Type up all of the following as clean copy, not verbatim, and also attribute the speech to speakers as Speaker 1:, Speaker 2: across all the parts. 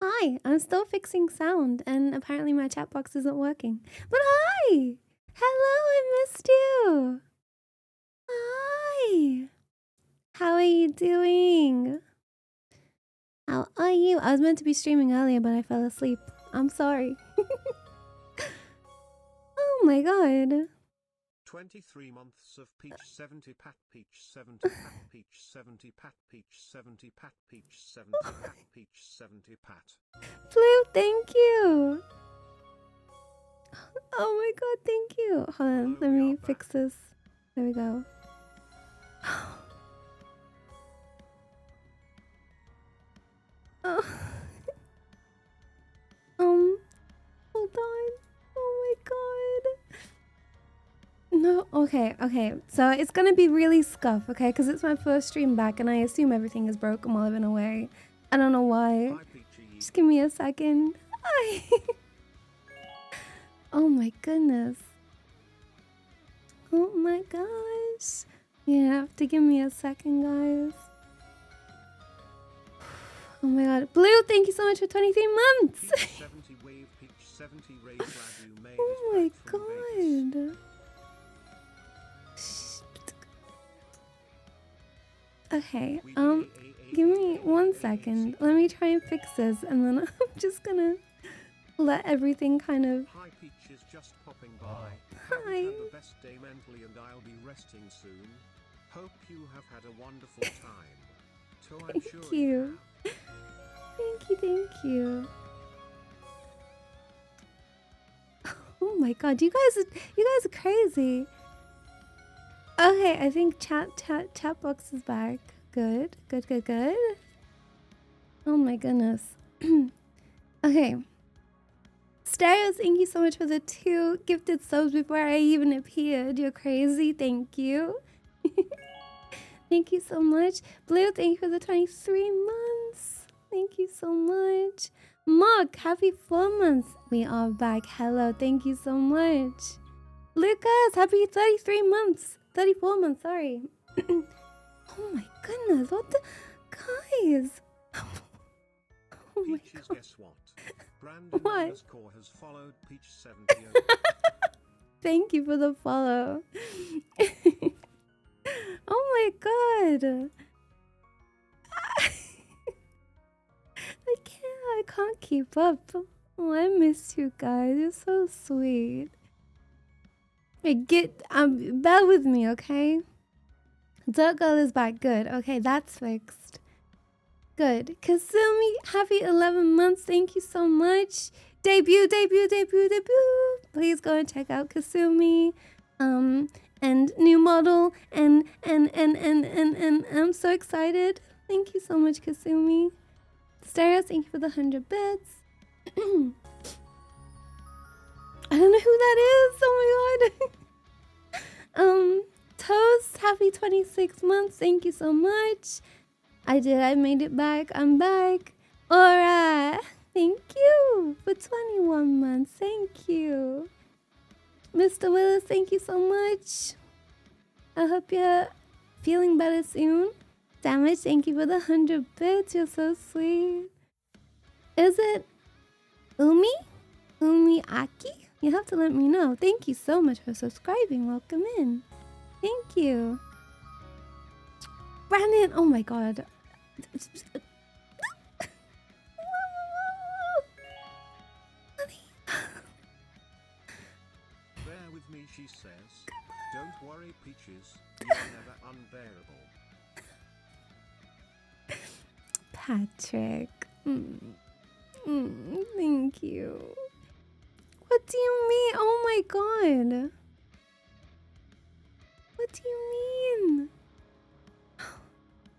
Speaker 1: Hi, I'm still fixing sound, and apparently my chat box isn't working. But hi! Hello, I missed you! Hi! How are you doing? How are you? I was meant to be streaming earlier, but I fell asleep. I'm sorry. Oh my god.
Speaker 2: 23 months of Peach 70 Pat Peach 70 Pat Peach 70 Pat Peach 70 Pat Peach 70 Pat Peach 70 Pat.
Speaker 1: Blue, thank you! Oh my god, thank you! Hold on, let me fix this. There we go. Oh. Hold on. Oh my god. No, okay. So it's gonna be really scuff, okay? Because it's my first stream back and I assume everything is broken while I've been away. I don't know why. Just give me a second. Hi. Oh my goodness. Oh my gosh. You have to give me a second, guys. Oh my god. Blue, thank you so much for 23 months. Oh my god. Okay, give me 1 second. Let me try and fix this, and then I'm just gonna let everything kind of...
Speaker 2: Hi, Peach is just popping by.
Speaker 1: Hi.
Speaker 2: Have the best day mentally and I'll be resting soon. Hope you have had a wonderful time. So I'm sure
Speaker 1: Thank you. Thank you. Oh my god, you guys are crazy. Okay, I think chat box is back. Good. Oh my goodness. Okay. Stereo, thank you so much for the 2 gifted subs before I even appeared. You're crazy. Thank you. Thank you so much. Blue, thank you for the 23 months. Thank you so much. Mark, happy 4 months. We are back. Hello, thank you so much. Lucas, happy 33 months. 34 months, sorry. Oh my goodness, what the... Guys. Oh my
Speaker 2: Peaches,
Speaker 1: god.
Speaker 2: guess what? Brandon
Speaker 1: What?
Speaker 2: underscore has followed Peach 70.
Speaker 1: Thank you for the follow. Oh my god. I can't keep up. Oh, I miss you guys. You're so sweet. Wait, bear with me, okay? Dirt Girl is back. Good. Okay, that's fixed. Good. Kasumi, happy 11 months. Thank you so much. Debut. Please go and check out Kasumi. And new model. And I'm so excited. Thank you so much, Kasumi. Stereo, thank you for the 100 bits. I don't know who that is. Oh my god. Toast, happy 26 months. Thank you so much. I made it back. I'm back. Alright. Thank you for 21 months. Thank you. Mr. Willis, thank you so much. I hope you're feeling better soon. Damage, thank you for the 100 bits. You're so sweet. Is it Umi? Umi Aki? You have to let me know. Thank you so much for subscribing. Welcome in. Thank you. Brandon, oh my god.
Speaker 2: Bear with me, she says. Don't worry, Peaches. You're never unbearable.
Speaker 1: Patrick. Thank you. What do you mean? Oh my god. What do you mean?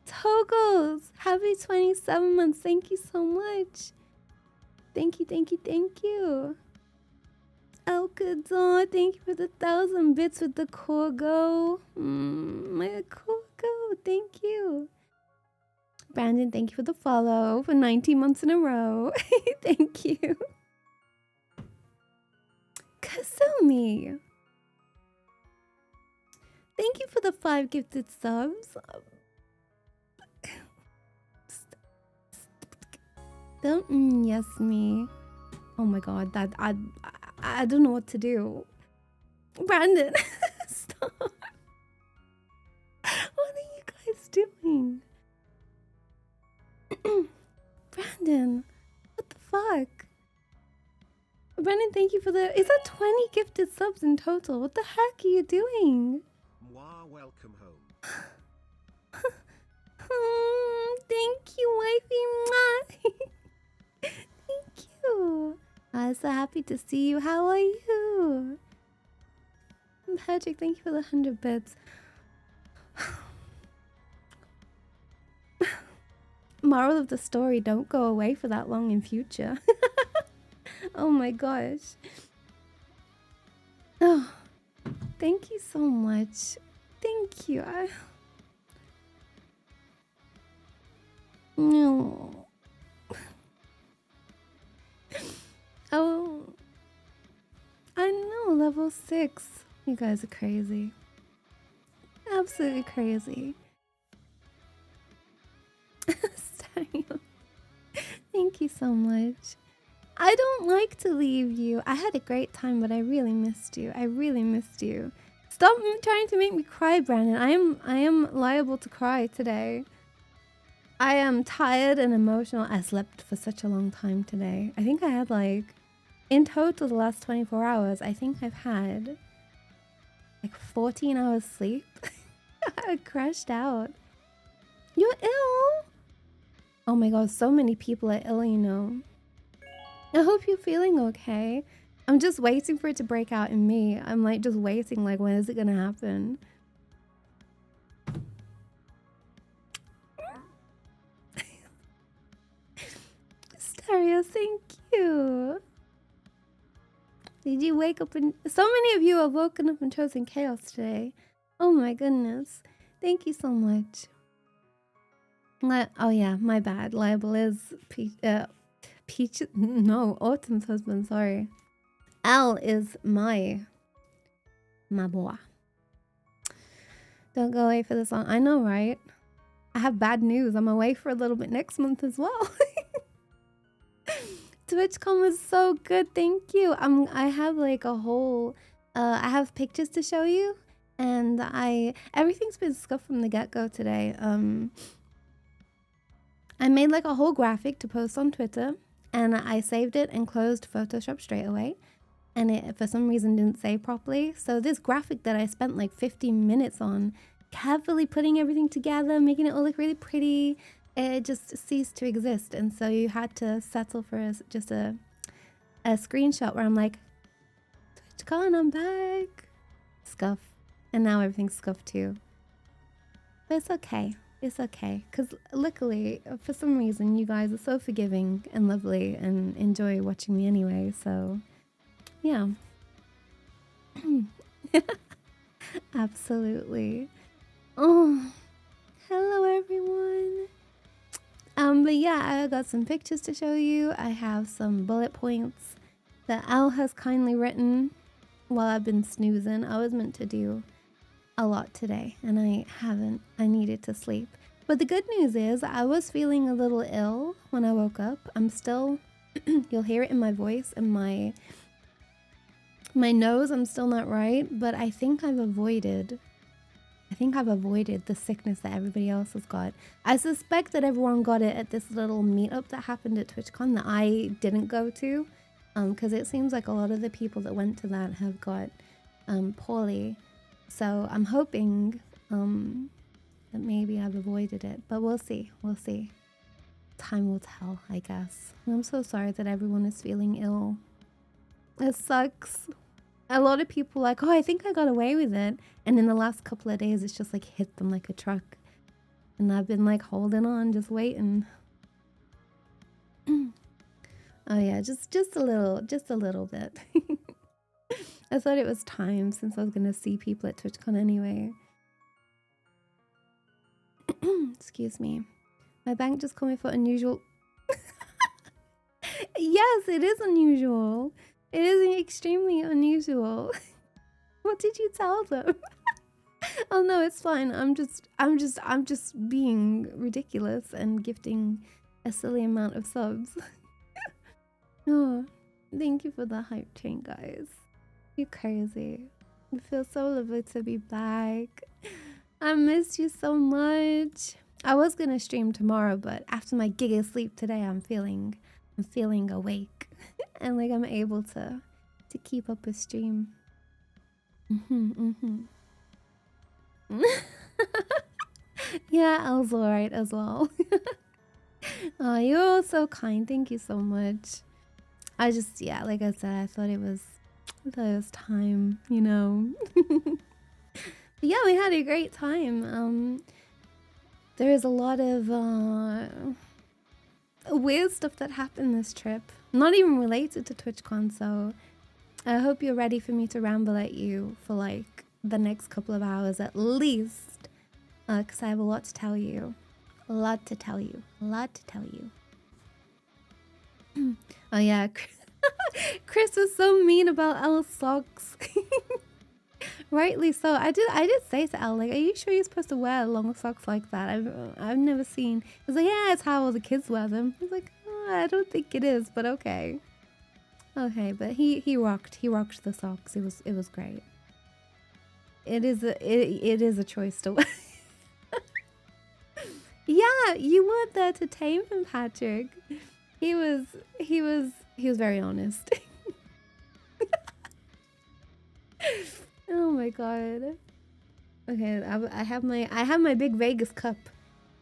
Speaker 1: Toggles. Happy 27 months. Thank you so much. Thank you. El Kador, thank you for the 1,000 bits with the Corgo. My Corgo, thank you. Brandon, thank you for the follow for 19 months in a row. Thank you. Kasumi. Thank you for the 5 gifted subs. Don't yes me. Oh my god, that I don't know what to do. Brandon, stop. What are you guys doing? Brandon, what the fuck? Brandon, thank you for the... Is that 20 gifted subs in total? What the heck are you doing?
Speaker 2: Mwah, welcome home.
Speaker 1: Thank you, wifey. Thank you. I'm so happy to see you. How are you? Patrick, thank you for the 100 bits. Moral of the story, don't go away for that long in future. Oh my gosh. Oh, thank you so much. Thank you. No. Oh, I know, level 6. You guys are crazy. Absolutely crazy. Thank you so much. I don't like to leave you. I had a great time, but I really missed you. I really missed you. Stop trying to make me cry, Brandon. I am liable to cry today. I am tired and emotional. I slept for such a long time today. I think I had like, in total the last 24 hours, I think I've had like 14 hours sleep. I crashed out. You're ill? Oh my god, so many people are ill, you know. I hope you're feeling okay. I'm just waiting for it to break out in me. I'm like just waiting, like when is it gonna happen? Stereo, thank you. Did you wake up and so many of you have woken up and chosen chaos today. Oh my goodness. Thank you so much. Oh yeah, my bad. Liable is Peach, no, Autumn's husband, sorry. Al is my boy. Don't go away for the song. I know, right? I have bad news. I'm away for a little bit next month as well. Twitchcon was so good. Thank you. I have like a whole I have pictures to show you, and everything's been scuffed from the get-go today. I made like a whole graphic to post on Twitter, and I saved it and closed Photoshop straight away, and it for some reason didn't save properly. So this graphic that I spent like 15 minutes on, carefully putting everything together, making it all look really pretty, it just ceased to exist. And so you had to settle for just a screenshot where I'm like, Twitchcon, I'm back. Scuff. And now everything's scuffed too. But it's okay. It's okay. Because luckily, for some reason, you guys are so forgiving and lovely and enjoy watching me anyway. So, yeah. Absolutely. Oh, hello everyone. But yeah, I got some pictures to show you. I have some bullet points that Al has kindly written while I've been snoozing. I was meant to do a lot today and I haven't. I needed to sleep. But the good news is I was feeling a little ill when I woke up. I'm still, you'll hear it in my voice and my nose. I'm still not right, but I think I've avoided the sickness that everybody else has got. I suspect that everyone got it at this little meetup that happened at TwitchCon that I didn't go to, because it seems like a lot of the people that went to that have got poorly. So I'm hoping that maybe I've avoided it, but we'll see. We'll see. Time will tell, I guess. I'm so sorry that everyone is feeling ill. It sucks. A lot of people are like, oh, I think I got away with it. And in the last couple of days, it's just like hit them like a truck. And I've been like holding on, just waiting. Oh yeah, just a little bit. I thought it was time since I was going to see people at TwitchCon anyway. Excuse me. My bank just called me for unusual. Yes, it is unusual. It is extremely unusual. What did you tell them? Oh no, it's fine. I'm just being ridiculous and gifting a silly amount of subs. Oh, thank you for the hype train, guys. You crazy. It feels so lovely to be back. I missed you so much. I was gonna stream tomorrow, but after my gig of sleep today, I'm feeling awake and like I'm able to keep up a stream. Yeah, I was alright as well. Oh, you're all so kind. Thank you so much. I just, yeah, like I said, I thought it was time, you know. But yeah, we had a great time. There is a lot of weird stuff that happened this trip, not even related to TwitchCon. So I hope you're ready for me to ramble at you for like the next couple of hours at least, because I have a lot to tell you. A lot to tell you. Oh yeah, Chris was so mean about Elle's socks. Rightly so. I did say to Elle, like, are you sure you're supposed to wear long socks like that? I've never seen. He was like, yeah, it's how all the kids wear them. I was like, oh, I don't think it is, but okay. Okay, but he rocked the socks. It was great. It is a choice to wear. Yeah, you weren't there to tame him, Patrick. He was very honest. Oh my god. Okay, I have my big Vegas cup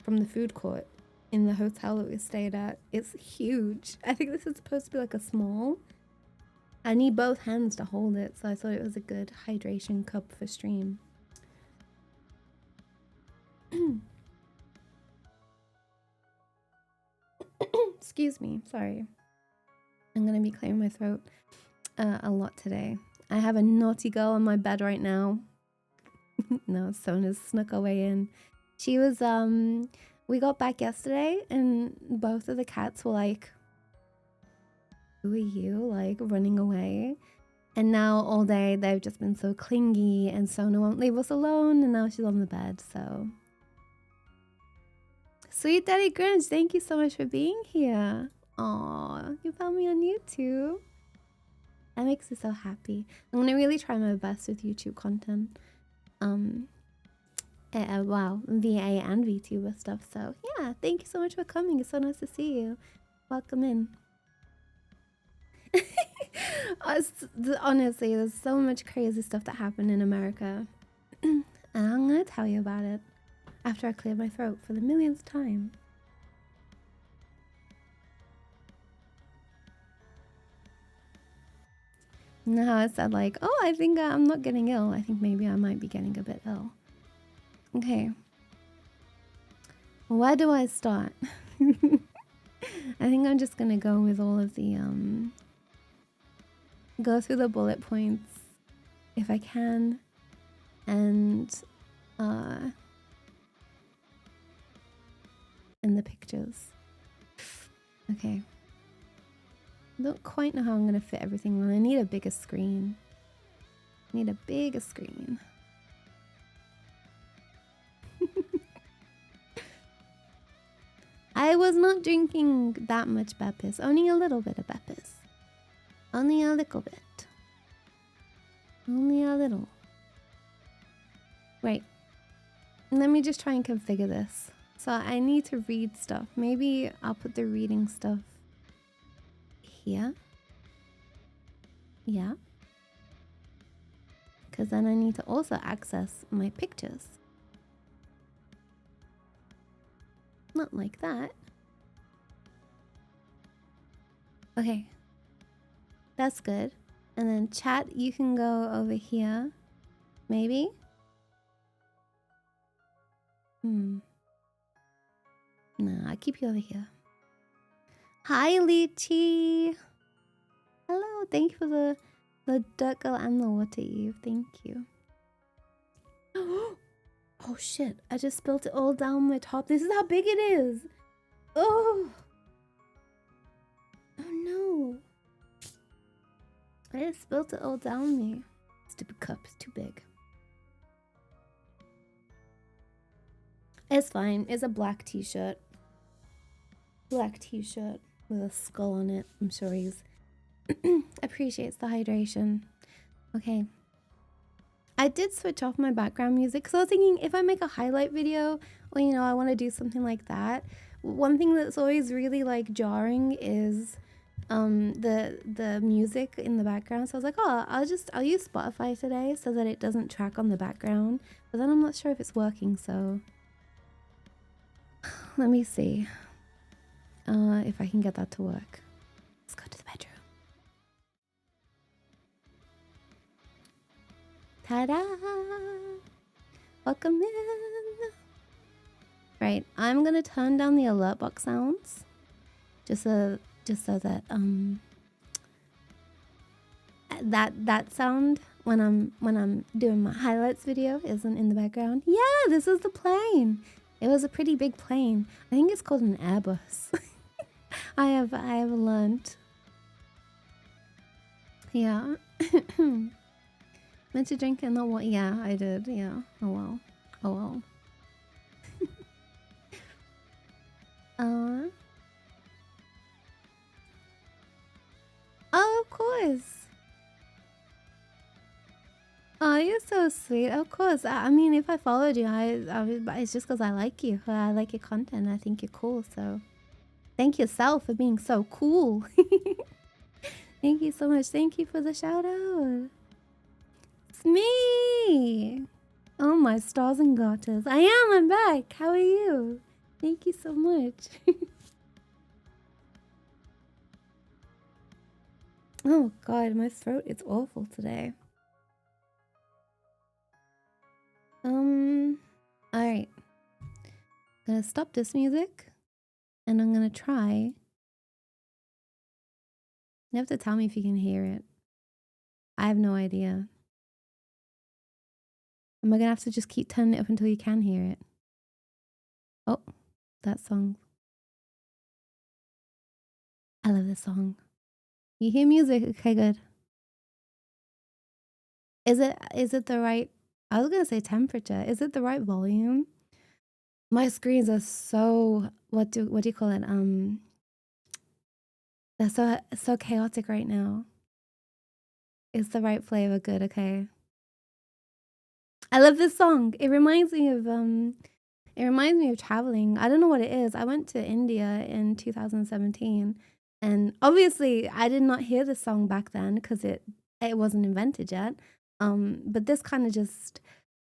Speaker 1: from the food court in the hotel that we stayed at. It's huge. I think this is supposed to be like a small. I need both hands to hold it, so I thought it was a good hydration cup for stream. Excuse me, sorry. I'm gonna be clearing my throat a lot today. I have a naughty girl on my bed right now. No, Sona's snuck her way in. She was, we got back yesterday and both of the cats were like, who are you? Like running away. And now all day they've just been so clingy and Sona won't leave us alone and now she's on the bed, so. Sweet Daddy Grinch, thank you so much for being here. Aw, you found me on YouTube. That makes me so happy. I'm gonna really try my best with YouTube content. Wow, VA and VTuber stuff. So yeah, thank you so much for coming. It's so nice to see you. Welcome in. Honestly, there's so much crazy stuff that happened in America. And I'm gonna tell you about it after I clear my throat for the millionth time. Now I said like, oh, I think I'm not getting ill. I think maybe I might be getting a bit ill. Okay. Where do I start? I think I'm just gonna go with all of the go through the bullet points if I can, and the pictures. Okay. Don't quite know how I'm gonna fit everything on. I need a bigger screen. I was not drinking that much Beppis, only a little bit of Beppis. Only a little bit. Only a little. Wait. Let me just try and configure this. So I need to read stuff. Maybe I'll put the reading stuff here. Yeah. Because then I need to also access my pictures. Not like that. Okay. That's good. And then chat, you can go over here. Maybe? Nah, I'll keep you over here. Hi, Lychee! Hello, thank you for the duck and the water, Eve. Thank you. Oh shit, I just spilled it all down my top. This is how big it is. Oh. Oh no. I just spilled it all down me. Stupid cup, it's too big. It's fine, it's a black t-shirt. black t-shirt with a skull on it. I'm sure he's appreciates the hydration. Okay. I did switch off my background music because I was thinking if I make a highlight video or, you know, I want to do something like that, one thing that's always really like jarring is the music in the background. So I was like, oh, I'll use Spotify today so that it doesn't track on the background. But then I'm not sure if it's working, so let me see if I can get that to work. Let's go to the bedroom. Ta-da! Welcome in. Right, I'm gonna turn down the alert box sounds, just so that that sound when I'm doing my highlights video isn't in the background. Yeah, this is the plane. It was a pretty big plane. I think it's called an Airbus. I have learned. Yeah. Meant to drink and not what? Yeah, I did. Yeah. Oh well. Oh well. Oh, of course. Oh, you're so sweet. Of course. I mean, if I followed you, it's just because I like you. I like your content. I think you're cool. So, thank yourself for being so cool. Thank you so much. Thank you for the shout out. It's me. Oh my stars and garters. I am. I'm back. How are you? Thank you so much. Oh God, my throat is awful today. Alright. I'm gonna stop this music and I'm gonna try. You have to tell me if you can hear it. I have no idea. Am I gonna have to just keep turning it up until you can hear it? Oh, that song. I love this song. You hear music? Okay, good. Is it the right, I was gonna say temperature. Is it the right volume? My screens are so, what do you call it? They're so chaotic right now. It's the right flavor. Good, okay. I love this song. It reminds me of traveling. I don't know what it is. I went to India in 2017, and obviously I did not hear the song back then because it wasn't invented yet. But this kind of just,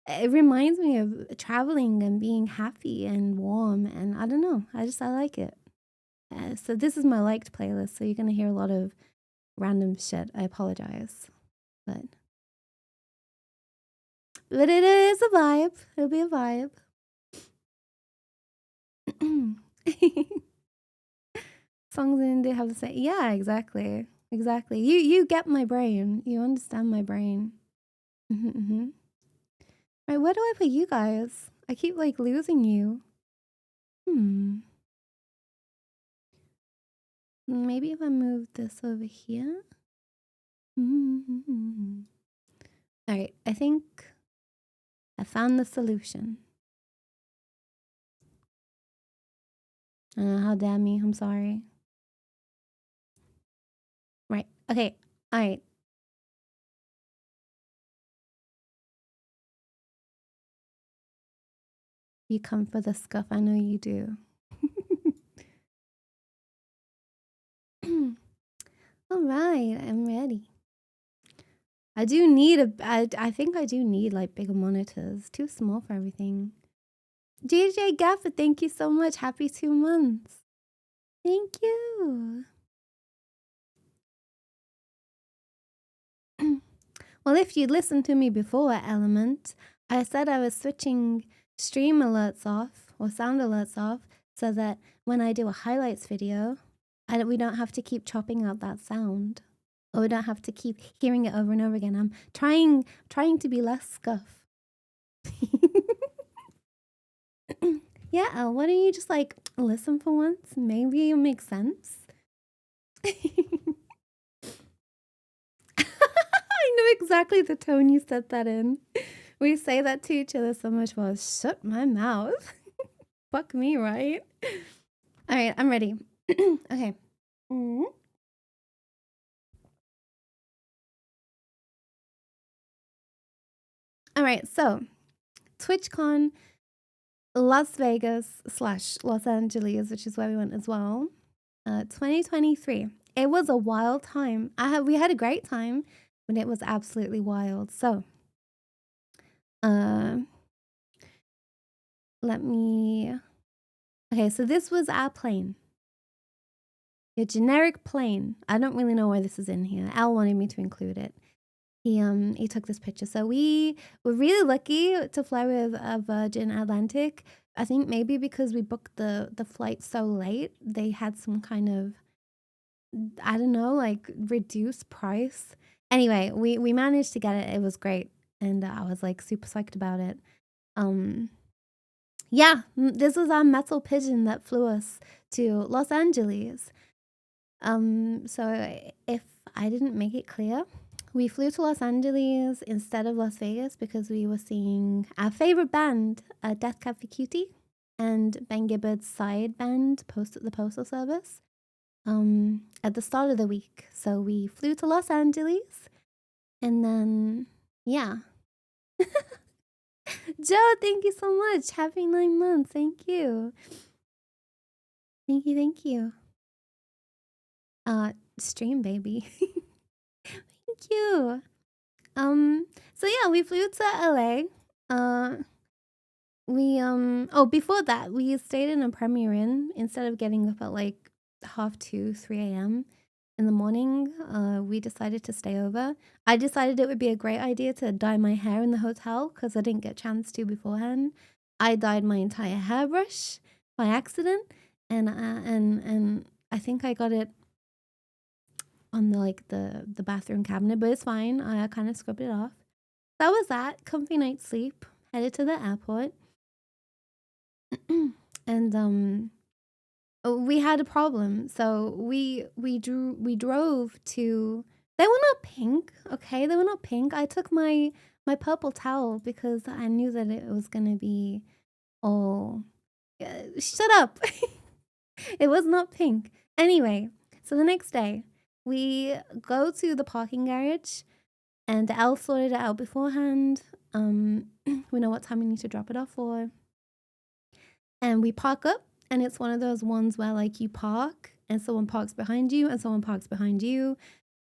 Speaker 1: it reminds me of traveling and being happy and warm, and I don't know. I like it. So this is my liked playlist. So you're gonna hear a lot of random shit. I apologize, but it is a vibe. It'll be a vibe. Songs in India have the same. Yeah, exactly. You get my brain. You understand my brain. Right, where do I put you guys? I keep like losing you. Maybe if I move this over here. Alright, I think I found the solution. How dare me, I'm sorry. Right, okay, alright. You come for the scuff, I know you do. Alright, I'm ready. I do need I think I do need like bigger monitors. Too small for everything. JJ Gaffer, thank you so much. Happy 2 months. Thank you. Well, if you listened to me before, Element, I said I was switching stream alerts off or sound alerts off so that when I do a highlights video, we don't have to keep chopping out that sound. Or we don't have to keep hearing it over and over again. I'm trying to be less scuff. Yeah, why don't you just like listen for once? Maybe it'll make sense. I know exactly the tone you said that in. We say that to each other so much. Well, shut my mouth. Fuck me, right? All right, I'm ready. Okay. Mm. All right, so TwitchCon Las Vegas / Los Angeles, which is where we went as well. 2023. It was a wild time. We had a great time, but it was absolutely wild. So, let me. Okay, so this was our plane. A generic plane. I don't really know why this is in here. Al wanted me to include it. He took this picture. So we were really lucky to fly with Virgin Atlantic. I think maybe because we booked the flight so late, they had some kind of, I don't know, like reduced price. Anyway, we managed to get it. It was great, and I was like super psyched about it. Yeah, this was our metal pigeon that flew us to Los Angeles. So if I didn't make it clear, we flew to Los Angeles instead of Las Vegas because we were seeing our favorite band, Death Cab for Cutie, and Ben Gibbard's side band, the Postal Service, at the start of the week. So we flew to Los Angeles, and then, yeah. Joe, thank you so much. Happy 9 months. Thank you. Thank you. Stream baby. Thank you. So yeah, we flew to LA. Before that, we stayed in a Premier Inn instead of getting up at like 2:30, 3 a.m. in the morning. We decided to stay over. I decided it would be a great idea to dye my hair in the hotel because I didn't get a chance to beforehand. I dyed my entire hairbrush by accident, and I think I got it on the bathroom cabinet, but it's fine. I kind of scrubbed it off. That was that. Comfy night's sleep. Headed to the airport. And we had a problem. So we drove to. They were not pink, okay? They were not pink. I took my purple towel because I knew that it was gonna be all. Shut up. It was not pink. Anyway, so the next day we go to the parking garage, and Elle sorted it out beforehand. We know what time we need to drop it off for. And we park up, and it's one of those ones where like you park and someone parks behind you and someone parks behind you,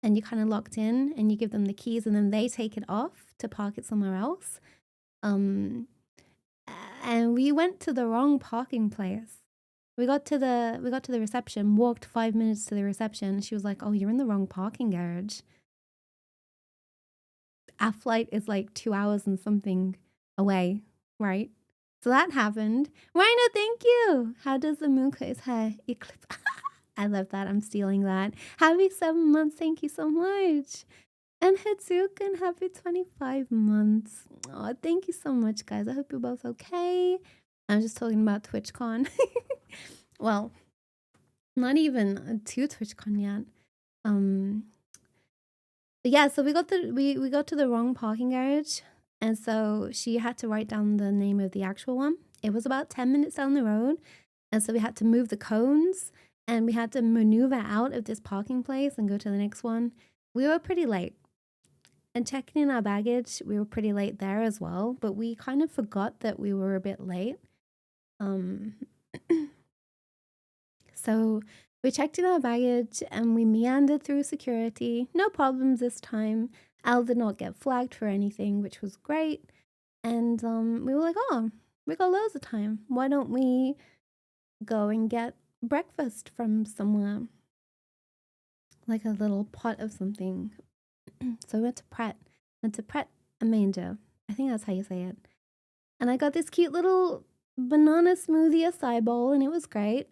Speaker 1: and you're kind of locked in, and you give them the keys and then they take it off to park it somewhere else. And we went to the wrong parking place. We got to the reception, walked 5 minutes to the reception. She was like, "Oh, you're in the wrong parking garage. Our flight is like 2 hours and something away, right?" So that happened. Rhino, thank you. How does the moon cut his hair? Eclipse. I love that. I'm stealing that. Happy 7 months. Thank you so much. And Hitsuken, happy 25 months. Oh, thank you so much, guys. I hope you're both okay. I'm just talking about TwitchCon. Well, not even to TwitchCon yet. Yeah, so we got to the wrong parking garage, and so she had to write down the name of the actual one. It was about 10 minutes down the road, and so we had to move the cones, and we had to maneuver out of this parking place and go to the next one. We were pretty late. And checking in our baggage, we were pretty late there as well, but we kind of forgot that we were a bit late. So we checked in our baggage and we meandered through security. No problems this time. Al did not get flagged for anything, which was great. And we were like, oh, we got loads of time. Why don't we go and get breakfast from somewhere? Like a little pot of something. So we went to Pret a Manger. I think that's how you say it. And I got this cute little banana smoothie acai bowl, and it was great.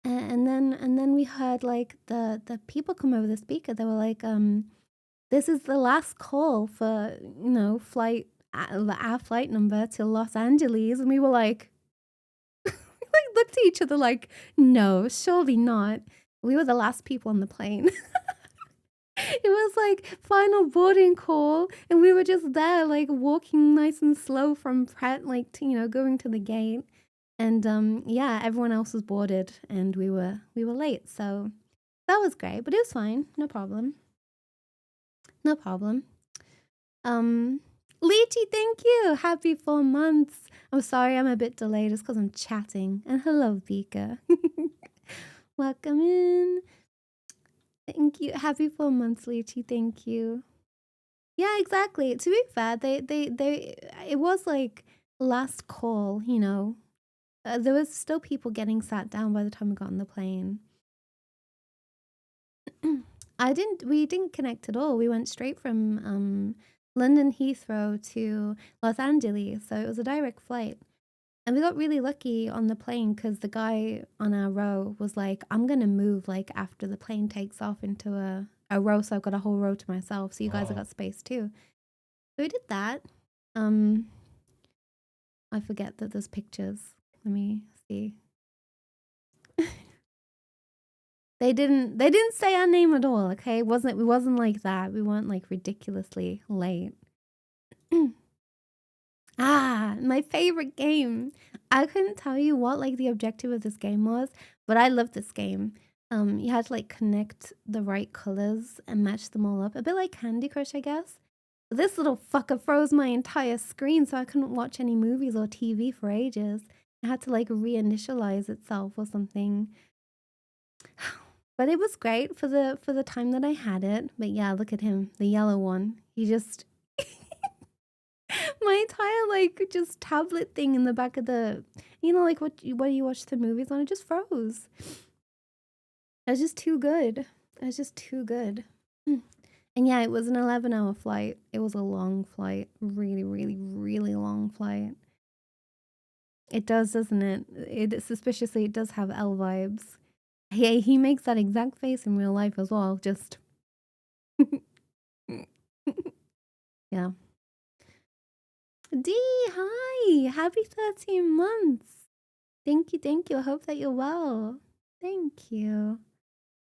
Speaker 1: And then we heard like the people come over the speaker. They were like, "This is the last call for flight our flight number to Los Angeles," and we were like, we like looked at each other like, "No, surely not." We were the last people on the plane. It was like final boarding call, and we were just there, like walking nice and slow from Pret, like to, going to the gate. And yeah, everyone else was boarded and we were late. So that was great, but it was fine. No problem. No problem. Lychee, thank you. Happy 4 months. I'm sorry I'm a bit delayed. It's because I'm chatting. And hello, Vika. Welcome in. Thank you. Happy 4 months, Lychee. Thank you. Yeah, exactly. To be fair, it was like last call, you know. There was still people getting sat down by the time we got on the plane. We didn't connect at all. We went straight from London Heathrow to Los Angeles, so it was a direct flight. And we got really lucky on the plane because the guy on our row was like, I'm going to move like after the plane takes off into a row, so I've got a whole row to myself, so you guys have got space too. So we did that. I forget that there's pictures. Let me see. They didn't say our name at all, okay? We wasn't like that. We weren't like ridiculously late. My favorite game. I couldn't tell you what like the objective of this game was, but I love this game. You had to like connect the right colors and match them all up. A bit like Candy Crush, I guess. This little fucker froze my entire screen so I couldn't watch any movies or TV for ages. It had to like reinitialize itself or something. But it was great for the time that I had it. But yeah, look at him, the yellow one. He just my entire like just tablet thing in the back of the, you know, like what you watch the movies on, it just froze. It was just too good. It was just too good. And yeah, it was an 11-hour flight. It was a long flight, really, really, really long flight. It does, doesn't it? It suspiciously it does have L vibes. Yeah, he makes that exact face in real life as well. Just yeah. D, hi! Happy 13 months! Thank you, thank you. I hope that you're well. Thank you.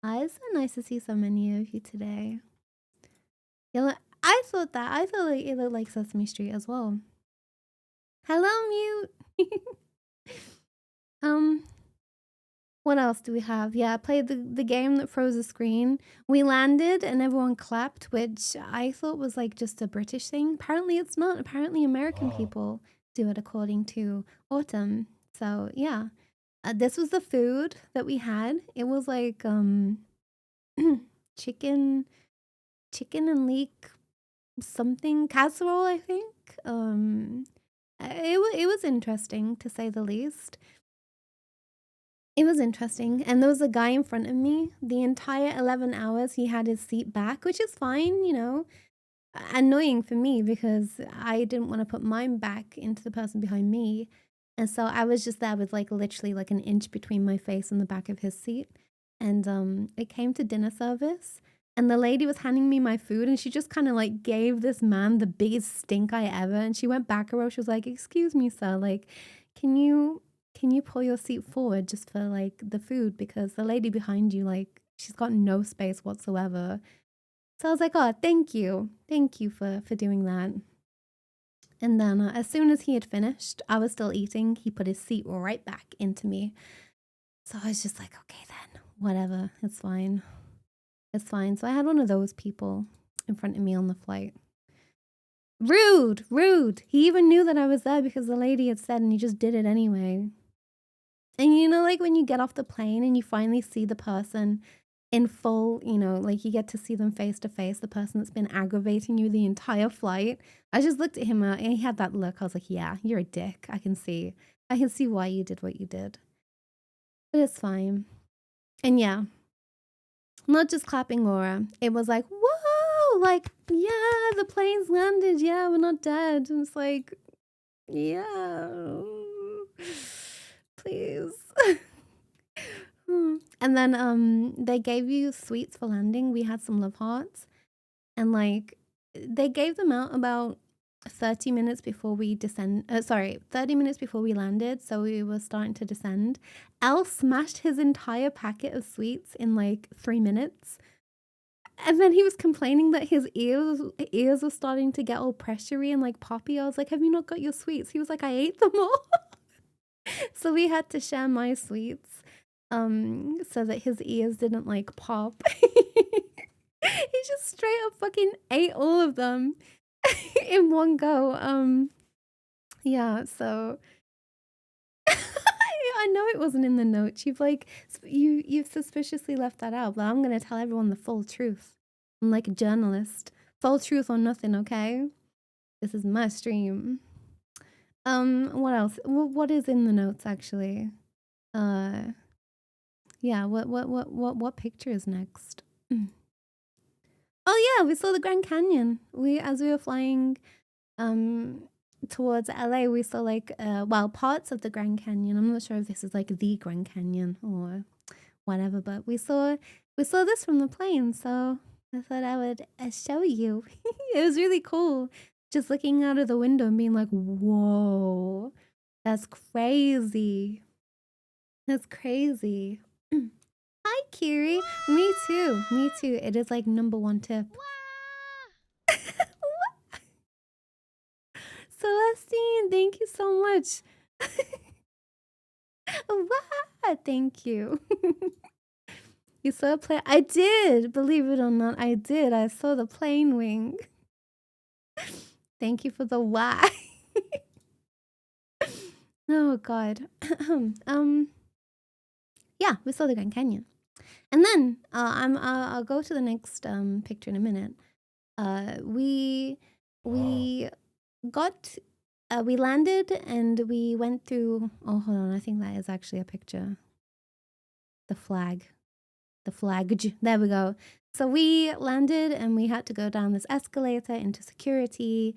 Speaker 1: It's so nice to see so many of you today. Yeah, I thought like it looked like Sesame Street as well. Hello, Mute! What else do we have? Yeah, I played the game that froze the screen. We landed and everyone clapped, which I thought was like just a British thing. Apparently it's not. Apparently American people do it according to Autumn. So yeah, this was the food that we had. It was like chicken and leek something casserole, I think. It was interesting to say the least. It was interesting. And there was a guy in front of me. The entire 11 hours, he had his seat back, which is fine, you know. Annoying for me because I didn't want to put mine back into the person behind me. And so I was just there with like literally like an inch between my face and the back of his seat. And it came to dinner service. And the lady was handing me my food and she just kind of like gave this man the biggest stink eye ever. And she went back a row. She was like, "Excuse me, sir, like, can you pull your seat forward just for like the food? Because the lady behind you, like, she's got no space whatsoever." So I was like, "Oh, thank you for doing that." And then as soon as he had finished, I was still eating. He put his seat right back into me. So I was just like, "Okay, then, whatever, it's fine, it's fine." So I had one of those people in front of me on the flight. Rude, rude. He even knew that I was there because the lady had said, and he just did it anyway. And you know, like when you get off the plane and you finally see the person in full, you know, like you get to see them face to face, the person that's been aggravating you the entire flight. I just looked at him and he had that look. I was like, "Yeah, you're a dick. I can see why you did what you did." But it's fine. And yeah, not just clapping Laura. It was like, "Whoa, like, yeah, the plane's landed. Yeah, we're not dead." And it's like, yeah, please. And then they gave you sweets for landing. We had some love hearts. And like they gave them out about 30 minutes before we 30 minutes before we landed, so we were starting to descend. Al smashed his entire packet of sweets in like 3 minutes. And then he was complaining that his ears were starting to get all pressury and like poppy. I was like, "Have you not got your sweets?" He was like, "I ate them all." So we had to share my sweets, so that his ears didn't like pop. He just straight up fucking ate all of them in one go. Yeah, so I know it wasn't in the notes. You've suspiciously left that out, but I'm gonna tell everyone the full truth. I'm like a journalist. Full truth or nothing, okay? This is my stream. What else? What is in the notes actually? Yeah, what picture is next? Oh yeah, we saw the Grand Canyon. As we were flying towards LA, we saw like parts of the Grand Canyon. I'm not sure if this is like the Grand Canyon or whatever, but we saw this from the plane, so I thought I would show you. It was really cool. Just looking out of the window and being like, "Whoa. That's crazy. That's crazy." Hi, Kiri. Me too. Me too. It is like #1 tip. Celestine, thank you so much. Wow, thank you. You saw a plane? I did. Believe it or not, I did. I saw the plane wing. Thank you for the why. Oh God. Yeah, we saw the Grand Canyon, and then I'll go to the next picture in a minute. We got we landed and we went through. Oh, hold on. I think that is actually a picture. The flag. There we go. So we landed and we had to go down this escalator into security.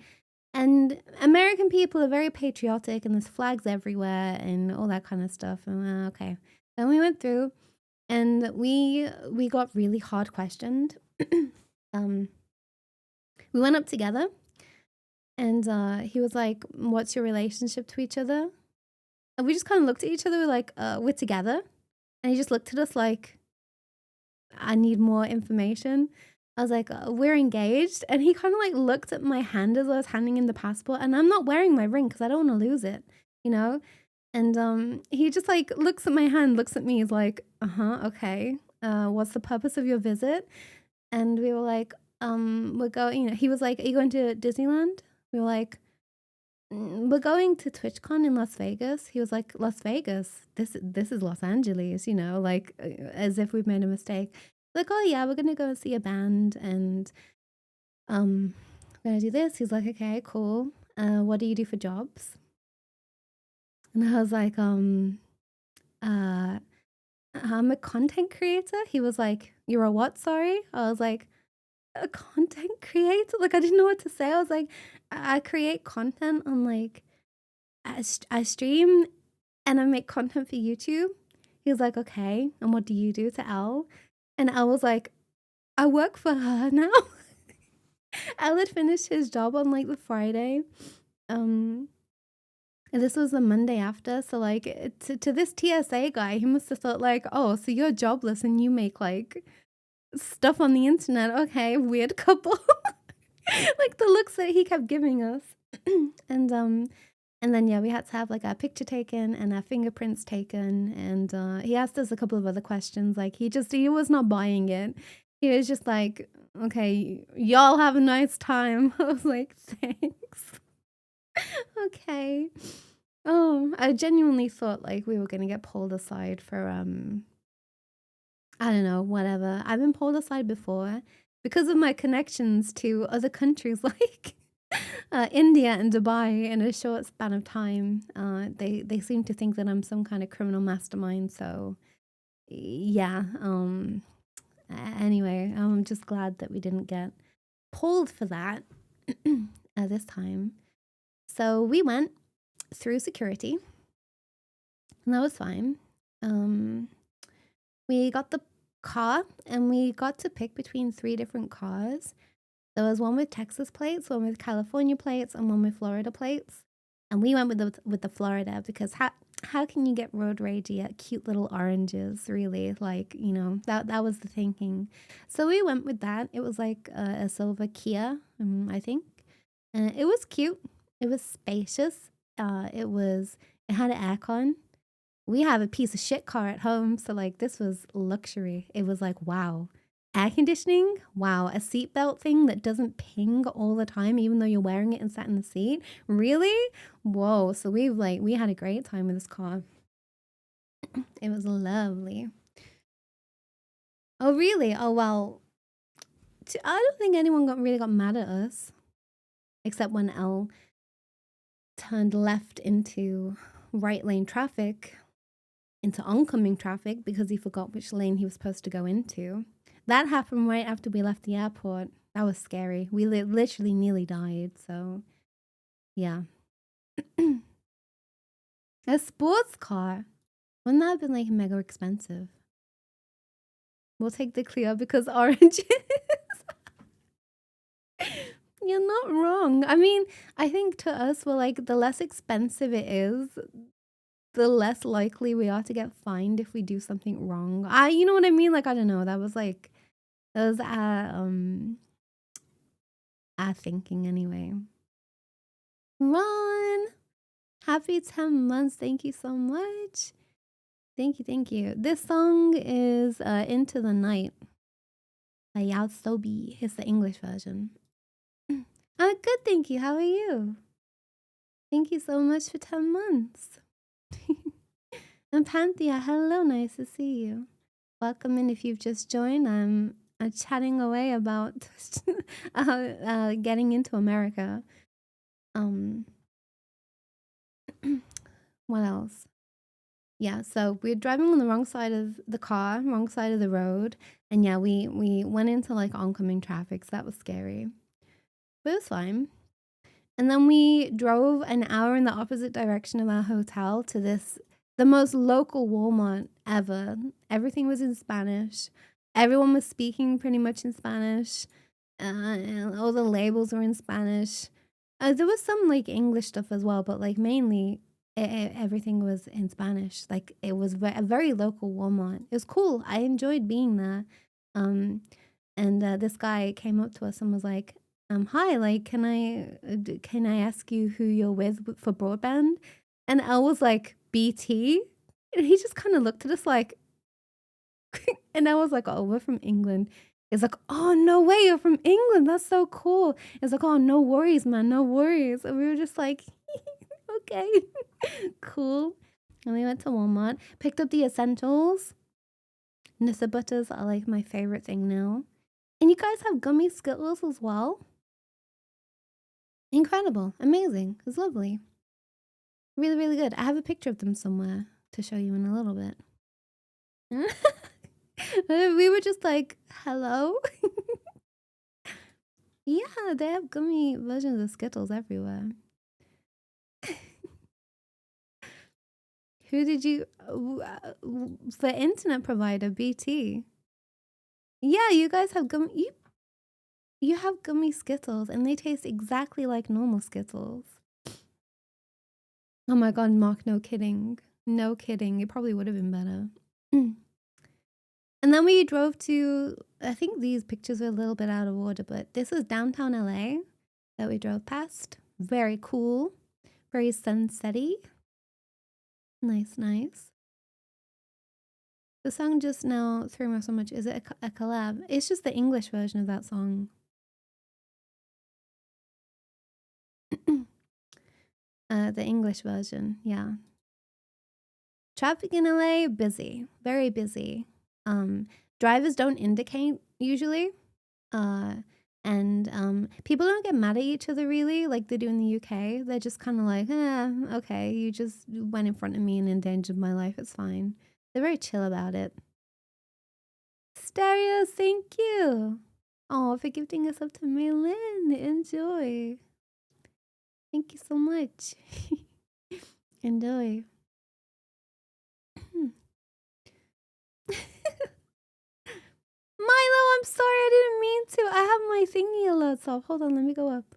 Speaker 1: And American people are very patriotic and there's flags everywhere and all that kind of stuff. And okay. Then we went through and we got really hard questioned. We went up together and he was like, "What's your relationship to each other?" And we just kind of looked at each other, we're like, "We're together." And he just looked at us like, "I need more information." I was like, "We're engaged." And he kind of like looked at my hand as I was handing him the passport. And I'm not wearing my ring because I don't want to lose it, you know? And he just like looks at my hand, looks at me, he's like, okay. What's the purpose of your visit? And we were like, we're going, he was like, "Are you going to Disneyland?" We were like, "We're going to Twitchcon in Las Vegas." He was like, "Las Vegas? This is Los Angeles," like as if we've made a mistake. Like, "Oh yeah, we're gonna go see a band and we're gonna do this." He's like, "Okay, cool. What do you do for jobs?" And I was like, I'm a content creator." He was like, "You're a what, sorry?" I was like, "A content creator?" Like I didn't know what to say. I was like, I create content on like I stream and I make content for YouTube." He was like, "Okay, and what do you do to Elle?" And I was like, "I work for her now." Elle had finished his job on like the Friday. And this was the Monday after. So like to this TSA guy, he must have thought like, "Oh, so you're jobless and you make like stuff on the internet. Okay, weird couple." Like the looks that he kept giving us. And then yeah, we had to have like our picture taken and our fingerprints taken. And he asked us a couple of other questions. Like he was not buying it. He was just like, "Okay, y'all have a nice time." I was like, "Thanks." Okay. Oh, I genuinely thought like we were gonna get pulled aside for I don't know, whatever. I've been pulled aside before because of my connections to other countries like India and Dubai in a short span of time. They seem to think that I'm some kind of criminal mastermind. So yeah. Anyway, I'm just glad that we didn't get pulled for that at this time. So we went through security, and that was fine. We got the car, and we got to pick between 3 different cars. There was one with Texas plates, one with California plates, and one with Florida plates. And we went with the Florida because how can you get road ragey at cute little oranges, really? Like, that was the thinking. So we went with that. It was like a silver Kia, I think. And it was cute. It was spacious. It had an aircon. we have a piece of shit car at home, so like this was luxury. It was like, wow. Air conditioning, wow. A seatbelt thing that doesn't ping all the time, even though you're wearing it and sat in the seat. Really? Whoa. So we had a great time with this car. It was lovely. Oh, really? Oh, well. I don't think anyone really got mad at us, except when Elle turned left into right lane traffic, into oncoming traffic, because he forgot which lane he was supposed to go into. That happened right after we left the airport. That was scary. We literally nearly died, so yeah. A sports car. Wouldn't that have been like mega expensive? We'll take the Clio because orange. You're not wrong. I mean, I think to us, we're like, the less expensive it is, the less likely we are to get fined if we do something wrong. You know what I mean? Like, I don't know. That was our thinking anyway. Ron, happy 10 months. Thank you so much. Thank you, thank you. This song is Into the Night by Yao Sobi. It's the English version. I'm good, thank you. How are you? Thank you so much for 10 months. And Panthea, hello, nice to see you. Welcome in if you've just joined. I'm chatting away about getting into America. What else? Yeah, so we're driving on the wrong side of the car, wrong side of the road. And yeah, we went into like oncoming traffic, so that was scary. But it was fine. And then we drove an hour in the opposite direction of our hotel to the most local Walmart ever. Everything was in Spanish. Everyone was speaking pretty much in Spanish. And all the labels were in Spanish. There was some like English stuff as well, but like mainly everything was in Spanish. Like it was a very local Walmart. It was cool. I enjoyed being there. And this guy came up to us and was like, hi, like, can I ask you who you're with for broadband? And Elle was like, BT? And he just kind of looked at us like, and I was like, oh, we're from England. It's like, oh, no way, you're from England. That's so cool. It's like, oh, no worries, man, no worries. And we were just like, okay, cool. And we went to Walmart, picked up the essentials. Nissa butters are like my favorite thing now. And you guys have gummy Skittles as well? Incredible. Amazing. It's lovely. Really, really good. I have a picture of them somewhere to show you in a little bit. We were just like, hello? Yeah, they have gummy versions of Skittles everywhere. Who did you... for internet provider, BT. Yeah, you guys have gummy... You have gummy Skittles, and they taste exactly like normal Skittles. Oh my god, Mark, no kidding. No kidding. It probably would have been better. And then we drove to... I think these pictures are a little bit out of order, but this was downtown LA that we drove past. Very cool. Very sunsetty. Nice, nice. The song just now threw me so much. Is it a collab? It's just the English version of that song. The English version, yeah. Traffic in LA, busy. Very busy. Drivers don't indicate usually. And people don't get mad at each other really like they do in the UK. They're just kind of like, okay, you just went in front of me and endangered my life. It's fine. They're very chill about it. Stereos, thank you. Oh, for gifting us up to Maylin. Enjoy. Thank you so much. Enjoy. Milo, I'm sorry, I didn't mean to. I have my thingy alerts off. Hold on, let me go up.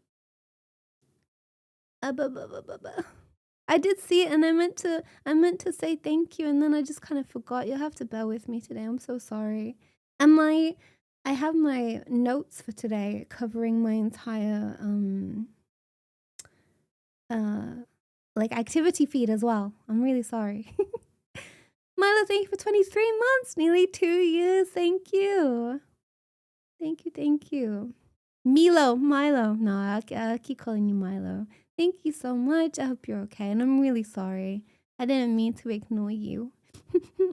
Speaker 1: I did see it and I meant to say thank you and then I just kind of forgot. You'll have to bear with me today. I'm so sorry. And I have my notes for today covering my entire like activity feed as well. I'm really sorry. Milo, thank you for 23 months, nearly 2 years. Thank you. Thank you, thank you. Milo. No, I'll keep calling you Milo. Thank you so much. I hope you're okay, and I'm really sorry. I didn't mean to ignore you.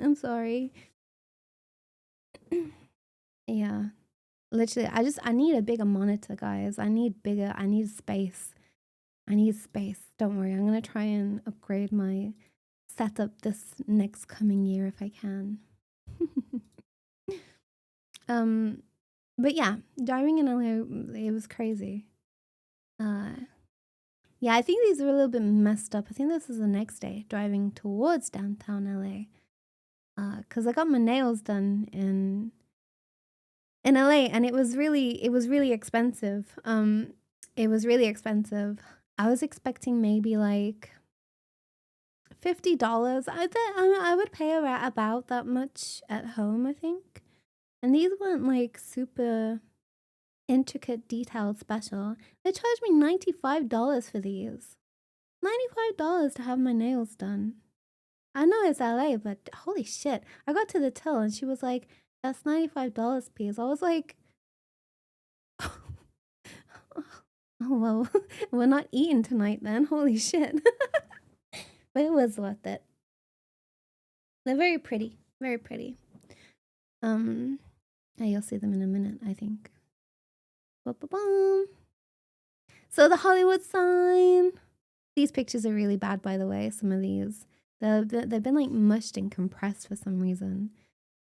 Speaker 1: I'm sorry. Yeah. Literally, I need a bigger monitor, guys. I need space. Don't worry, I'm gonna try and upgrade my setup this next coming year if I can. But yeah, driving in LA, it was crazy. Yeah, I think these are a little bit messed up. I think this is the next day, driving towards downtown LA. Cause I got my nails done in LA, and it was really expensive. It was really expensive. I was expecting maybe like $50. I would pay about that much at home, I think. And these weren't like super intricate, detailed special. They charged me $95 for these. $95 to have my nails done. I know it's LA, but holy shit. I got to the till and she was like, that's $95, please. I was like, oh, well, we're not eating tonight then. Holy shit. But it was worth it. They're very pretty. Very pretty. You'll see them in a minute, I think. Ba-ba-bum. So the Hollywood sign. These pictures are really bad, by the way. Some of these. They've been like mushed and compressed for some reason.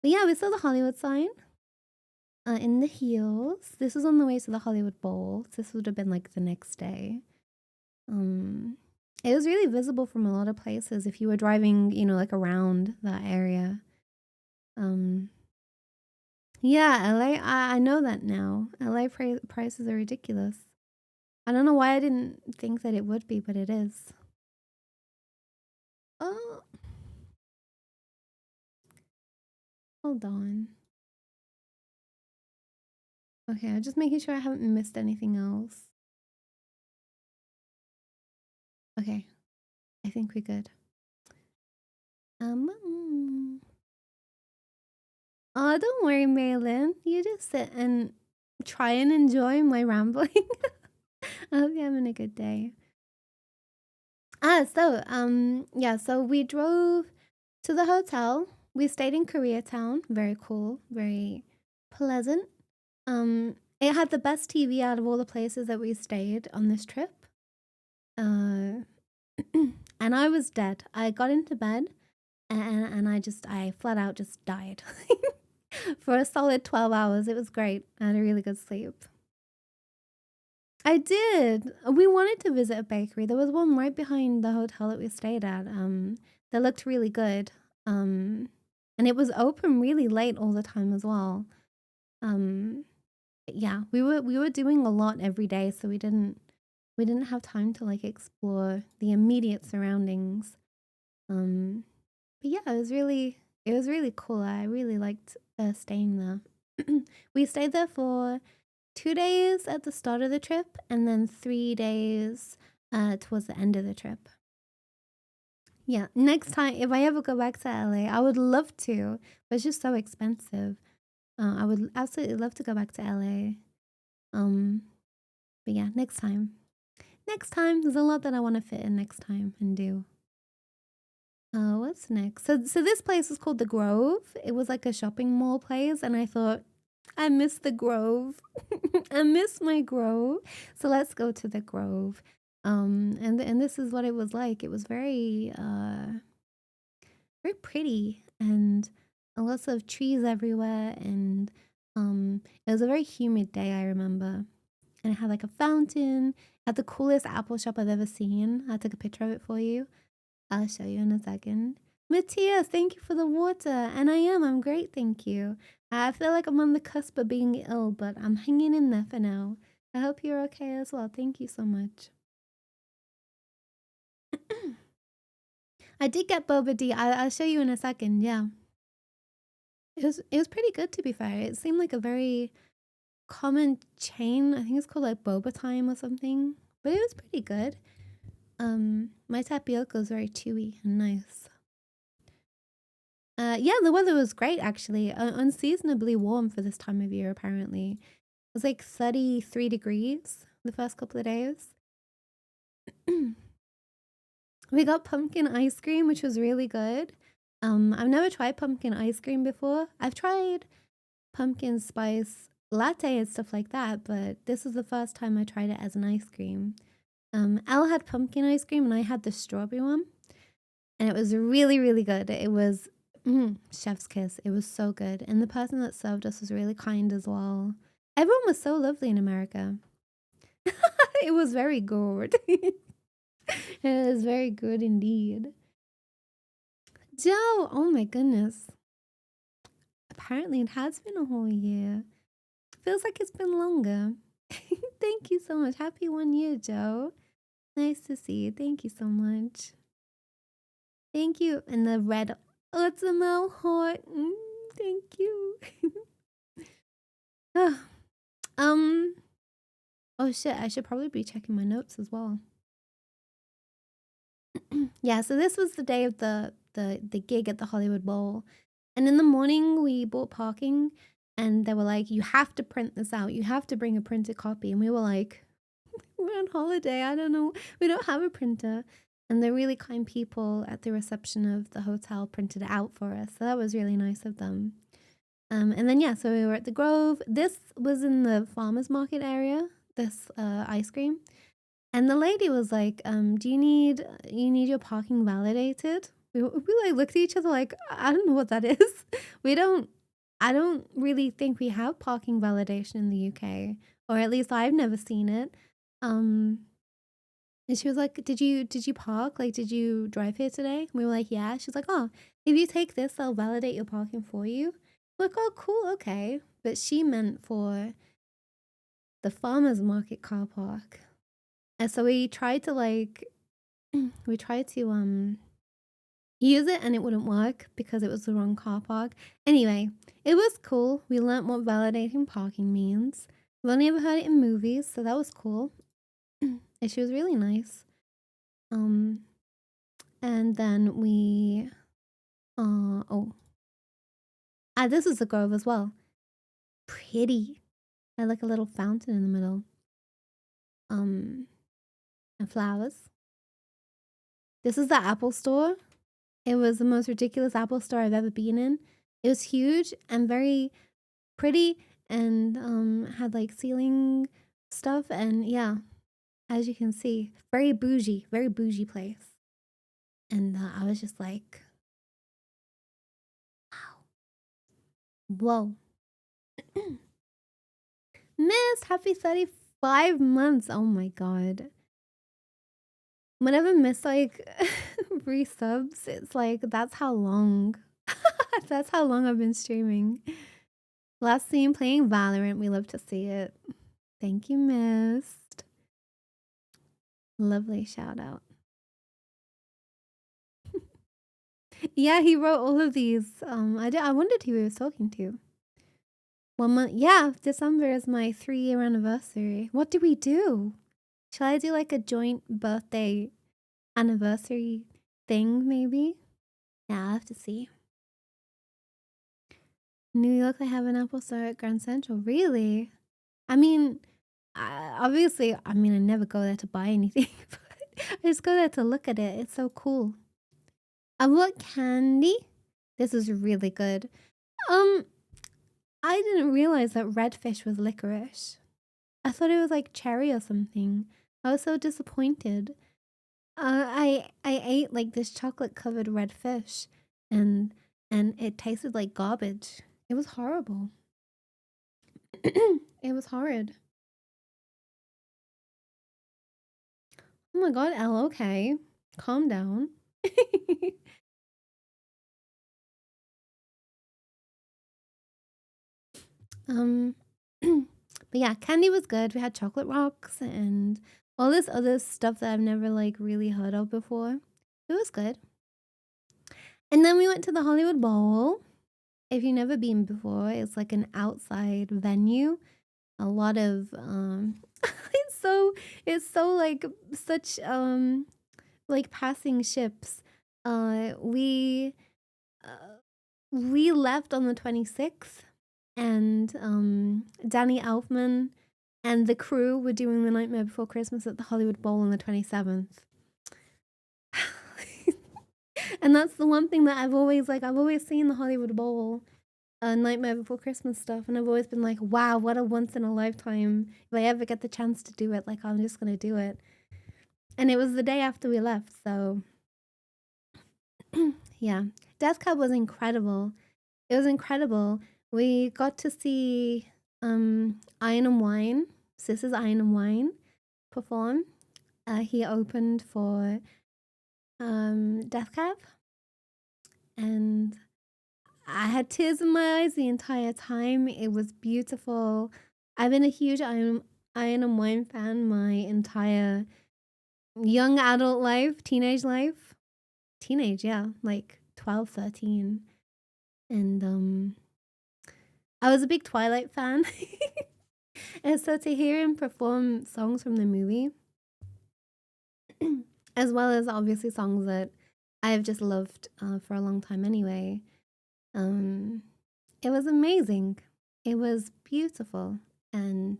Speaker 1: But yeah, we saw the Hollywood sign. In the heels. This was on the way to the Hollywood Bowl. This would have been like the next day. It was really visible from a lot of places if you were driving, you know, like around that area. Yeah, LA, I know that now. LA prices are ridiculous. I don't know why I didn't think that it would be, but it is. Oh. Hold on. Okay, I'm just making sure I haven't missed anything else. Okay, I think we're good. Oh, don't worry, Maylin. You just sit and try and enjoy my rambling. I hope you're having a good day. So we drove to the hotel. We stayed in Koreatown. Very cool, very pleasant. It had the best TV out of all the places that we stayed on this trip. And I was dead. I got into bed and I flat out just died. For a solid 12 hours. It was great. I had a really good sleep. I did. We wanted to visit a bakery. There was one right behind the hotel that we stayed at. That looked really good. And it was open really late all the time as well. Yeah, we were doing a lot every day, so we didn't have time to like explore the immediate surroundings. But yeah, it was really cool. I really liked staying there. We stayed there for 2 days at the start of the trip, and then 3 days towards the end of the trip. Yeah, next time, if I ever go back to LA, I would love to, but it's just so expensive. I would absolutely love to go back to LA. But yeah, next time. Next time, there's a lot that I want to fit in next time and do. What's next? So this place is called The Grove. It was like a shopping mall place, and I thought, I miss The Grove. I miss my Grove. So let's go to The Grove. And this is what it was like. It was very very pretty, and lots of trees everywhere, and it was a very humid day, I remember. And it had like a fountain, had the coolest apple shop I've ever seen. I took a picture of it for you. I'll show you in a second. Matthias, thank you for the water. And I'm great, thank you. I feel like I'm on the cusp of being ill, but I'm hanging in there for now. I hope you're okay as well. Thank you so much. I did get boba tea. I'll show you in a second. Yeah, it was pretty good, to be fair. It seemed like a very common chain. I think it's called like Boba Time or something, but it was pretty good. My tapioca is very chewy and nice. Yeah, the weather was great actually. Unseasonably warm for this time of year, apparently. It was like 33 degrees the first couple of days. We got pumpkin ice cream, which was really good. I've never tried pumpkin ice cream before. I've tried pumpkin spice latte and stuff like that, but this was the first time I tried it as an ice cream. Elle had pumpkin ice cream and I had the strawberry one, and it was really, really good. It was chef's kiss. It was so good, and the person that served us was really kind as well. Everyone was so lovely in America. It was very good. It was very good indeed. Joe, oh my goodness. Apparently, it has been a whole year. Feels like it's been longer. Thank you so much. Happy 1 year, Joe. Nice to see you. Thank you so much. Thank you. And the red Otsumel heart. Thank you. Oh shit, I should probably be checking my notes as well. Yeah, so this was the day of the gig at the Hollywood Bowl. And in the morning we bought parking and they were like, you have to print this out. You have to bring a printed copy. And we were like, we're on holiday. I don't know. We don't have a printer. And the really kind people at the reception of the hotel printed it out for us. So that was really nice of them. And then, yeah, so we were at the Grove. This was in the farmer's market area, this ice cream. And the lady was like, do you need your parking validated? We like looked at each other like, I don't know what that is. I don't really think we have parking validation in the UK, or at least I've never seen it. And she was like, did you park? Like, did you drive here today? We were like, yeah. She's like, oh, if you take this, I'll validate your parking for you. We're like, oh, cool, okay. But she meant for the farmer's market car park. And so we tried to use it and it wouldn't work because it was the wrong car park. Anyway, it was cool. We learned what validating parking means. We've only ever heard it in movies, so that was cool. And she was really nice. And then we this is the Grove as well. Pretty. Had like a little fountain in the middle. And flowers. This is the Apple store. It was the most ridiculous Apple store I've ever been in. It was huge and very pretty and had like ceiling stuff, and yeah, as you can see, very bougie place. And I was just like, wow. Miss, happy 35 months. Oh my god. Whenever Miss like resubs, it's like that's how long. That's how long I've been streaming. Last seen playing Valorant. We love to see it. Thank you, Mist. Lovely shout out. Yeah, he wrote all of these. I wondered who he was talking to. 1 month. Yeah, December is my 3-year anniversary. What do we do? Shall I do like a joint birthday anniversary thing, maybe? Yeah, I'll have to see. New York, they have an Apple store at Grand Central. Really? I mean, obviously, I never go there to buy anything, but I just go there to look at it. It's so cool. What candy? This is really good. I didn't realize that redfish was licorice. I thought it was like cherry or something. I was so disappointed. I ate like this chocolate covered red fish, and it tasted like garbage. It was horrible. It was horrid. Oh my god, Elle, okay. Calm down. But yeah, candy was good. We had chocolate rocks and all this other stuff that I've never like really heard of before. It was good. And then we went to the Hollywood Bowl. If you've never been before, it's like an outside venue. A lot of it's so like such like passing ships. We we left on the 26th, and Danny Elfman and the crew were doing the Nightmare Before Christmas at the Hollywood Bowl on the 27th. And that's the one thing that I've always seen the Hollywood Bowl, Nightmare Before Christmas stuff, and I've always been like, wow, what a once in a lifetime. If I ever get the chance to do it, like, I'm just gonna do it. And it was the day after we left, so yeah. Death Cab was incredible. It was incredible. We got to see Iron and Wine, Sisters Iron and Wine, perform. He opened for Death Cab, and I had tears in my eyes the entire time. It was beautiful. I've been a huge Iron and Wine fan my entire young adult life, teenage life. Teenage, yeah, like 12, 13. And I was a big Twilight fan. And so to hear him perform songs from the movie, as well as obviously songs that I've just loved for a long time anyway, it was amazing. It was beautiful, and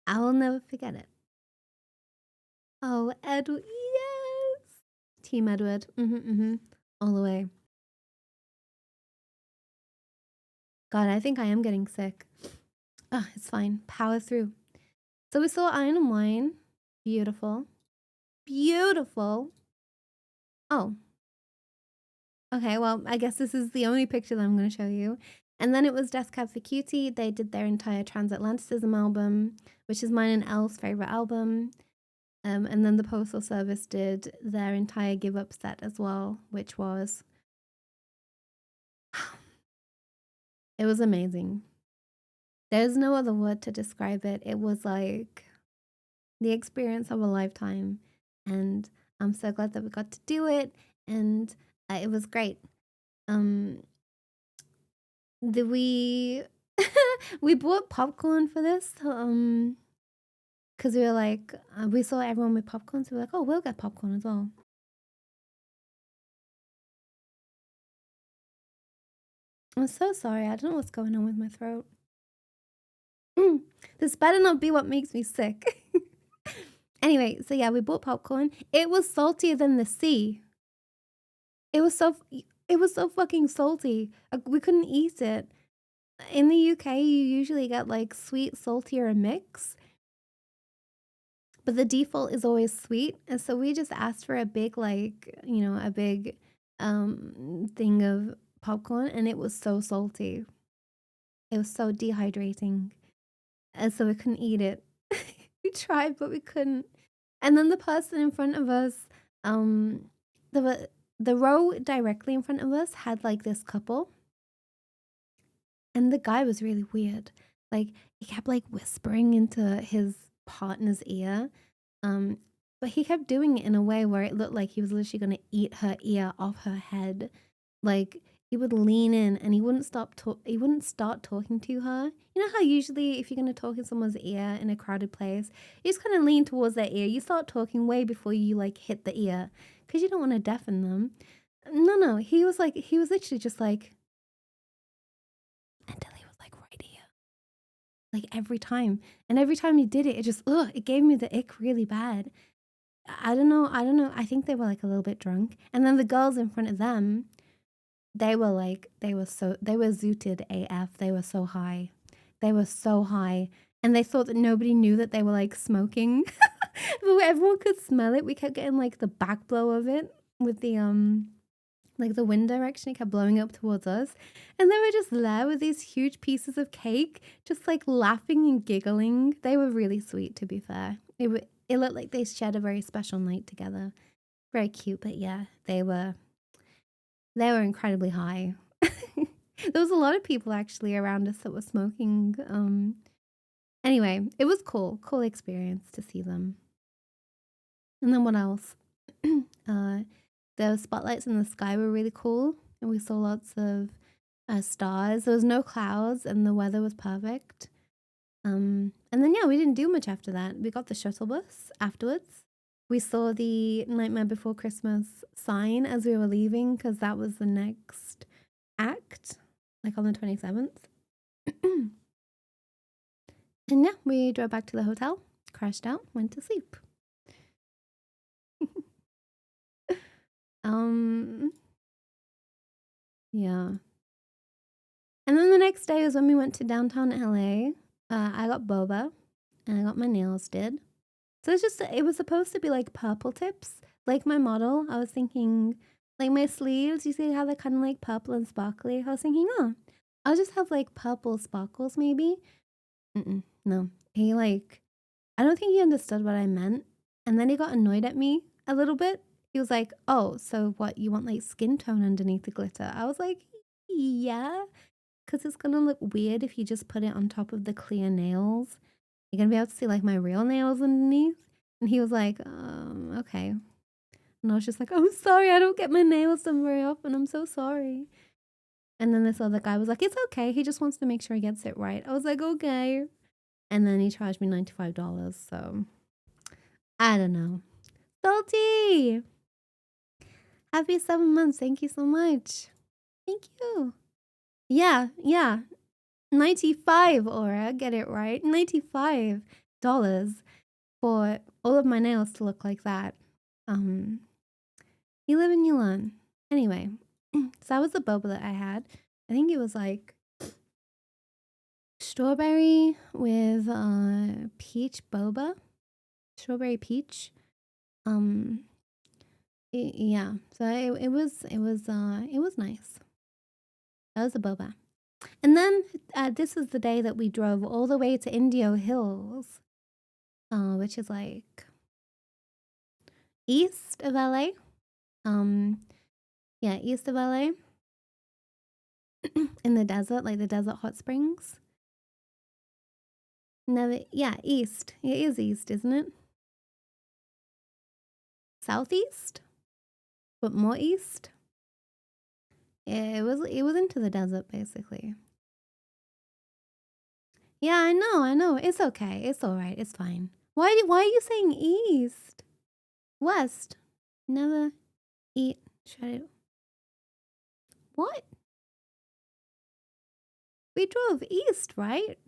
Speaker 1: I will never forget it. Oh, Edward, yes! Team Edward, all the way. God, I think I am getting sick. Oh, it's fine. Power through. So we saw Iron and Wine. Beautiful. Beautiful. Oh. Okay, well, I guess this is the only picture that I'm going to show you. And then it was Death Cab for Cutie. They did their entire Transatlanticism album, which is mine and Elle's favorite album. And then the Postal Service did their entire Give Up set as well, which was... It was amazing. There's no other word to describe it. It was like the experience of a lifetime. And I'm so glad that we got to do it. And it was great. We bought popcorn for this. Because we were like, we saw everyone with popcorn. So we were like, oh, we'll get popcorn as well. I'm so sorry. I don't know what's going on with my throat. This better not be what makes me sick. Anyway, so yeah, we bought popcorn. It was saltier than the sea. It was so fucking salty. We couldn't eat it. In the UK, you usually get like sweet, salty, or a mix. But the default is always sweet. And so we just asked for a big, like, you know, a big thing of popcorn. And it was so salty. It was so dehydrating. And so we couldn't eat it. We tried, but we couldn't. And then the person in front of us, the row directly in front of us had like this couple. And the guy was really weird. Like, he kept like whispering into his partner's ear. But he kept doing it in a way where it looked like he was literally going to eat her ear off her head. Like, he would lean in and he wouldn't start talking to her. You know how usually if you're going to talk in someone's ear in a crowded place, you just kind of lean towards their ear. You start talking way before you like hit the ear because you don't want to deafen them. No, he was literally just like, until he was like right here. Like every time. And every time he did it, it gave me the ick really bad. I don't know. I think they were like a little bit drunk. And then the girls in front of them, they were zooted AF. They were so high. And they thought that nobody knew that they were like smoking. But everyone could smell it. We kept getting like the back blow of it with the like the wind direction. It kept blowing up towards us. And they were just there with these huge pieces of cake, just like laughing and giggling. They were really sweet, to be fair. It looked like they shared a very special night together. Very cute, but yeah, they were incredibly high. There was a lot of people actually around us that were smoking. Anyway, it was cool experience to see them. And then what else? The spotlights in the sky were really cool, and we saw lots of stars. There was no clouds, and the weather was perfect. And then yeah, we didn't do much after that. We got the shuttle bus afterwards. We saw the Nightmare Before Christmas sign as we were leaving because that was the next act, like on the 27th. And yeah, we drove back to the hotel, crashed out, went to sleep. Yeah. And then the next day was when we went to downtown LA. I got boba and I got my nails did. So it was supposed to be like purple tips, like my model. I was thinking, like my sleeves, you see how they're kind of like purple and sparkly? I was thinking, oh, I'll just have like purple sparkles maybe. No. I don't think he understood what I meant. And then he got annoyed at me a little bit. He was like, oh, so what, you want like skin tone underneath the glitter? I was like, yeah, because it's going to look weird if you just put it on top of the clear nails. You're going to be able to see like my real nails underneath. And he was like, okay. And I was just like, I'm sorry, I don't get my nails done very often. I'm so sorry. And then this other guy was like, it's okay. He just wants to make sure he gets it right. I was like, okay. And then he charged me $95. So I don't know. Salty! Happy 7 months. Thank you so much. Thank you. Yeah. 95, Aura. Get it right. $95 for all of my nails to look like that. You live and you learn. Anyway, so that was the boba that I had. I think it was like strawberry with peach boba. Strawberry peach. Yeah. So it was nice. That was a boba. And then this is the day that we drove all the way to Indio Hills, which is like east of LA. Yeah, east of LA. In the desert, like the desert hot springs. Yeah, east. It is east, isn't it? Southeast? But more east? Yeah, it was into the desert basically. Yeah, I know. It's okay. It's alright. It's fine. Why are you saying east? West. Never eat. Shut it. What? We drove east, right?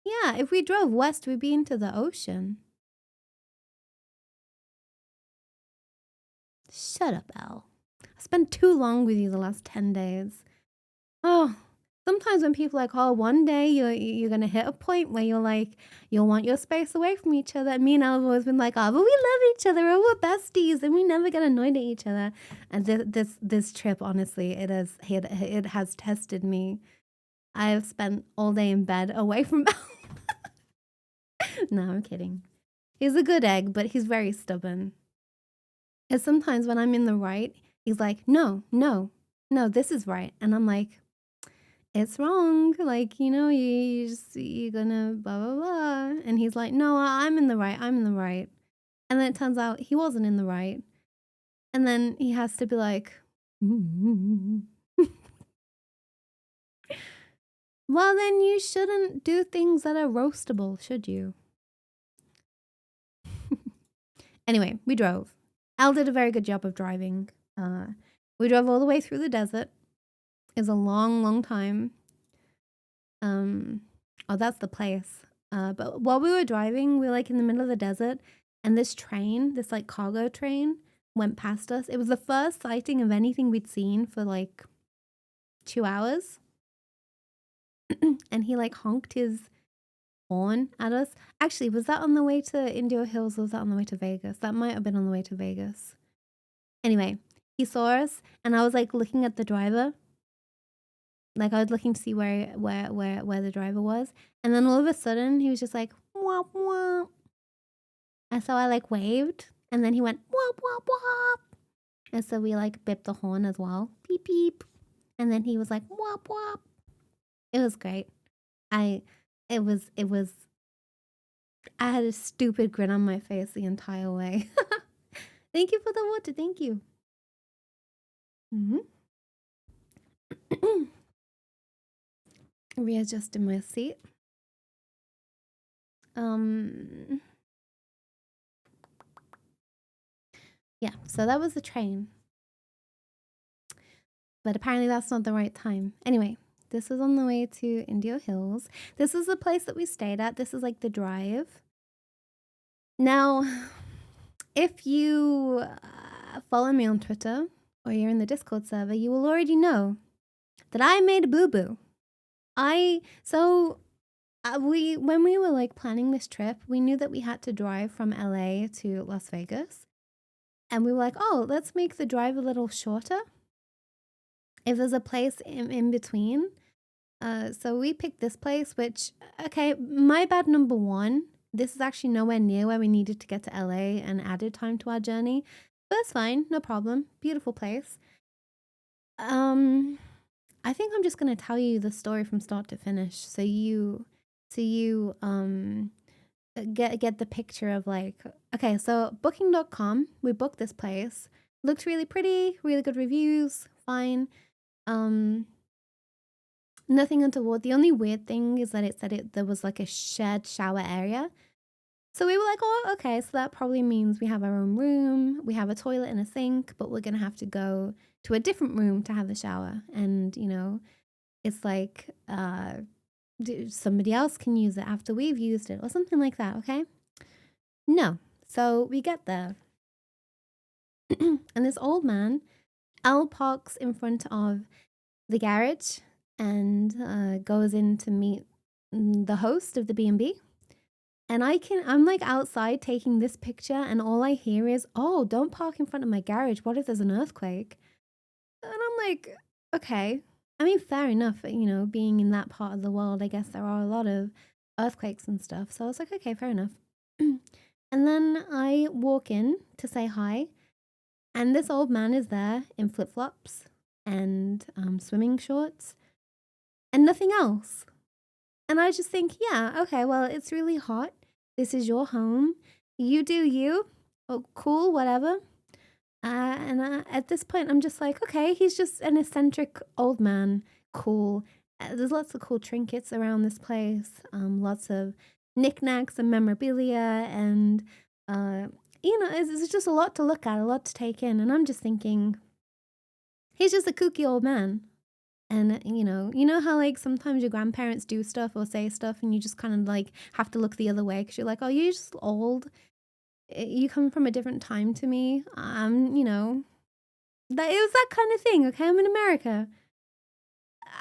Speaker 1: Yeah, if we drove west, we'd be into the ocean. Shut up, Al. I spent too long with you the last 10 days. Oh, sometimes when people are like, oh, one day you're gonna hit a point where you'll want your space away from each other. And me and Al have always been like, oh, but we love each other, we're besties, and we never get annoyed at each other. And this trip, honestly, it has tested me. I have spent all day in bed away from Al. No, I'm kidding. He's a good egg, but he's very stubborn. And sometimes when I'm in the right, he's like, no, this is right. And I'm like, it's wrong. Like, you're gonna blah, blah, blah. And he's like, no, I'm in the right. And then it turns out he wasn't in the right. And then he has to be like, well, then you shouldn't do things that are roastable, should you? Anyway, we drove. Al did a very good job of driving. We drove all the way through the desert. It was a long, long time. Oh, that's the place. But while we were driving, we were like in the middle of the desert, and this like cargo train, went past us. It was the first sighting of anything we'd seen for like 2 hours. And he like honked his horn at us. Actually, was that on the way to Indio Hills or was that on the way to Vegas? That might have been on the way to Vegas. Anyway, he saw us and I was like looking at the driver. Like I was looking to see where the driver was. And then all of a sudden he was just like, womp womp. And so I like waved and then he went, womp womp womp. And so we like bipped the horn as well. Beep beep. And then he was like, womp womp. It was great. I had a stupid grin on my face the entire way. Thank you for the water. Thank you. Readjusting my seat. Yeah, so that was the train. But apparently that's not the right time. Anyway, this is on the way to Indio Hills. This is the place that we stayed at. This is like the drive. Now, if you follow me on Twitter or you're in the Discord server, you will already know that I made a boo-boo. When we were like planning this trip, we knew that we had to drive from LA to Las Vegas. And we were like, oh, let's make the drive a little shorter. If there's a place in between. So we picked this place, which, okay, my bad number one. This is actually nowhere near where we needed to get to LA and added time to our journey. But that's fine, no problem. Beautiful place. I think I'm just gonna tell you the story from start to finish, so you get the picture of like, okay, so booking.com, we booked this place. Looked really pretty, really good reviews, fine. Nothing untoward. The only weird thing is that it said there was like a shared shower area. So we were like, oh, okay, so that probably means we have our own room, we have a toilet and a sink, but we're gonna have to go to a different room to have the shower. And, you know, it's like somebody else can use it after we've used it or something like that, okay? No. So we get there. And this old man, Al parks in front of the garage and goes in to meet the host of the B&B. And I'm like outside taking this picture and all I hear is, oh, don't park in front of my garage. What if there's an earthquake? And I'm like, okay. I mean, fair enough, you know, being in that part of the world, I guess there are a lot of earthquakes and stuff. So I was like, okay, fair enough. And then I walk in to say hi. And this old man is there in flip-flops and swimming shorts and nothing else. And I just think, yeah, okay, well, it's really hot. This is your home. You do you. Oh, cool, whatever. At this point, I'm just like, okay, he's just an eccentric old man. Cool. There's lots of cool trinkets around this place. Lots of knickknacks and memorabilia. And, you know, it's just a lot to look at, a lot to take in. And I'm just thinking, he's just a kooky old man. And, you know how, like, sometimes your grandparents do stuff or say stuff and you just kind of, like, have to look the other way because you're like, oh, you're just old. You come from a different time to me. You know, it was that kind of thing, okay? I'm in America.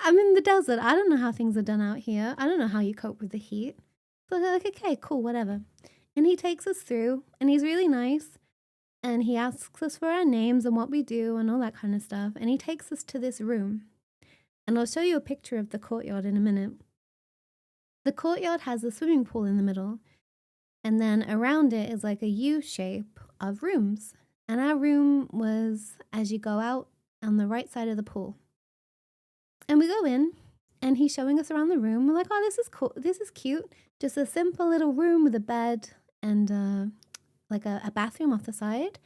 Speaker 1: I'm in the desert. I don't know how things are done out here. I don't know how you cope with the heat. So they're like, okay, cool, whatever. And he takes us through and he's really nice. And he asks us for our names and what we do and all that kind of stuff. And he takes us to this room. And I'll show you a picture of the courtyard in a minute. The courtyard has a swimming pool in the middle. And then around it is like a U shape of rooms. And our room was as you go out on the right side of the pool. And we go in and he's showing us around the room. We're like, oh, this is cool. This is cute. Just a simple little room with a bed and like a bathroom off the side.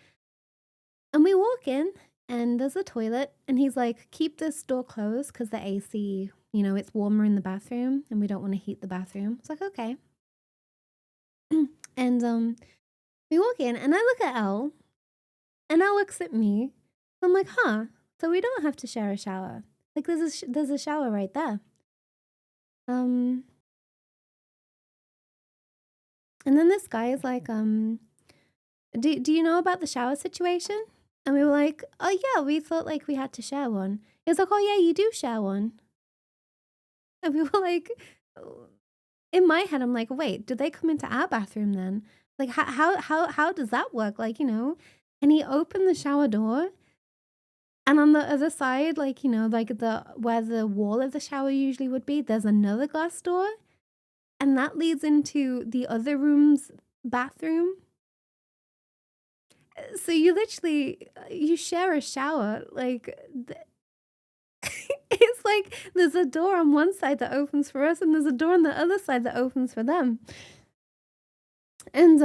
Speaker 1: And we walk in. And there's a toilet, and he's like, keep this door closed because the AC, you know, it's warmer in the bathroom, and we don't want to heat the bathroom. It's like, okay. And we walk in, and I look at Elle, and Elle looks at me. I'm like, huh, so we don't have to share a shower. Like, there's a shower right there. And then this guy is like, do you know about the shower situation? And we were like, oh, yeah, we thought, like, we had to share one. He was like, oh, yeah, you do share one. And we were like, in my head, I'm like, wait, do they come into our bathroom then? Like, how does that work? Like, you know? And he opened the shower door. And on the other side, like, you know, like where the wall of the shower usually would be, there's another glass door. And that leads into the other room's bathroom. So you share a shower, like, it's like there's a door on one side that opens for us and there's a door on the other side that opens for them. And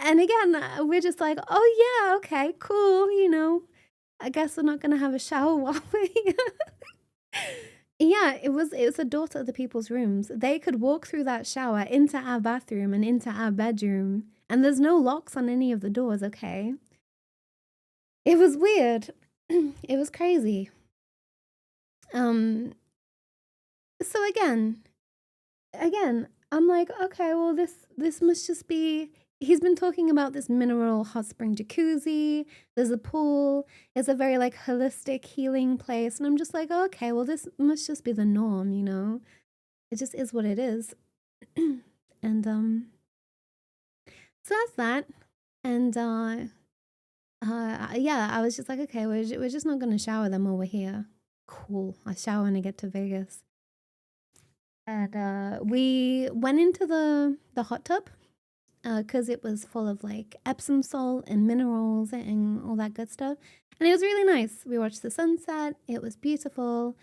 Speaker 1: again, we're just like, oh yeah, okay, cool, you know, I guess we're not gonna have a shower while we're here. Yeah, it was a door to other people's rooms. They could walk through that shower into our bathroom and into our bedroom. And there's no locks on any of the doors, okay? It was weird. It was crazy. So again, I'm like, okay, well, this must just be. He's been talking about this mineral hot spring jacuzzi. There's a pool. It's a very like holistic healing place, and I'm just like, okay, well, this must just be the norm, you know. It just is what it is. And so that's that. And yeah, I was just like, okay, we're just not gonna shower them while we're here. Cool. I shower when I get to Vegas. And we went into the hot tub because it was full of like Epsom salt and minerals and all that good stuff. And it was really nice. We watched the sunset. It was beautiful.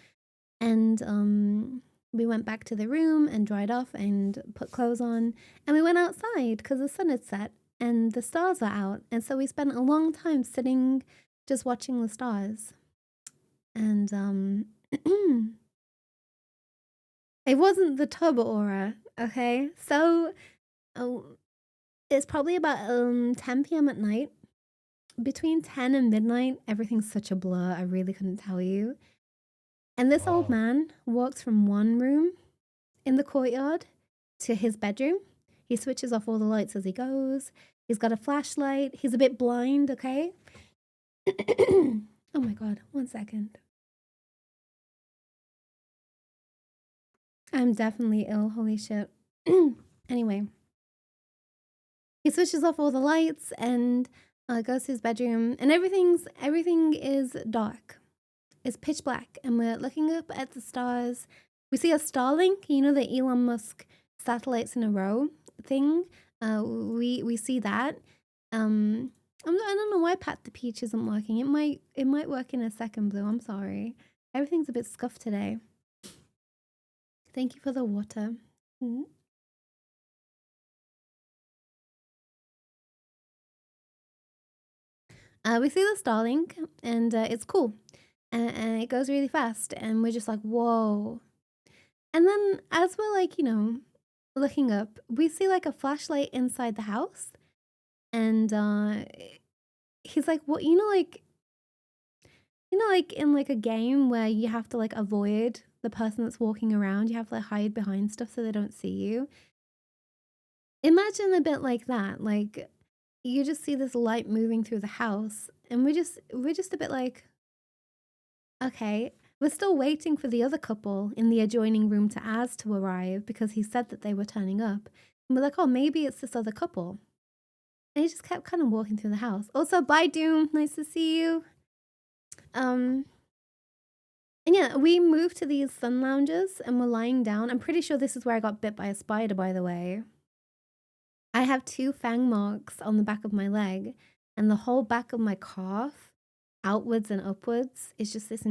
Speaker 1: And we went back to the room and dried off and put clothes on. And we went outside because the sun had set and the stars were out. And so we spent a long time sitting just watching the stars. And it wasn't the tub aura, okay? So it's probably about 10 p.m. at night. Between 10 and midnight, everything's such a blur, I really couldn't tell you. And this old man walks from one room in the courtyard to his bedroom. He switches off all the lights as he goes. He's got a flashlight. He's a bit blind, okay? Oh my god, 1 second. I'm definitely ill, holy shit. Anyway. He switches off all the lights and goes to his bedroom, and everything is dark. It's pitch black, and we're looking up at the stars. We see a Starlink, you know, the Elon Musk satellites in a row thing. We see that. I don't know why Pat the Peach isn't working. It might work in a second, Blue. I'm sorry. Everything's a bit scuffed today. Thank you for the water. Mm-hmm. We see the Starlink, and it's cool. And it goes really fast, and we're just like, whoa. And then as we're like, you know, looking up, we see like a flashlight inside the house. And he's like, what, you know, like in like a game where you have to like avoid the person that's walking around, you have to like hide behind stuff so they don't see you. Imagine a bit like that. Like you just see this light moving through the house, and we're just a bit like, okay, we're still waiting for the other couple in the adjoining room to Az to arrive because he said that they were turning up. And we're like, oh, maybe it's this other couple. And he just kept kind of walking through the house. Also, bye, Doom. Nice to see you. And yeah, we moved to these sun lounges and we're lying down. I'm pretty sure this is where I got bit by a spider, by the way. I have 2 fang marks on the back of my leg, and the whole back of my calf, outwards and upwards, is just this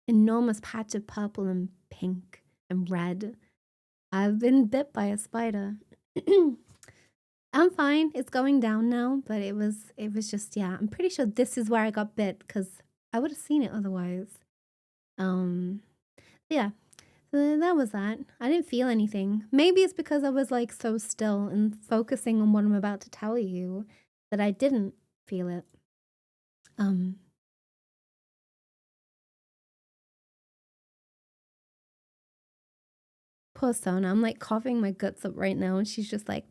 Speaker 1: enormous patch of purple and pink and red. I've been bit by a spider. I'm fine. It's going down now, but it was just, yeah. I'm pretty sure this is where I got bit because I would have seen it otherwise. Yeah. So that was that. I didn't feel anything. Maybe it's because I was like so still and focusing on what I'm about to tell you that I didn't feel it. Poor Sona. I'm like coughing my guts up right now, and she's just like,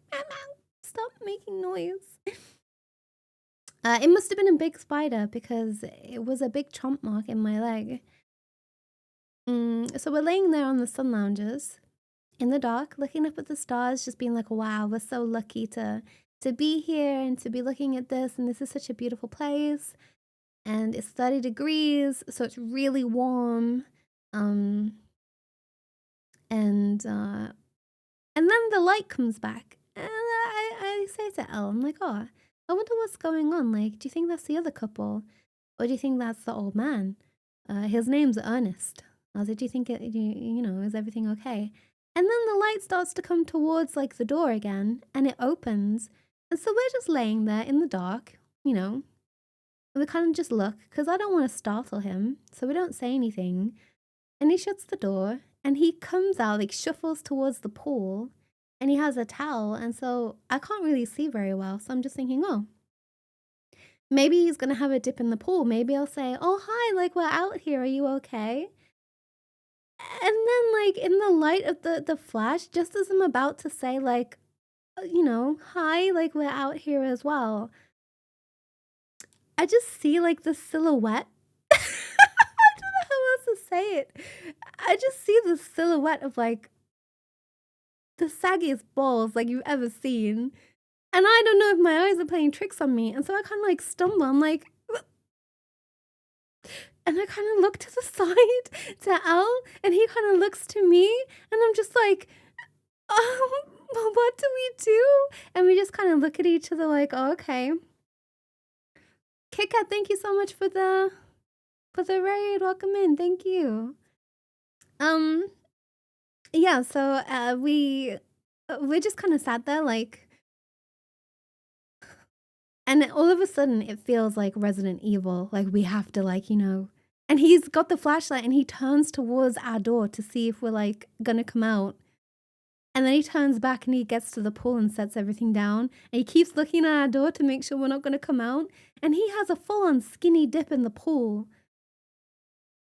Speaker 1: stop making noise. It must have been a big spider because it was a big chomp mark in my leg. So we're laying there on the sun lounges in the dark, looking up at the stars, just being like, wow, we're so lucky to be here and to be looking at this, and this is such a beautiful place. And it's 30 degrees, so it's really warm. And then the light comes back, and I say to Elle, I'm like, oh, I wonder what's going on. Like, do you think that's the other couple, or do you think that's the old man? His name's Ernest. I was like, do you think you know, is everything okay? And then the light starts to come towards like the door again, and it opens, and so we're just laying there in the dark, you know. We kind of just look because I don't want to startle him, so we don't say anything. And he shuts the door, and he comes out, like shuffles towards the pool, and he has a towel, and so I can't really see very well. So I'm just thinking, oh, maybe he's gonna have a dip in the pool. Maybe I'll say, "Oh, hi, like, we're out here. Are you okay?" And then, like, in the light of the flash, just as I'm about to say, like, you know, "Hi, like, we're out here as well," I just see, like, the silhouette. I don't know how else to say it. I just see the silhouette of, like, the saggiest balls, like, you've ever seen. And I don't know if my eyes are playing tricks on me, and so I kinda, like, stumble. I'm like, and I kinda look to the side to Al, and he kinda looks to me, and I'm just like, what do we do?" And we just kinda look at each other like, "Oh, okay." Kit thank you so much for the raid. Welcome in. Thank you. Um, yeah, so, we just kinda sat there, like, and then all of a sudden, it feels like Resident Evil, like, we have to, like, you know, and he's got the flashlight, and he turns towards our door to see if we're, like, gonna come out, and then he turns back, and he gets to the pool and sets everything down, and he keeps looking at our door to make sure we're not gonna come out, and he has a full-on skinny dip in the pool.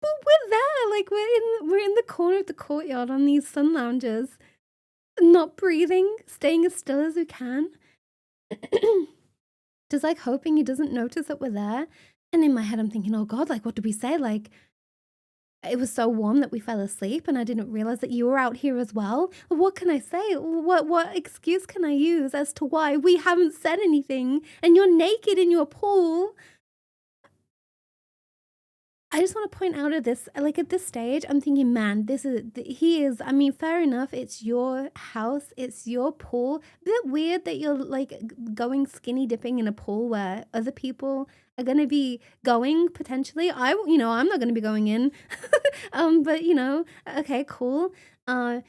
Speaker 1: But we're there, like, we're in the corner of the courtyard on these sun lounges, not breathing, staying as still as we can. Just, like, hoping he doesn't notice that we're there, and in my head, I'm thinking, "Oh god, like, what did we say?" Like, "It was so warm that we fell asleep, and I didn't realize that you were out here as well." What can I say? What excuse can I use as to why we haven't said anything, and you're naked in your pool? I just wanna point out at this, like, at this stage, I'm thinking, "Man, this is he is." I mean, fair enough, it's your house, it's your pool. Bit weird that you're, like, going skinny dipping in a pool where other people are gonna be going, potentially. You know, I'm not gonna be going in. But, you know, okay, cool. Uh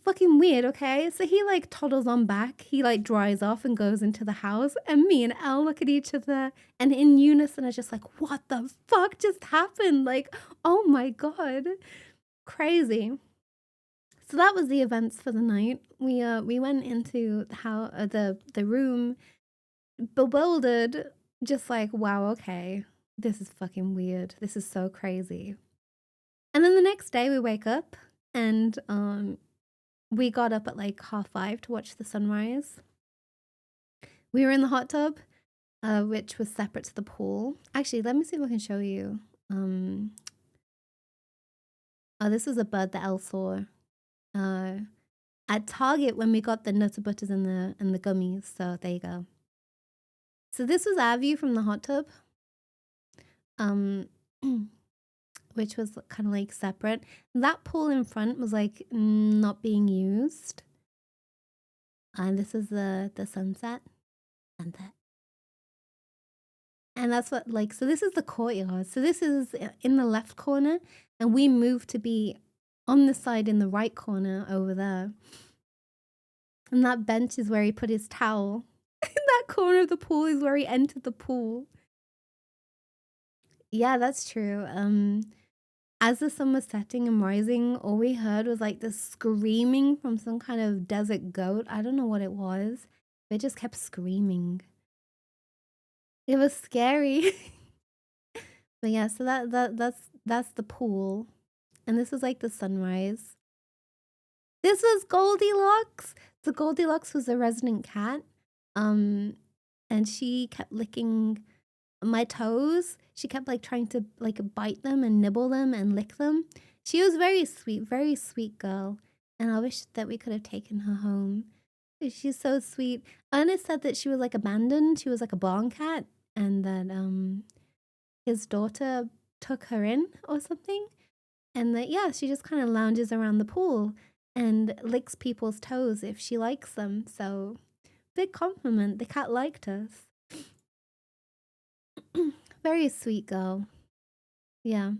Speaker 1: Fucking weird, okay? So he, like, toddles on back, he, like, dries off and goes into the house, and me and Elle look at each other, and in unison are just like, "What the fuck just happened?" Like, oh my god. Crazy. So that was the events for the night. We went into the room, bewildered, just like, "Wow, okay. This is fucking weird. This is so crazy." And then the next day, we wake up, and, we got up at, like, 5:30 to watch the sunrise. We were in the hot tub, which was separate to the pool. Actually, let me see if I can show you. Um, oh, this is a bird that Elle saw, uh, at Target when we got the Nutter Butters and the gummies, so there you go. So this was our view from the hot tub, um, which was kinda, like, separate. That pool in front was, like, not being used. And this is the sunset. Sunset. And that's what, like, so this is the courtyard. So this is in the left corner, and we moved to be on the side in the right corner over there. And that bench is where he put his towel. That corner of the pool is where he entered the pool. Yeah, that's true. As the sun was setting and rising, all we heard was like this screaming from some kind of desert goat. I don't know what it was. They just kept screaming. It was scary. But yeah, so that's the pool. And this is like the sunrise. This was Goldilocks. So Goldilocks was a resident cat. And she kept licking my toes. She kept like trying to like bite them and nibble them and lick them. She was very sweet girl. And I wish that we could have taken her home. She's so sweet. Ernest said that she was like abandoned. She was like a barn cat, and that his daughter took her in or something. And that, yeah, she just kind of lounges around the pool and licks people's toes if she likes them. So, big compliment. The cat liked us. Very sweet girl. Yeah.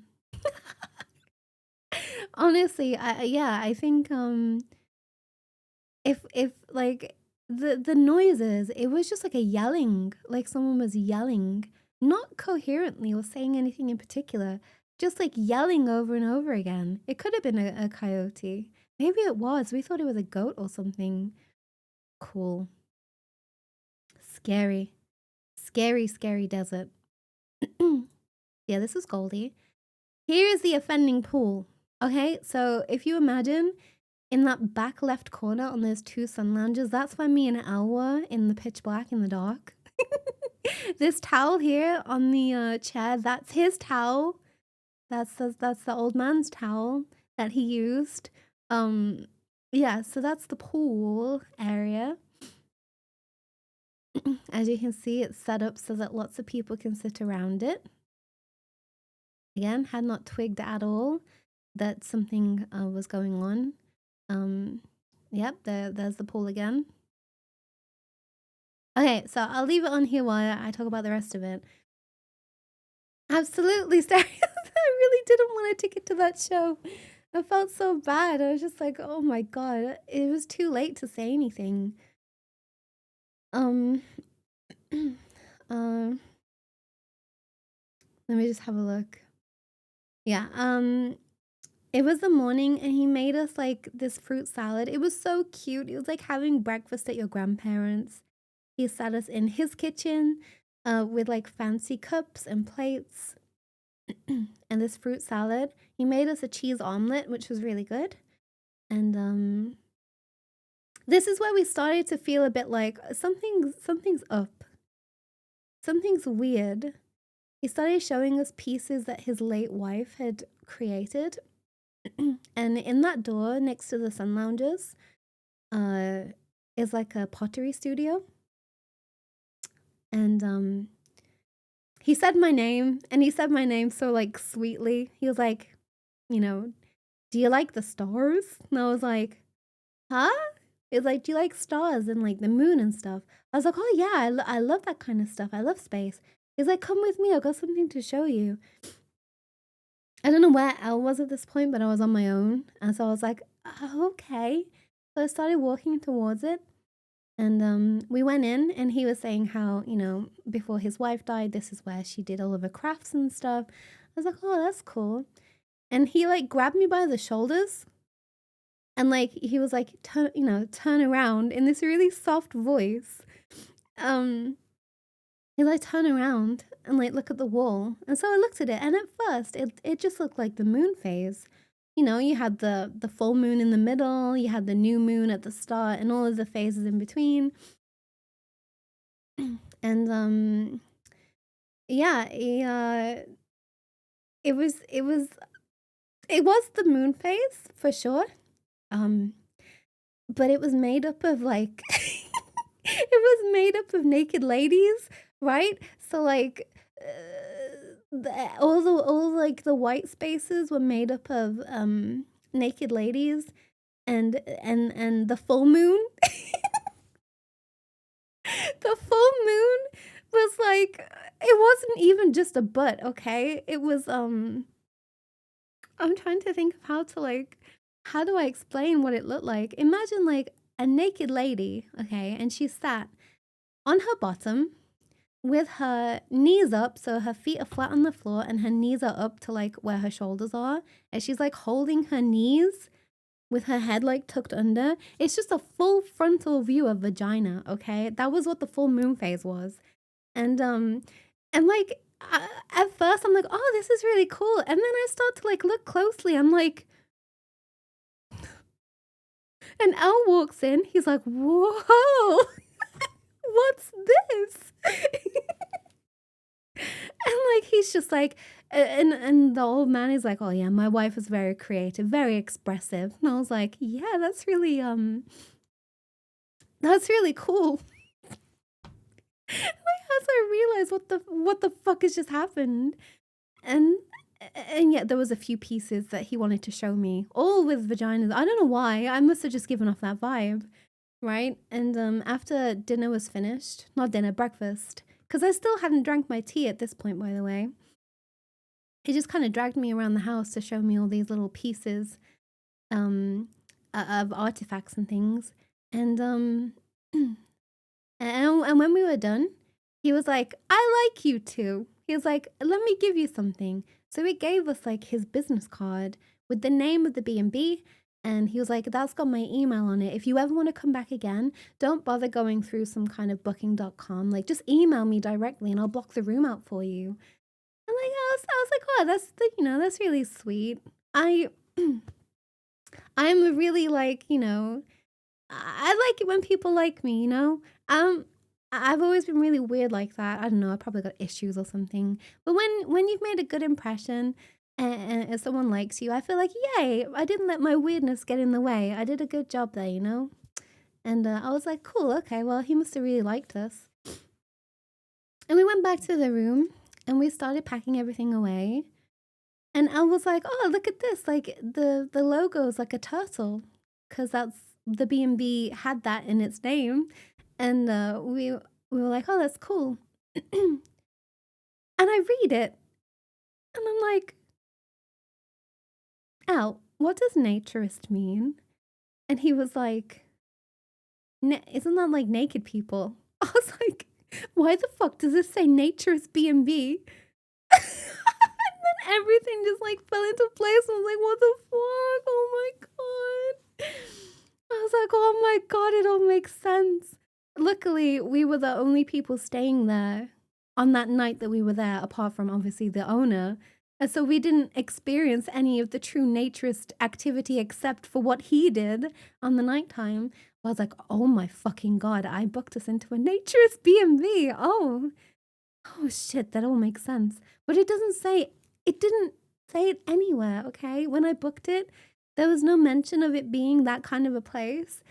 Speaker 1: Honestly, I think if like the noises, it was just like a yelling, like someone was yelling, not coherently or saying anything in particular, just like yelling over and over again. It could have been a coyote. Maybe it was. We thought it was a goat or something. Cool. Scary. Scary, scary desert. Yeah, this is Goldie. Here is the offending pool. Okay, so if you imagine in that back left corner on those two sun lounges, that's where me and Al were in the pitch black in the dark. This towel here on the chair, that's his towel. That's the old man's towel that he used. Yeah, so that's the pool area. As you can see, it's set up so that lots of people can sit around it. Again, had not twigged at all that something was going on. Yep, there's the pool again. Okay, so I'll leave it on here while I talk about the rest of it. Absolutely, Star. I really didn't want a ticket to that show. I felt so bad. I was just like, oh my god, it was too late to say anything. Let me just have a look. Yeah, it was the morning and he made us like this fruit salad. It was so cute. It was like having breakfast at your grandparents'. He sat us in his kitchen with like fancy cups and plates and this fruit salad. He made us a cheese omelet, which was really good. And this is where we started to feel a bit like something's up. Something's weird. He started showing us pieces that his late wife had created. And in that door next to the sun lounges is like a pottery studio. And he said my name, and he said my name so like sweetly. He was like, you know, do you like the stars? And I was like, huh? It's like, do you like stars and like the moon and stuff? I was like, oh yeah, I love that kind of stuff. I love space. He's like, come with me. I've got something to show you. I don't know where Elle was at this point, but I was on my own. And so I was like, oh, okay. So I started walking towards it. And we went in, and he was saying how, you know, before his wife died, this is where she did all of her crafts and stuff. I was like, oh, that's cool. And he like grabbed me by the shoulders, and like he was like, turn around in this really soft voice. He like turn around and like look at the wall. And so I looked at it, and at first it just looked like the moon phase. You know, you had the full moon in the middle, you had the new moon at the start, and all of the phases in between. And yeah, it was the moon phase for sure. But it was made up of like it was made up of naked ladies, right? So like all like the white spaces were made up of naked ladies, and the full moon the full moon was like, it wasn't even just a butt, okay? It was I'm trying to think of how do I explain what it looked like? Imagine like a naked lady, okay, and she sat on her bottom with her knees up, so her feet are flat on the floor and her knees are up to like where her shoulders are, and she's like holding her knees with her head like tucked under. It's just a full frontal view of vagina, okay? That was what the full moon phase was. And like at first I'm like, oh, this is really cool, and then I start to like look closely. I'm like, and Elle walks in. He's like, whoa, what's this? And like he's just like, and the old man is like, oh yeah, my wife is very creative, very expressive. And I was like, yeah, that's really cool. Like as I realized what the fuck has just happened, and yet there was a few pieces that he wanted to show me, all with vaginas. I don't know why. I must have just given off that vibe, right? And after dinner was finished, not dinner, breakfast, because I still hadn't drank my tea at this point, by the way. He just kind of dragged me around the house to show me all these little pieces of artifacts and things. And and when we were done, he was like, I like you too. He was like, let me give you something. So he gave us like his business card with the name of the B&B And he was like, that's got my email on it. If you ever want to come back again, don't bother going through some kind of booking.com. Like, just email me directly and I'll block the room out for you. And like, I was like, oh, that's really sweet. I'm really like, I like it when people like me, I've always been really weird like that. I don't know, I probably got issues or something. But when you've made a good impression and if someone likes you, I feel like, yay, I didn't let my weirdness get in the way. I did a good job there. And I was like, cool, okay, well, he must have really liked us. And we went back to the room and we started packing everything away. And I was like, oh, look at this. Like the logo is like a turtle because that's the B&B had that in its name. And we were like, oh, that's cool. And I read it and I'm like, Al, what does naturist mean? And he was like, isn't that like naked people? I was like, why the fuck does this say naturist B&B? And then everything just like fell into place. I was like, what the fuck? Oh my god. I was like, oh my god, it all makes sense. Luckily, we were the only people staying there on that night that we were there, apart from obviously the owner. And so we didn't experience any of the true naturist activity except for what he did on the nighttime. I was like, oh my fucking god, I booked us into a naturist B&B. Oh shit, that all makes sense. But it didn't say it anywhere, okay? When I booked it, there was no mention of it being that kind of a place.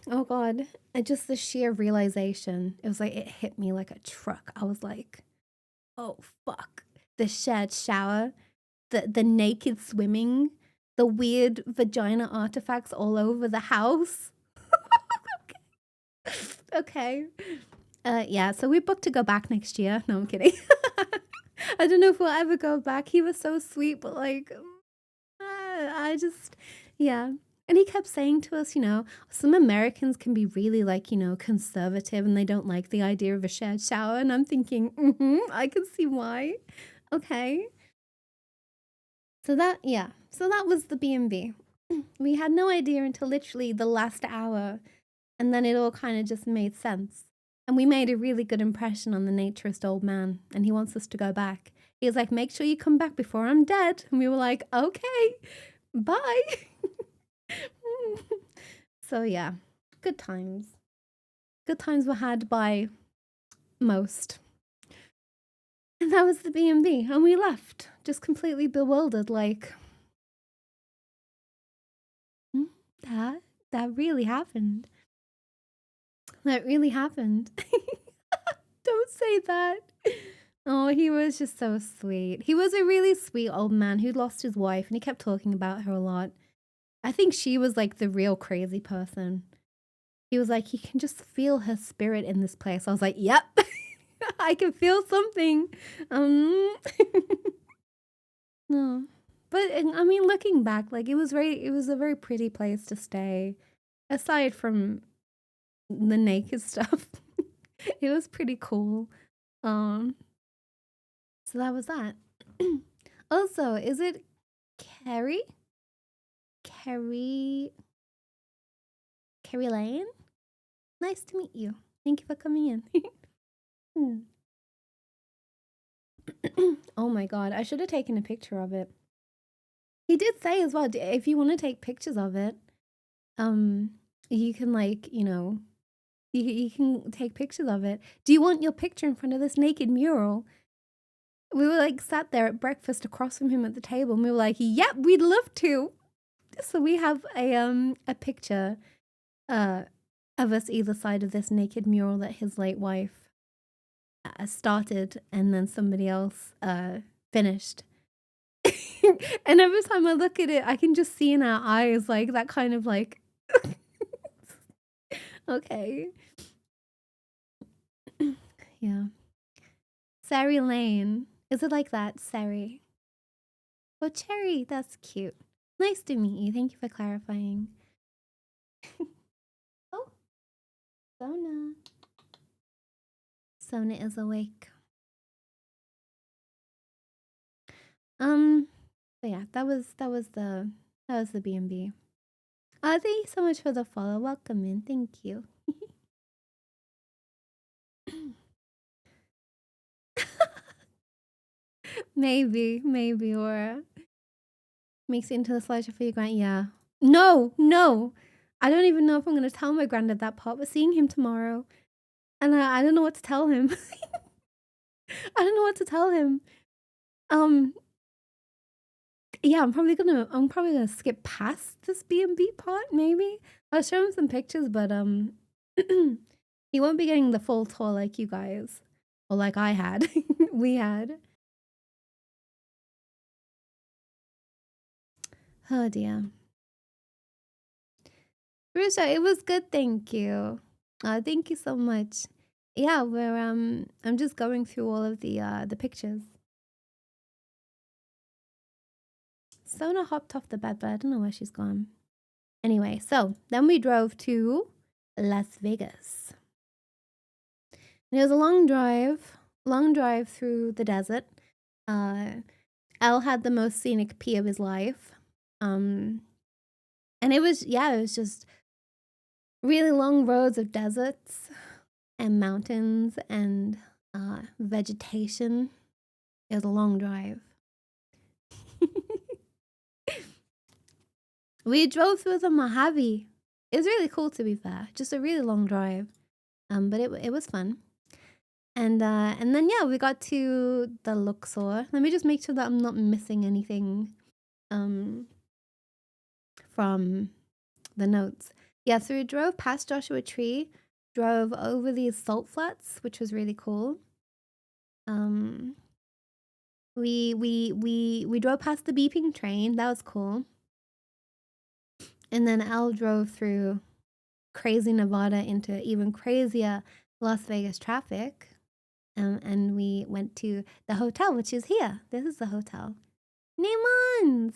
Speaker 1: Oh god, just the sheer realization. It was like it hit me like a truck. I was like, oh fuck. The shared shower, the naked swimming, the weird vagina artifacts all over the house. Okay. Yeah, so we booked to go back next year. No, I'm kidding. I don't know if we'll ever go back. He was so sweet, but like, yeah. And he kept saying to us, some Americans can be really like, conservative and they don't like the idea of a shared shower. And I'm thinking, I can see why. Okay. So that was the B&B. We had no idea until literally the last hour. And then it all kind of just made sense. And we made a really good impression on the naturist old man. And he wants us to go back. He was like, make sure you come back before I'm dead. And we were like, okay, bye. So yeah, good times. Good times were had by most. And that was the B&B. And we left, just completely bewildered, like, that really happened. That really happened. Don't say that. Oh, he was just so sweet. He was a really sweet old man who'd lost his wife and he kept talking about her a lot. I think she was like the real crazy person. He was like, you can just feel her spirit in this place. I was like, yep, I can feel something. No. But I mean, looking back, like it was a very pretty place to stay. Aside from the naked stuff. It was pretty cool. So that was that. Also, is it Carrie? Carrie Lane? Nice to meet you. Thank you for coming in. Oh my god, I should have taken a picture of it. He did say as well, if you want to take pictures of it, you can like, you can take pictures of it. Do you want your picture in front of this naked mural? We were like sat there at breakfast across from him at the table and we were like, yep, we'd love to. So we have a picture of us either side of this naked mural that his late wife started and then somebody else finished. And every time I look at it, I can just see in our eyes like that kind of like okay. Yeah. Sari Lane. Is it like that, Sari? Oh, Cherry, that's cute. Nice to meet you. Thank you for clarifying. Oh, Sona. Sona is awake. So yeah, that was the B&B. Thank you so much for the follow. Welcome in. Thank you. maybe, or makes it into the slideshow for your grand. Yeah. No. I don't even know if I'm gonna tell my granddad that part. We're seeing him tomorrow, and I don't know what to tell him. I don't know what to tell him. Yeah, I'm probably gonna skip past this B&B part. Maybe I'll show him some pictures, but he won't be getting the full tour like you guys, or like I had. We had. Oh dear. Risha, it was good, thank you. Thank you so much. Yeah, I'm just going through all of the pictures. Sona hopped off the bed, but I don't know where she's gone. Anyway, so then we drove to Las Vegas. And it was a long drive through the desert. Elle had the most scenic pee of his life. And it was just really long roads of deserts and mountains and vegetation. It was a long drive. We drove through the Mojave. It was really cool, to be fair. Just a really long drive. But it was fun. And then yeah, we got to the Luxor. Let me just make sure that I'm not missing anything from the notes. Yeah, so we drove past Joshua Tree, drove over these salt flats, which was really cool. We drove past the beeping train. That was cool. And then Elle drove through crazy Nevada into even crazier Las Vegas traffic. And we went to the hotel, which is here. This is the hotel. Neimans!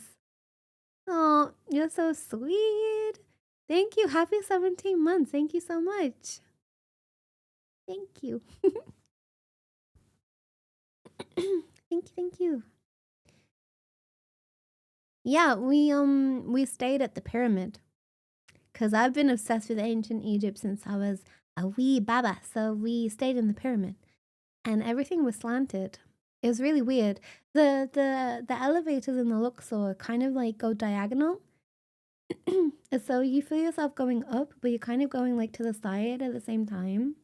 Speaker 1: Oh, you're so sweet. Thank you. Happy 17 months. Thank you so much. Thank you. Thank you. Yeah, we stayed at the pyramid. Cause I've been obsessed with ancient Egypt since I was a wee baba. So we stayed in the pyramid. And everything was slanted. It was really weird. The elevators in the Luxor kind of like go diagonal. So you feel yourself going up, but you're kind of going like to the side at the same time.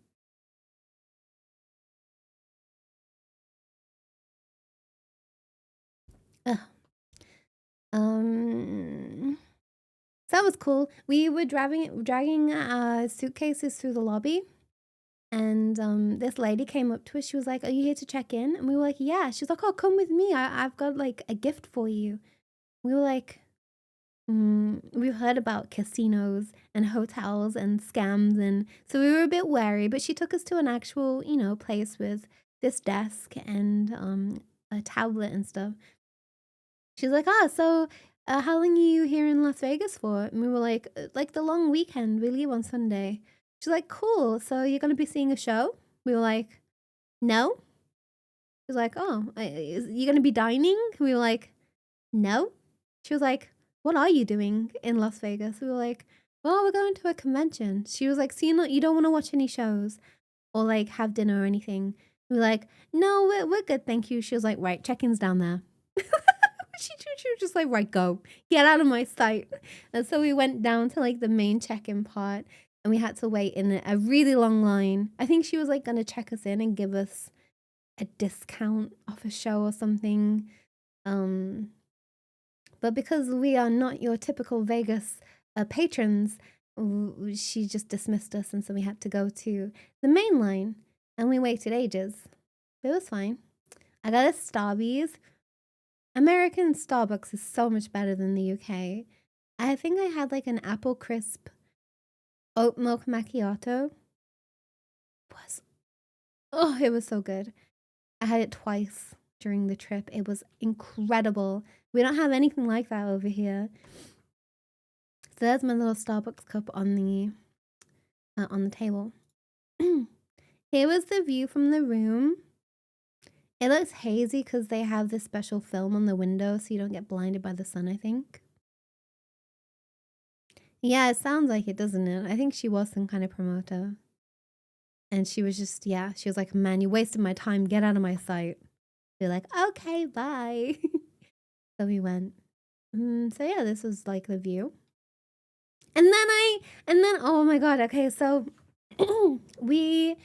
Speaker 1: Ugh. So that was cool. We were dragging suitcases through the lobby, and this lady came up to us. She was like, "Are you here to check in?" And we were like, "Yeah." She's like, "Oh, come with me. I've got like a gift for you." We were like, we've heard about casinos and hotels and scams, and so we were a bit wary. But she took us to an actual, place with this desk and a tablet and stuff. She's like, so how long are you here in Las Vegas for? And we were like the long weekend. We leave on Sunday. She's like, cool. So you're gonna be seeing a show? We were like, no. She's like, oh, you're gonna be dining? We were like, no. She was like, what are you doing in Las Vegas? We were like, well, we're going to a convention. She was like, so you don't want to watch any shows or like have dinner or anything? We were like, no, we're good, thank you. She was like, right, check-in's down there. She was just like, right, go. Get out of my sight. And so we went down to like the main check-in part and we had to wait in a really long line. I think she was like going to check us in and give us a discount off a show or something. But because we are not your typical Vegas patrons, she just dismissed us. And so we had to go to the main line and we waited ages. But it was fine. I got a Starbucks. American Starbucks is so much better than the UK. I think I had like an apple crisp oat milk macchiato. It was so good. I had it twice during the trip. It was incredible. We don't have anything like that over here. So there's my little Starbucks cup on the table. Here was the view from the room. It looks hazy because they have this special film on the window so you don't get blinded by the sun, I think. Yeah, it sounds like it, doesn't it? I think she was some kind of promoter. And she was just, yeah, she was like, man, you wasted my time. Get out of my sight. We're like, okay, bye. So we went. So yeah, this was like the view. And then, oh my God. Okay. So we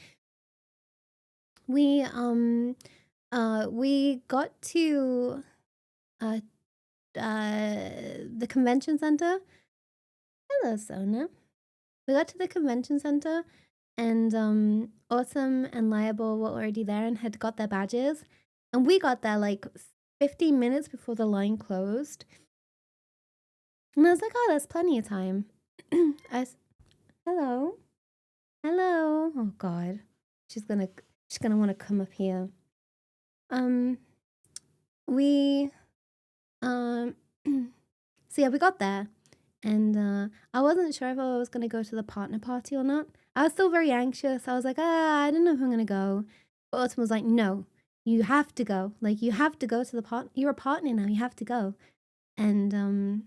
Speaker 1: got to, the convention center. Hello, Sona. We got to the convention center and Autumn and Liable were already there and had got their badges. And we got there like 15 minutes before the line closed. And I was like, oh, there's plenty of time. Hello. Hello. Oh God. She's gonna want to come up here. We so yeah, we got there. And I wasn't sure if I was going to go to the partner party or not. I was still very anxious. I was like, I don't know if I'm going to go. But Autumn was like, no, you have to go. Like, you have to go to the part. You're a partner now. You have to go. And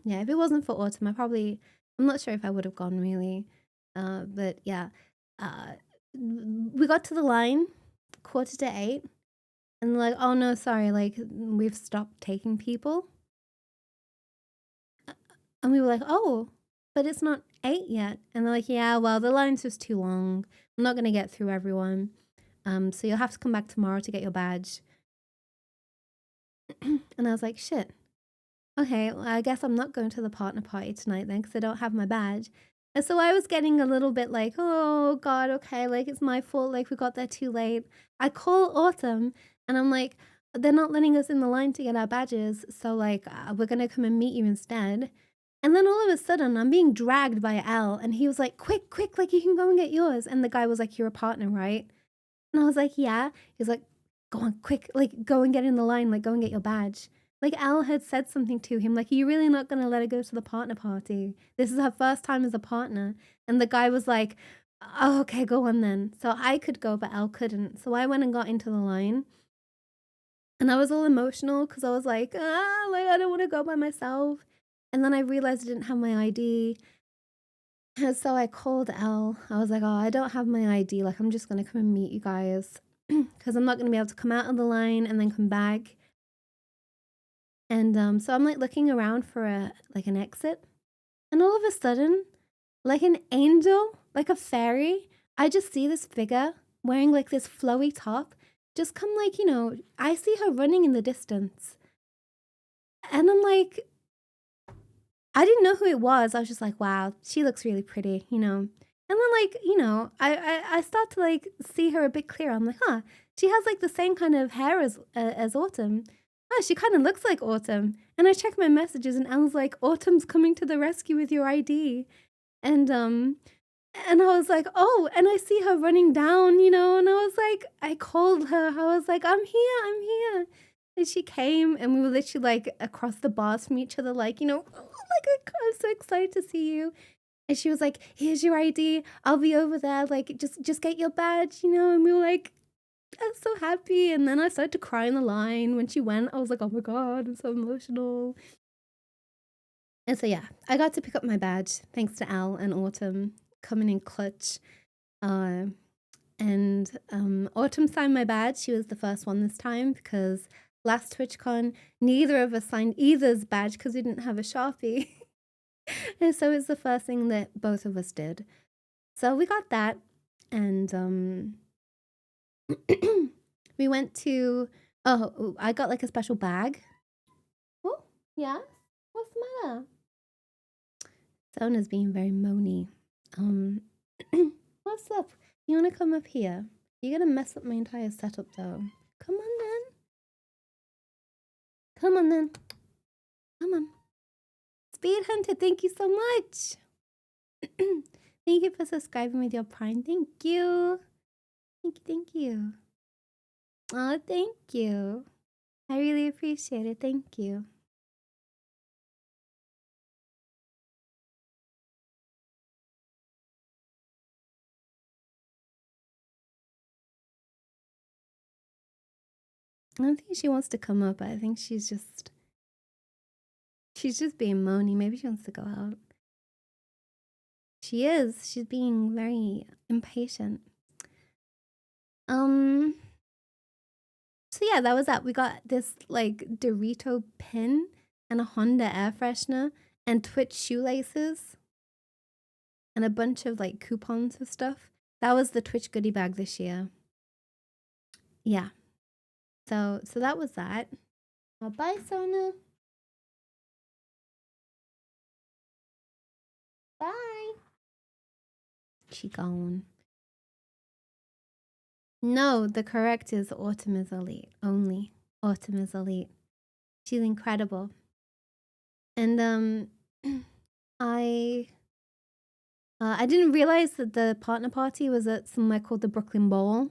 Speaker 1: yeah, if it wasn't for Autumn, I'm not sure if I would have gone really. But yeah, we got to the line 7:45. And like, oh no, sorry, like, we've stopped taking people. And we were like, oh, but it's not 8 yet. And they're like, yeah, well, the line's just too long. I'm not going to get through everyone. So you'll have to come back tomorrow to get your badge. And I was like, shit. Okay, well, I guess I'm not going to the partner party tonight then because I don't have my badge. And so I was getting a little bit like, oh, God, okay, like, it's my fault. Like, we got there too late. I call Autumn and I'm like, they're not letting us in the line to get our badges. So, like, we're going to come and meet you instead. And then all of a sudden, I'm being dragged by Al, and he was like, quick, like, you can go and get yours. And the guy was like, you're a partner, right? And I was like, yeah. He's like, go on, quick, like, go and get in the line, like, go and get your badge. Like, Al had said something to him, like, you're really not going to let her go to the partner party. This is her first time as a partner. And the guy was like, oh, okay, go on then. So I could go, but Al couldn't. So I went and got into the line. And I was all emotional because I was like, I don't want to go by myself. And then I realized I didn't have my ID. And so I called Elle. I was like, oh, I don't have my ID. Like, I'm just going to come and meet you guys because I'm not going to be able to come out of the line and then come back. And so I'm like looking around for an exit. And all of a sudden, like an angel, like a fairy, I just see this figure wearing like this flowy top. Just come like, I see her running in the distance. And I'm like, I didn't know who it was. I was just like, wow, she looks really pretty, And then, like, I start to, like, see her a bit clearer. I'm like, huh, she has, like, the same kind of hair as Autumn. Oh, she kind of looks like Autumn. And I check my messages, and Elle's like, Autumn's coming to the rescue with your ID. And I was like, oh, and I see her running down, and I was like, I called her. I was like, I'm here. And she came, and we were literally, like, across the bars from each other, like, oh, like, I'm so excited to see you. And she was like, here's your ID. I'll be over there. Like, just get your badge, And we were like, I'm so happy. And then I started to cry in the line. When she went, I was like, oh my God, I'm so emotional. And so, yeah, I got to pick up my badge thanks to Al and Autumn coming in clutch. And Autumn signed my badge. She was the first one this time because last TwitchCon, neither of us signed either's badge because we didn't have a Sharpie. And so it's the first thing that both of us did. So we got that. And we went to, I got like a special bag. Oh, yeah? What's the matter? Sona's being very moany. What's up? You want to come up here? You're going to mess up my entire setup though. Come on then. Come on. Speed Hunter, thank you so much. Thank you for subscribing with your Prime. Thank you. Thank you. Oh, thank you. I really appreciate it. Thank you. I don't think she wants to come up. I think she's just being moany. Maybe she wants to go out. She is. She's being very impatient. So yeah, that was that. We got this like Dorito pin and a Honda air freshener and Twitch shoelaces and a bunch of like coupons and stuff. That was the Twitch goodie bag this year. Yeah. So that was that. Well, bye, Sona. Bye. She gone. No, the correct is Autumn is elite. Only Autumn is elite. She's incredible. And I didn't realize that the partner party was at somewhere called the Brooklyn Bowl,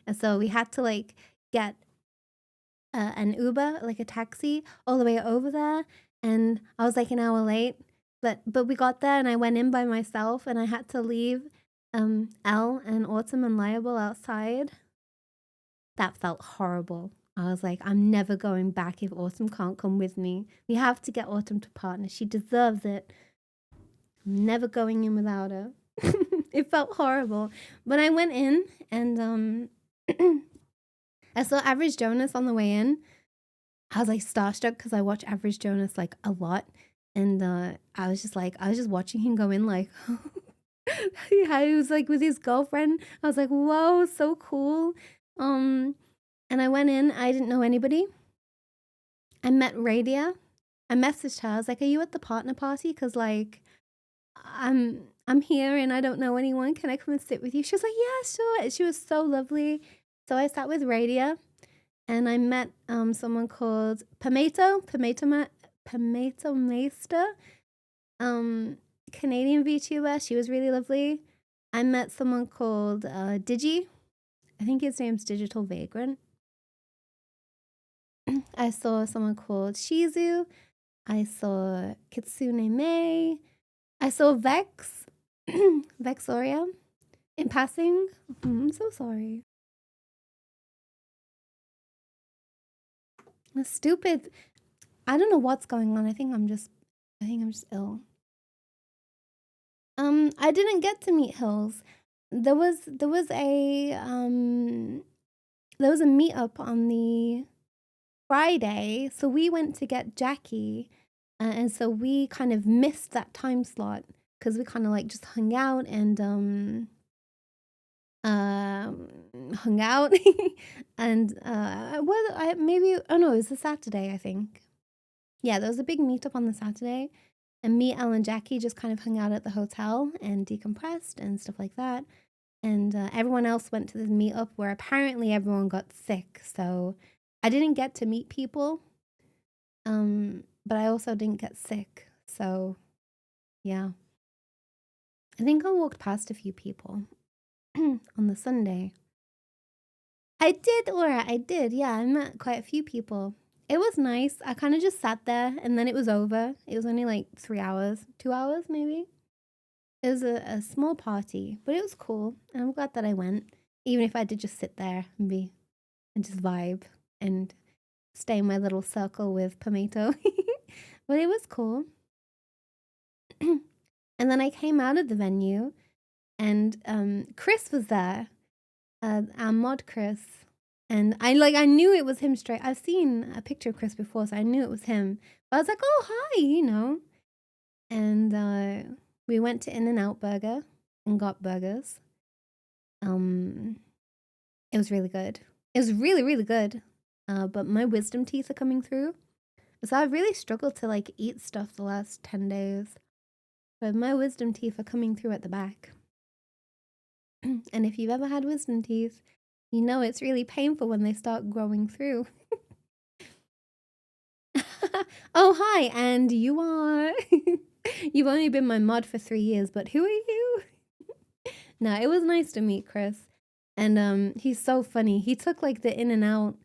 Speaker 1: and so we had to like get an Uber, like a taxi, all the way over there. And I was like an hour late, but we got there, and I went in by myself, and I had to leave Elle and Autumn and Liable outside. That felt horrible. I was like, I'm never going back if Autumn can't come with me. We have to get Autumn to partner. She deserves it. I'm never going in without her. It felt horrible. But I went in and I saw Average Jonas on the way in. I was like starstruck because I watch Average Jonas like a lot. And I was just watching him go in like, yeah, he was like with his girlfriend. I was like, whoa, so cool. And I went in, I didn't know anybody. I met Radia. I messaged her. I was like, are you at the partner party? Because like, I'm here and I don't know anyone. Can I come and sit with you? She was like, yeah, sure. She was so lovely. So I sat with Radia and I met someone called Pomato Meister, Canadian VTuber. She was really lovely. I met someone called Digi. I think his name's Digital Vagrant. I saw someone called Shizu. I saw Kitsune Mei. I saw Vex. Vexoria. In passing. I'm so sorry. It's stupid. I don't know what's going on. I think I'm just ill. I didn't get to meet Hills. There was a meetup on the Friday, so we went to get Jackie, and so we kind of missed that time slot because we kind of like just hung out and hung out and it was a Saturday, I think. Yeah, there was a big meetup on the Saturday, and me, Elle, and Jackie just kind of hung out at the hotel and decompressed and stuff like that. And everyone else went to this meetup where apparently everyone got sick, so I didn't get to meet people, but I also didn't get sick, so yeah. I think I walked past a few people on the Sunday. I did, Laura, I did, yeah, I met quite a few people. It was nice. I kind of just sat there, and then it was over. It was only like 3 hours, 2 hours maybe. It was a small party, but it was cool, and I'm glad that I went, even if I did just sit there and just vibe and stay in my little circle with Pomato. But it was cool. And then I came out of the venue, and Chris was there, our mod Chris. And I knew it was him straight. I've seen a picture of Chris before, so I knew it was him. But I was like, oh, hi, you know. And we went to In-N-Out Burger and got burgers. It was really good. It was really, really good. But my wisdom teeth are coming through. So I've really struggled to like eat stuff the last 10 days. But my wisdom teeth are coming through at the back. And if you've ever had wisdom teeth, you know it's really painful when they start growing through. Oh, hi, and you are... You've only been my mod for 3 years, but who are you? No, it was nice to meet Chris. And he's so funny. He took like the In-N-Out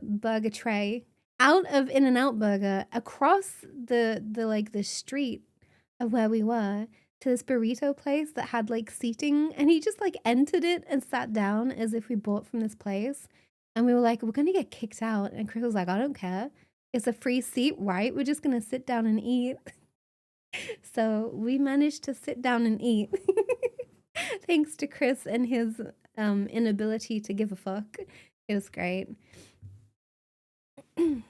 Speaker 1: burger tray out of In-N-Out Burger across the street of where we were to this burrito place that had like seating, and he just like entered it and sat down as if we bought from this place. And we were like, we're gonna get kicked out. And Chris was like, I don't care. It's a free seat, right? We're just gonna sit down and eat. So we managed to sit down and eat. Thanks to Chris and his inability to give a fuck. It was great. It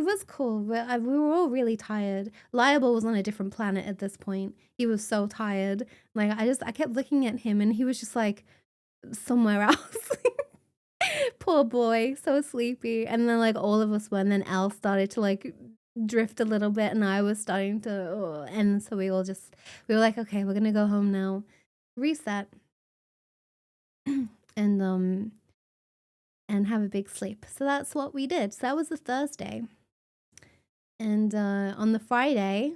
Speaker 1: was cool. We were all really tired. Liable was on a different planet at this point. He was so tired. Like I kept looking at him and he was just like somewhere else. Poor boy, so sleepy. And then like all of us were, and then Elle started to like drift a little bit, and I was starting to, and so we were like, okay, we're gonna go home now, reset, and have a big sleep. So that's what we did. So that was the Thursday, and on the Friday,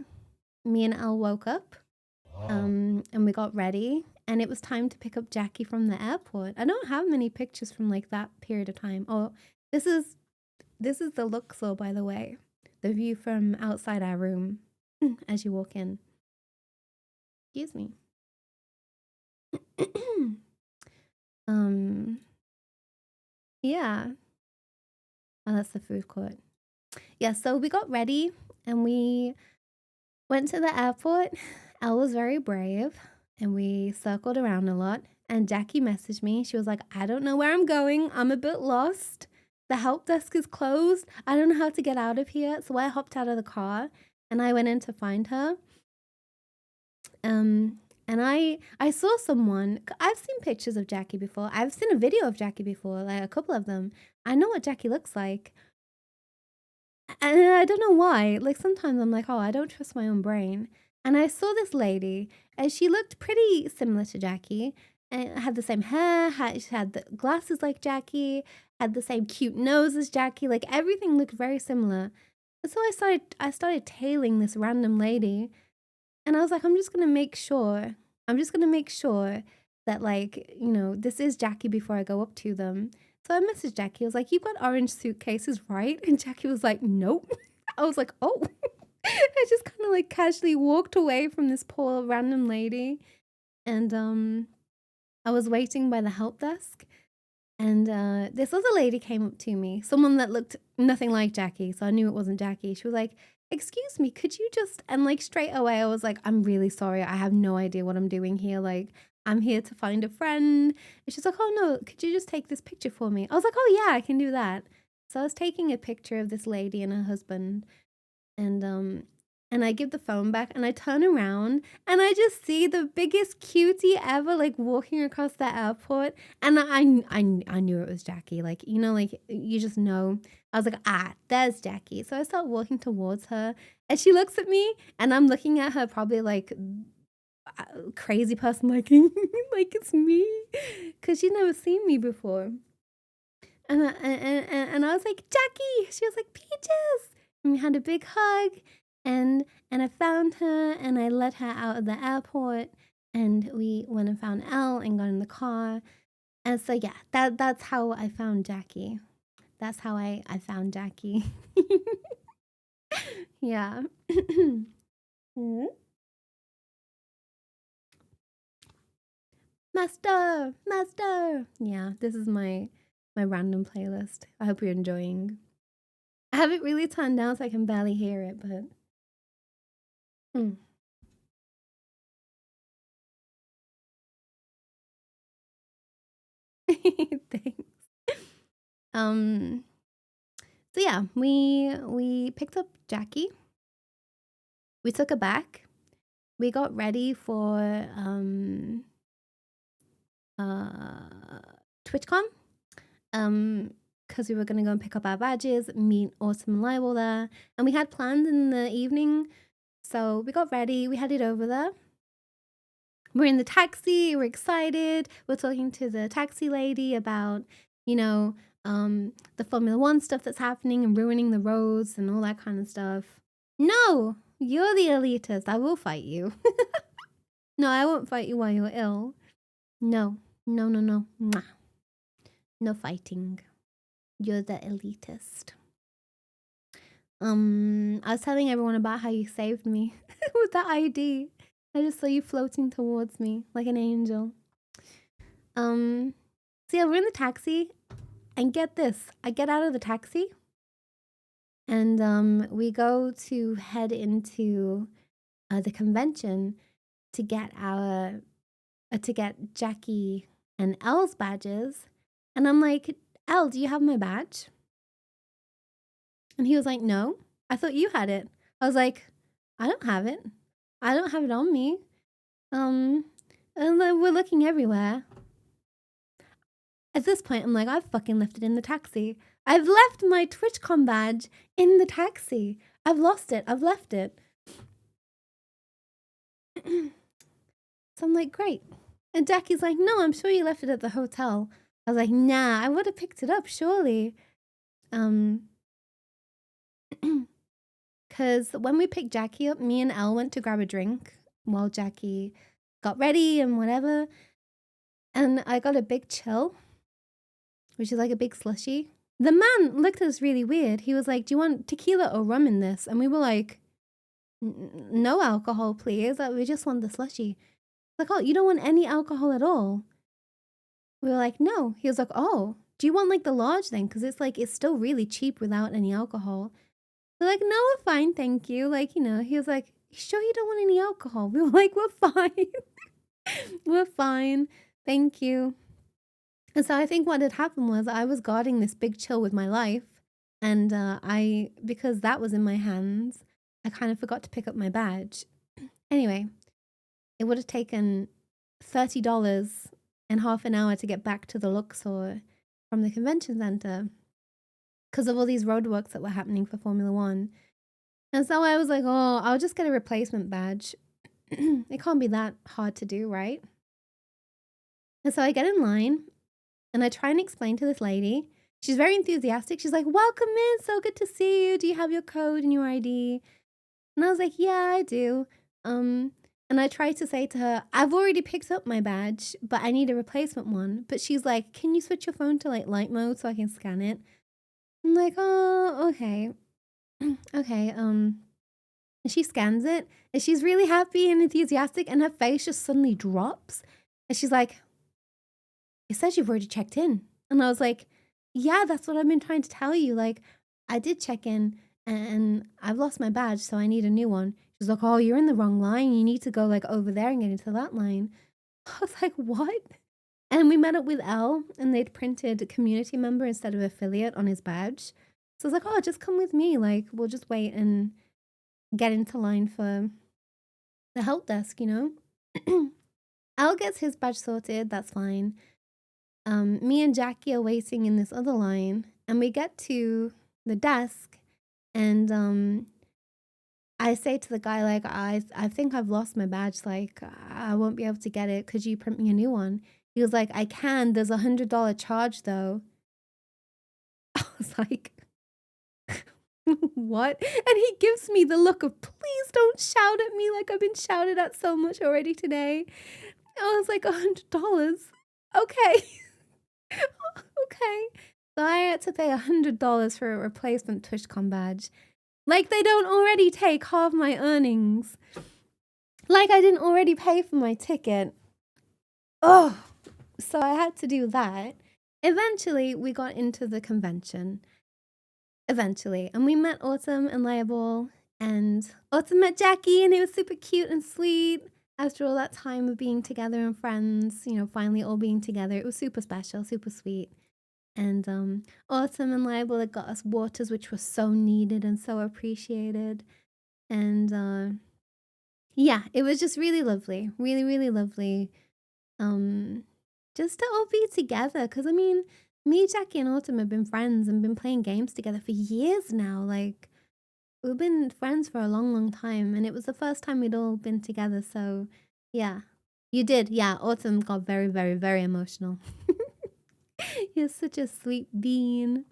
Speaker 1: me and Elle woke up, and we got ready. And it was time to pick up Jackie from the airport. I don't have many pictures from like that period of time. Oh, this is the Luxor, by the way. The view from outside our room as you walk in. Excuse me. Yeah. Oh, that's the food court. Yeah, so we got ready and we went to the airport. Elle was very brave and we circled around a lot. And Jackie messaged me. She was like, I don't know where I'm going. I'm a bit lost. The help desk is closed. I don't know how to get out of here. So I hopped out of the car and I went in to find her. And I saw someone. I've seen pictures of Jackie before. I've seen a video of Jackie before, like a couple of them. I know what Jackie looks like. And I don't know why. Like sometimes I'm like, oh, I don't trust my own brain. And I saw this lady, and she looked pretty similar to Jackie. And had the same hair, she had the glasses like Jackie, had the same cute nose as Jackie. Like everything looked very similar. And so I started tailing this random lady, and I was like, I'm just gonna make sure that like, you know, this is Jackie before I go up to them. So I messaged Jackie. I was like, you've got orange suitcases, right? And Jackie was like, nope. I was like, oh. I just kind of like casually walked away from this poor random lady. And I was waiting by the help desk. And this other lady came up to me, someone that looked nothing like Jackie. So I knew it wasn't Jackie. She was like, excuse me, could you just, and like straight away I was like, I'm really sorry. I have no idea what I'm doing here. Like, I'm here to find a friend. And she's like, oh no, could you just take this picture for me? I was like, oh yeah, I can do that. So I was taking a picture of this lady and her husband, and I give the phone back and I turn around and I just see the biggest cutie ever like walking across the airport, and I knew it was Jackie. Like, you know, like you just know. I was like, ah, there's Jackie. So I start walking towards her and she looks at me and I'm looking at her probably like crazy person looking like it's me, because she'd never seen me before. And I was like, Jackie. She was like, Peaches. And we had a big hug, and I found her and I let her out of the airport, and we went and found Elle and got in the car. And so yeah, that's how I found Jackie. That's how I found Jackie. Yeah. Master. Yeah, this is my random playlist. I hope you're enjoying. I have it really turned down so I can barely hear it, but thanks. So yeah, we picked up Jackie. We took her back. We got ready for Twitchcon. Because we were gonna go and pick up our badges, meet Autumn and Lyle there, and we had plans in the evening. So we got ready. We headed over there. We're in the taxi. We're excited. We're talking to the taxi lady about, you know, the Formula One stuff that's happening and ruining the roads and all that kind of stuff. No, you're the elitist. I will fight you. No, I won't fight you while you're ill. No. Mwah. No fighting. You're the elitist. I was telling everyone about how you saved me with that ID. I just saw you floating towards me like an angel. So yeah, we're in the taxi, and get this, I get out of the taxi, and we go to head into the convention to get to get Jackie and Elle's badges, and I'm like, Elle, do you have my badge? And he was like, no, I thought you had it. I was like, I don't have it. I don't have it on me. And then we're looking everywhere. At this point, I'm like, I've fucking left it in the taxi. I've left my Twitchcon badge in the taxi. I've lost it. I've left it. So I'm like, great. And Jackie's like, no, I'm sure you left it at the hotel. I was like, nah, I would have picked it up, surely. Because when we picked Jackie up, me and Elle went to grab a drink while Jackie got ready and whatever. And I got a big chill, which is like a big slushy. The man looked at us really weird. He was like, do you want tequila or rum in this? And we were like, no alcohol, please. Like, we just want the slushy. Like, oh, you don't want any alcohol at all? We were like, no. He was like, oh, do you want like the large then? Because it's like, it's still really cheap without any alcohol. We're like, no, we're fine, thank you. Like, you know, he was like, you sure you don't want any alcohol? We were like, we're fine. We're fine, thank you. And so I think what had happened was I was guarding this big chill with my life. And because that was in my hands, I kind of forgot to pick up my badge. Anyway, it would have taken $30 and half an hour to get back to the Luxor from the convention center because of all these roadworks that were happening for Formula One. And so I was like, oh, I'll just get a replacement badge. It can't be that hard to do, right? And so I get in line and I try and explain to this lady. She's very enthusiastic. She's like, welcome in. So good to see you. Do you have your code and your ID? And I was like, yeah, I do. And I tried to say to her, I've already picked up my badge, but I need a replacement one. But she's like, can you switch your phone to like light mode so I can scan it? I'm like, oh, okay. Okay, and she scans it, and she's really happy and enthusiastic, and her face just suddenly drops. And she's like, it says you've already checked in. And I was like, yeah, that's what I've been trying to tell you. Like, I did check in, and I've lost my badge, so I need a new one. She's like, oh, you're in the wrong line. You need to go, like, over there and get into that line. I was like, what? And we met up with Elle, and they'd printed community member instead of affiliate on his badge. So I was like, oh, just come with me. Like, we'll just wait and get into line for the help desk, you know? Elle gets his badge sorted. That's fine. Me and Jackie are waiting in this other line, and we get to the desk, and I say to the guy, like, I think I've lost my badge. Like, I won't be able to get it. Could you print me a new one? He was like, I can. There's $100 charge, though. I was like, what? And he gives me the look of, please don't shout at me like I've been shouted at so much already today. I was like, $100? Okay. Okay. So I had to pay $100 for a replacement Twitchcon badge. Like they don't already take half my earnings. Like I didn't already pay for my ticket. Oh, so I had to do that. Eventually, we got into the convention. Eventually. And we met Autumn and Liable. And Autumn met Jackie, and it was super cute and sweet. After all that time of being together and friends, you know, finally all being together. It was super special, super sweet. And Autumn and Liable had got us waters, which was so needed and so appreciated. And yeah, it was just really lovely. Really, really lovely. Just to all be together. Because, I mean, me, Jackie, and Autumn have been friends and been playing games together for years now. Like, we've been friends for a long, long time. And it was the first time we'd all been together. So, yeah. You did. Yeah, Autumn got very, very, very emotional. You're such a sweet bean.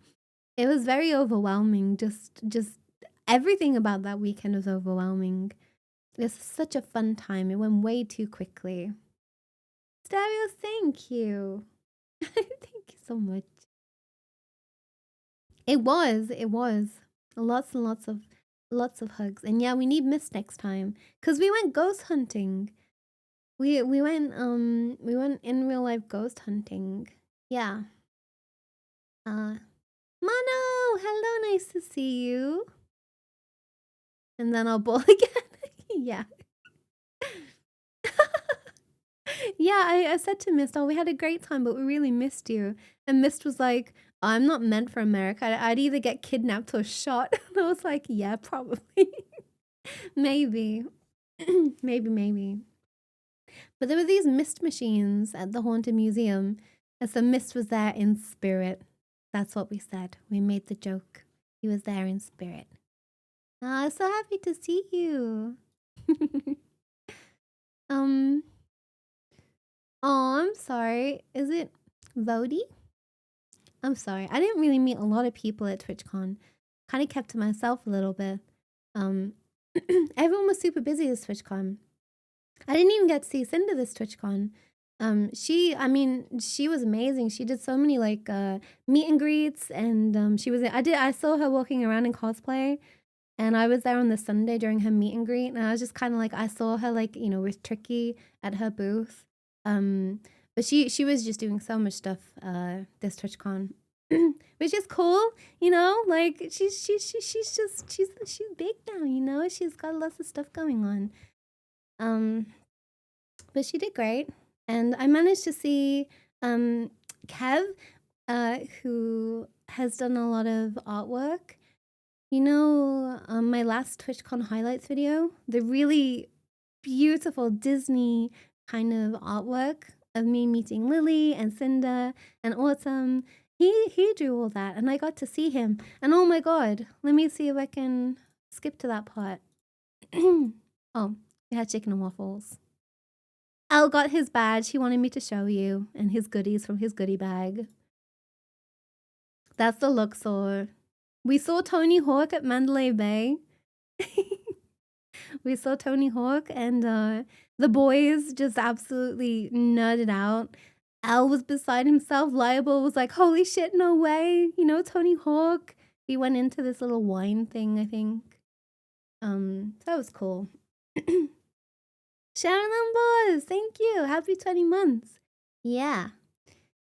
Speaker 1: It was very overwhelming. Just everything about that weekend was overwhelming. It was such a fun time. It went way too quickly. Stereo, thank you. Thank you so much. It was. Lots and lots of hugs. And yeah, we need Miss next time. Cause we went ghost hunting. We went in real life ghost hunting. Yeah. Mono, hello, nice to see you. And then I'll bowl again. Yeah. Yeah, I said to Mist, oh, we had a great time, but we really missed you. And Mist was like, I'm not meant for America. I'd either get kidnapped or shot. And I was like, yeah, probably. Maybe. maybe. But there were these mist machines at the Haunted Museum. And so Mist was there in spirit. That's what we said. We made the joke. He was there in spirit. Ah, so happy to see you. um, oh, I'm sorry. Is it Vody? I'm sorry. I didn't really meet a lot of people at TwitchCon. Kind of kept to myself a little bit. Um, everyone was super busy this TwitchCon. I didn't even get to see Cinda this TwitchCon. She was amazing. She did so many like meet and greets, and I saw her walking around in cosplay, and I was there on the Sunday during her meet and greet, and I was just kind of like, I saw her like, with Tricky at her booth. But she was just doing so much stuff this TwitchCon, which is cool, like she's big now, she's got lots of stuff going on. But she did great, and I managed to see Kev, who has done a lot of artwork. My last TwitchCon highlights video, the really beautiful Disney kind of artwork of me meeting Lily and Cinda and Autumn. He drew all that, and I got to see him. And oh my god, let me see if I can skip to that part. Oh, we had chicken and waffles. Al got his badge. He wanted me to show you, and his goodies from his goodie bag. That's the Luxor. We saw Tony Hawk at Mandalay Bay. We saw Tony Hawk, and the boys just absolutely nerded out. Al was beside himself. Liable was like, holy shit, no way. Tony Hawk. He went into this little wine thing, I think. That was cool. Sharon Boys, thank you. Happy 20 months. Yeah.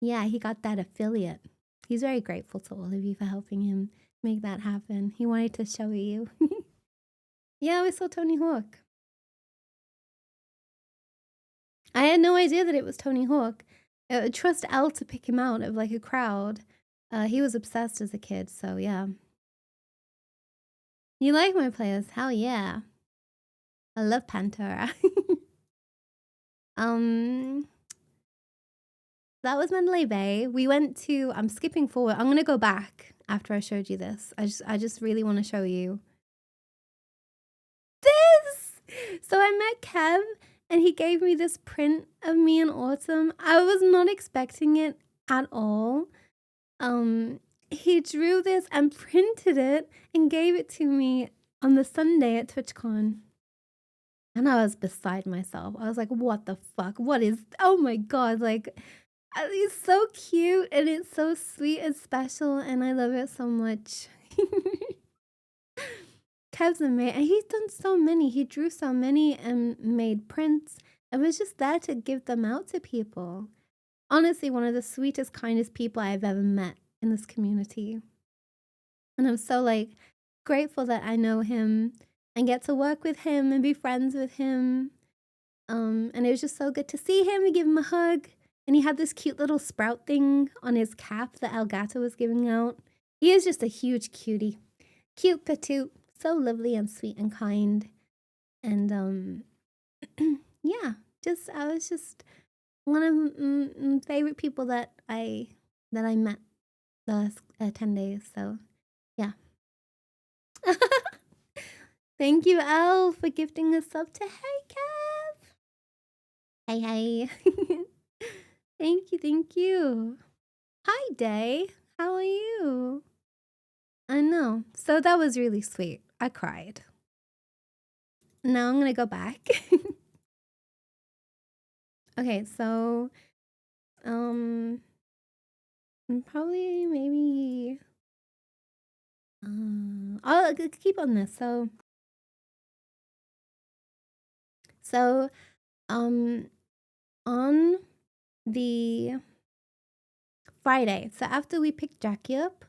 Speaker 1: Yeah, he got that affiliate. He's very grateful to all of you for helping him make that happen. He wanted to show you. Yeah, we saw Tony Hawk. I had no idea that it was Tony Hawk. Trust L to pick him out of like a crowd. He was obsessed as a kid, so yeah. You like my players? Hell yeah. I love Pantera. That was Mandalay Bay. We went to, I'm skipping forward. I'm gonna go back after I showed you this. I just really want to show you this. So I met Kev, and he gave me this print of me and Autumn. I was not expecting it at all. He drew this and printed it and gave it to me on the Sunday at TwitchCon. And I was beside myself. I was like, what the fuck? Oh my god, like, it's so cute and it's so sweet and special, and I love it so much. Kev's amazing. And he's done so many. He drew so many and made prints. I was just there to give them out to people. Honestly, one of the sweetest, kindest people I've ever met in this community. And I'm so like grateful that I know him and get to work with him and be friends with him. And it was just so good to see him and give him a hug. And he had this cute little sprout thing on his cap that Elgato was giving out. He is just a huge cutie. Cute patoot. So lovely and sweet and kind. And yeah, I was just one of my favorite people that I met the last 10 days. So yeah. Thank you, Elle, for gifting us up to Hey Kev. Hey. Thank you. Hi, Day. How are you? I know. So that was really sweet. I cried. Now I'm gonna go back. Okay, so probably maybe I'll keep on this. So on the Friday. So after we picked Jackie up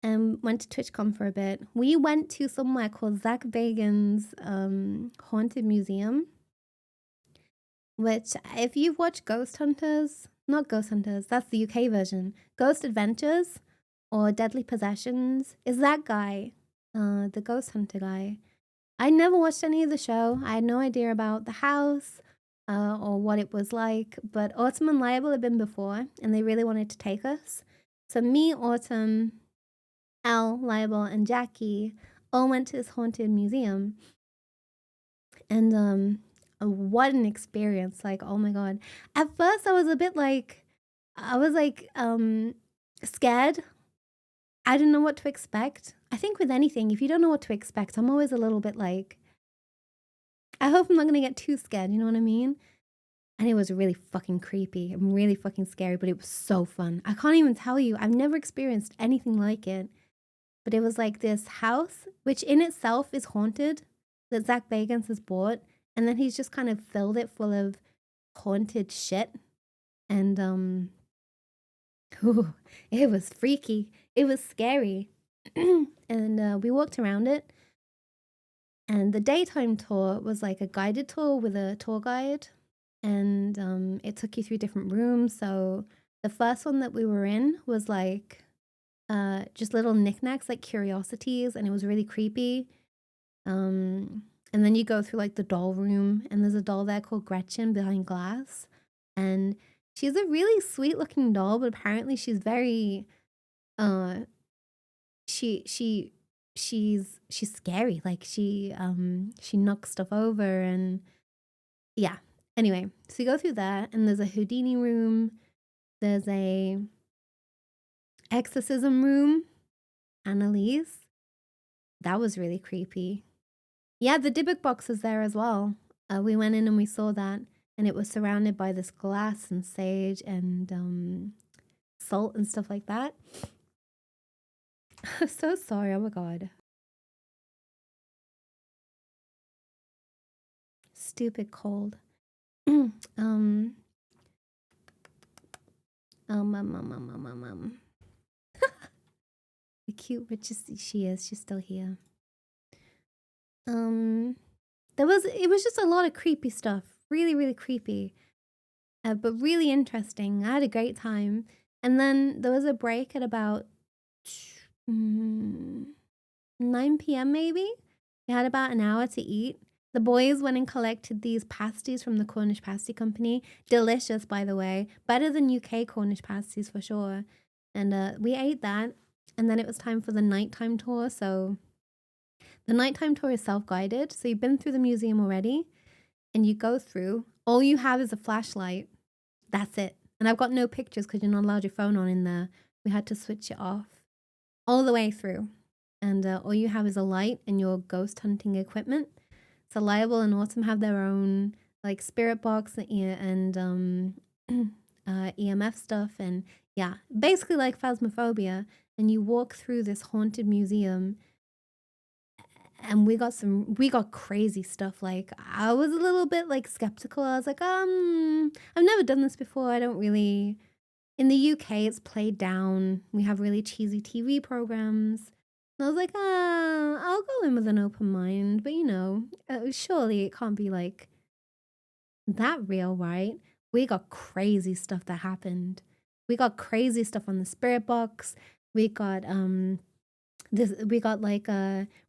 Speaker 1: and went to TwitchCon for a bit, we went to somewhere called Zach Bagan's Haunted Museum, which if you've watched Ghost Hunters, not Ghost Hunters, that's the UK version, Ghost Adventures or Deadly Possessions, is that guy, the Ghost Hunter guy. I never watched any of the show. I had no idea about the house or what it was like, but Autumn and Liable had been before, and they really wanted to take us. So me, Autumn, Al, Liable, and Jackie all went to this haunted museum. And what an experience. Like, oh my God. At first, I was a bit like, scared. I didn't know what to expect. I think with anything, if you don't know what to expect, I'm always a little bit like, I hope I'm not going to get too scared, you know what I mean? And it was really fucking creepy and really fucking scary, but it was so fun. I can't even tell you. I've never experienced anything like it. But it was like this house, which in itself is haunted, that Zach Bagans has bought. And then he's just kind of filled it full of haunted shit. And it was freaky. It was scary. And we walked around it. And the daytime tour was like a guided tour with a tour guide. And it took you through different rooms. So the first one that we were in was like just little knickknacks, like curiosities, and it was really creepy. And then you go through like the doll room, and there's a doll there called Gretchen behind glass, and she's a really sweet looking doll, but apparently she's very she's scary. Like she knocks stuff over, and yeah. Anyway, so you go through that, and there's a Houdini room, there's a exorcism room, Annalise. That was really creepy. Yeah, the Dybbuk box was there as well. We went in and we saw that, and it was surrounded by this glass and sage and salt and stuff like that. I'm so sorry. Oh my God. Stupid cold. The cute witch she is. She's still here. It was just a lot of creepy stuff. Really, really creepy. But really interesting. I had a great time. And then there was a break at about 9 p.m. maybe. We had about an hour to eat. The boys went and collected these pasties from the Cornish Pasty Company. Delicious, by the way. Better than UK Cornish pasties for sure. And we ate that. And then it was time for the nighttime tour. So the nighttime tour is self-guided. So you've been through the museum already. And you go through. All you have is a flashlight. That's it. And I've got no pictures because you're not allowed your phone on in there. We had to switch it off all the way through. And all you have is a light and your ghost hunting equipment. So Liable and Autumn have their own like spirit box and EMF stuff. And yeah, basically like Phasmophobia. And you walk through this haunted museum. And we got crazy stuff. Like I was a little bit like skeptical. I was like, I've never done this before. I don't really. In the UK, it's played down. We have really cheesy TV programs. And I was like, I'll go in with an open mind. But you know, surely it can't be like that real, right? We got crazy stuff that happened. We got crazy stuff on the spirit box. We got like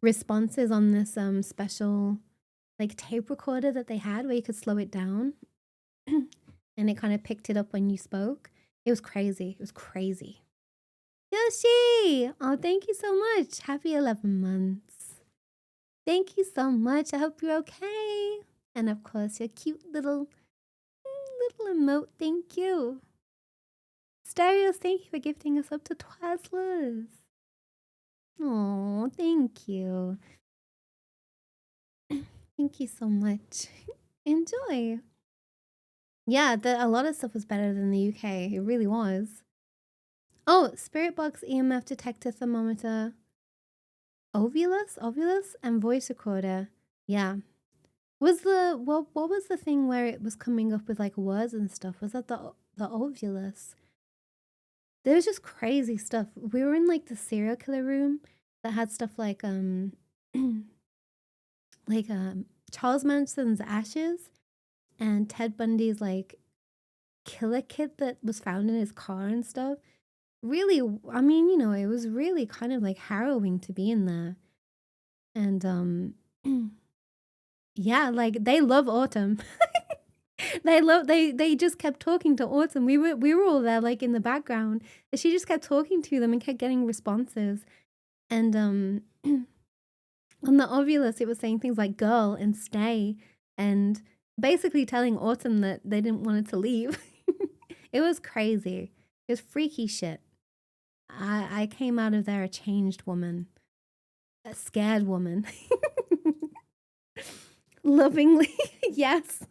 Speaker 1: responses on this special like tape recorder that they had where you could slow it down and it kind of picked it up when you spoke. It was crazy. It was crazy. Yoshi! Oh, thank you so much. Happy 11 months. Thank you so much. I hope you're okay. And of course, your cute little emote. Thank you. Stereos, thank you for gifting us up to Twizzlers. Oh, thank you. Thank you so much. Enjoy. Yeah, a lot of stuff was better than the UK. It really was. Oh, Spirit Box EMF detector thermometer. Ovulus, and voice recorder. Yeah. What was the thing where it was coming up with like words and stuff? Was that the Ovulus? there was just crazy stuff. We were in like the serial killer room that had stuff like like Charles Manson's ashes and Ted Bundy's like killer kit that was found in his car and stuff. Really, I mean, you know, it was really kind of like harrowing to be in there. And yeah, like they love Autumn. They just kept talking to Autumn. We were all there like in the background. And she just kept talking to them and kept getting responses. And on the Ovulus it was saying things like girl and stay and basically telling Autumn that they didn't want it to leave. It was crazy. It was freaky shit. I came out of there a changed woman. A scared woman. Lovingly, yes.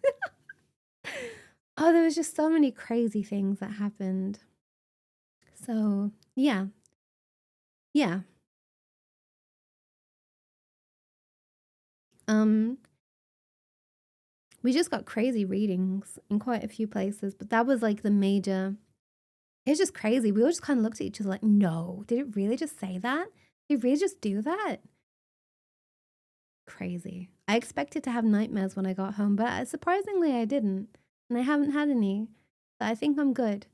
Speaker 1: Oh, there was just so many crazy things that happened. So, yeah. Yeah. We just got crazy readings in quite a few places, but that was like the major. It was just crazy. We all just kind of looked at each other like, no, did it really just say that? Did it really just do that? Crazy. I expected to have nightmares when I got home, but surprisingly I didn't. And I haven't had any. So I think I'm good.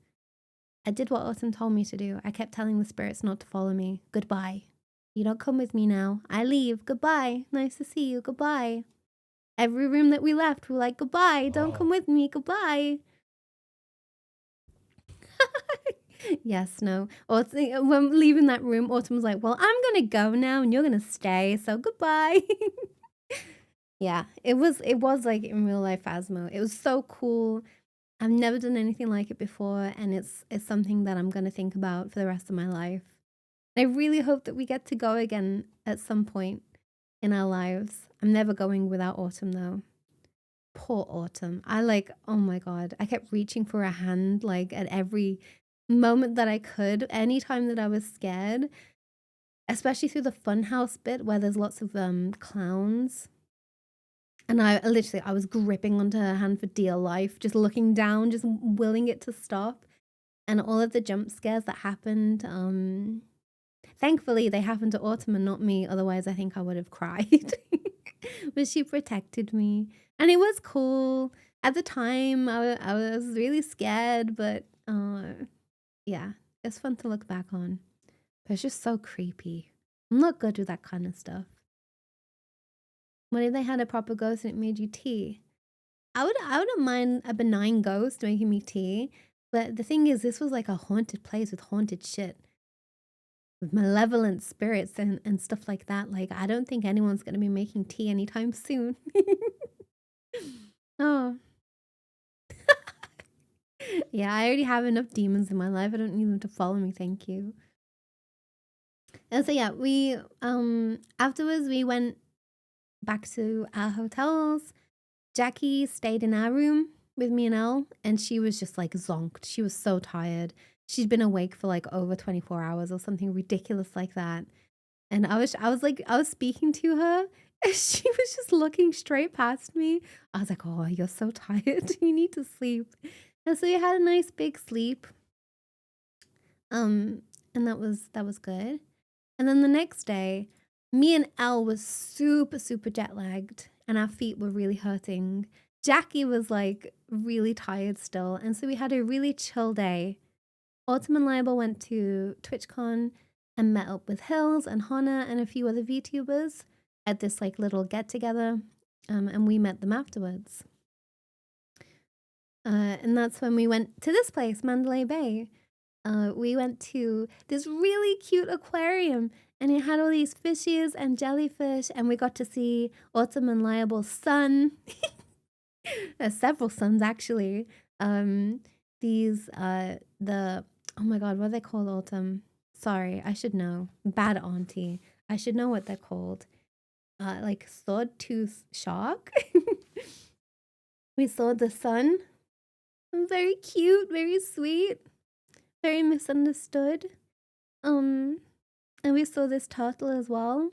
Speaker 1: I did what Autumn told me to do. I kept telling the spirits not to follow me. Goodbye. You don't come with me now. I leave. Goodbye. Nice to see you. Goodbye. Every room that we left, we were like, goodbye. Don't come with me. Goodbye. Yes, no. Or when leaving that room, Autumn was like, well, I'm going to go now and you're going to stay. So goodbye. Yeah, it was like in real life Phasmo. It was so cool. I've never done anything like it before, and it's something that I'm gonna think about for the rest of my life. I really hope that we get to go again at some point in our lives. I'm never going without Autumn though. Poor Autumn. Oh my god, I kept reaching for a hand like at every moment that I could, anytime that I was scared, especially through the funhouse bit where there's lots of clowns. And I was gripping onto her hand for dear life, just looking down, just willing it to stop. And all of the jump scares that happened, thankfully they happened to Autumn and not me. Otherwise, I think I would have cried. But she protected me. And it was cool. At the time, I was really scared, but yeah, it's fun to look back on. But it's just so creepy. I'm not good with that kind of stuff. What if they had a proper ghost and it made you tea? I wouldn't mind a benign ghost making me tea, but the thing is, this was like a haunted place with haunted shit, with malevolent spirits and stuff like that. Like, I don't think anyone's gonna be making tea anytime soon. Oh. Yeah, I already have enough demons in my life. I don't need them to follow me, thank you. And so yeah, we afterwards we went back to our hotels. Jackie stayed in our room with me and Elle, and she was just like zonked. She was so tired. She'd been awake for like over 24 hours or something ridiculous like that. And I was speaking to her, and she was just looking straight past me. I was like, "Oh, you're so tired. You need to sleep." And so we had a nice big sleep. And that was good. And then the next day, me and Elle was super, super jet lagged and our feet were really hurting. Jackie was like really tired still. And so we had a really chill day. Autumn and Libel went to Twitchcon and met up with Hills and Hannah and a few other VTubers at this like little get together. And we met them afterwards. And that's when we went to this place, Mandalay Bay. We went to this really cute aquarium and it had all these fishes and jellyfish, and we got to see Autumn and Libel's son. Several sons actually. Oh my god, what are they called, Autumn? Sorry, I should know. Bad auntie. I should know what they're called. Like sword-tooth shark. We saw the son. Very cute, very sweet, very misunderstood. And we saw this turtle as well.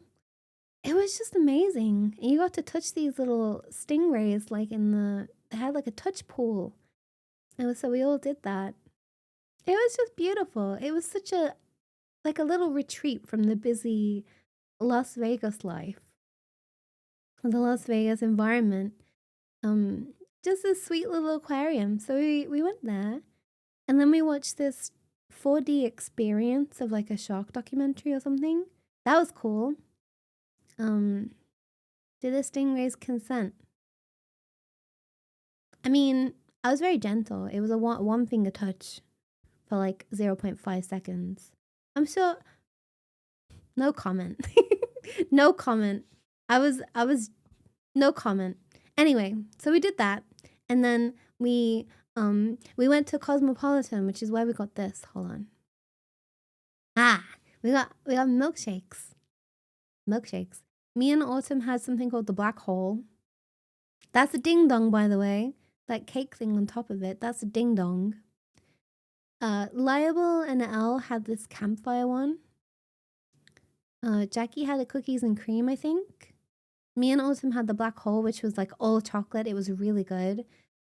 Speaker 1: It was just amazing. And you got to touch these little stingrays like they had like a touch pool. And so we all did that. It was just beautiful. It was such a like a little retreat from the busy Las Vegas life, the Las Vegas environment. Um, just a sweet little aquarium. So we went there, and then we watched this 4D experience of like a shark documentary or something. That was cool. Did the stingrays consent? I mean, I was very gentle. It was a one finger touch for like 0.5 seconds. I'm sure. No comment. No comment. I was no comment. Anyway, so we did that, and then we went to Cosmopolitan, which is where we got this. Hold on. We got milkshakes. Milkshakes. Me and Autumn had something called the black hole. That's a ding dong, by the way. That cake thing on top of it. That's a ding dong. Liable and Elle had this campfire one. Jackie had a cookies and cream, I think. Me and Autumn had the black hole, which was like all chocolate. It was really good.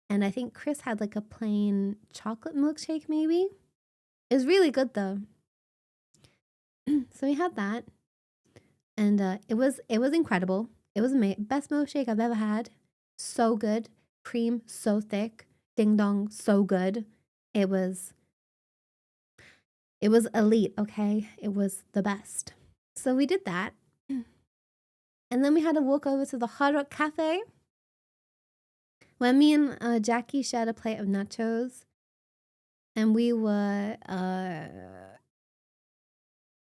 Speaker 1: And I think Chris had like a plain chocolate milkshake, maybe. It was really good though. So we had that, and it was incredible. It was best milkshake I've ever had. So good, cream so thick, ding dong so good. It was elite. Okay, it was the best. So we did that, and then we had to walk over to the Hard Rock Cafe, where me and Jackie shared a plate of nachos, and we were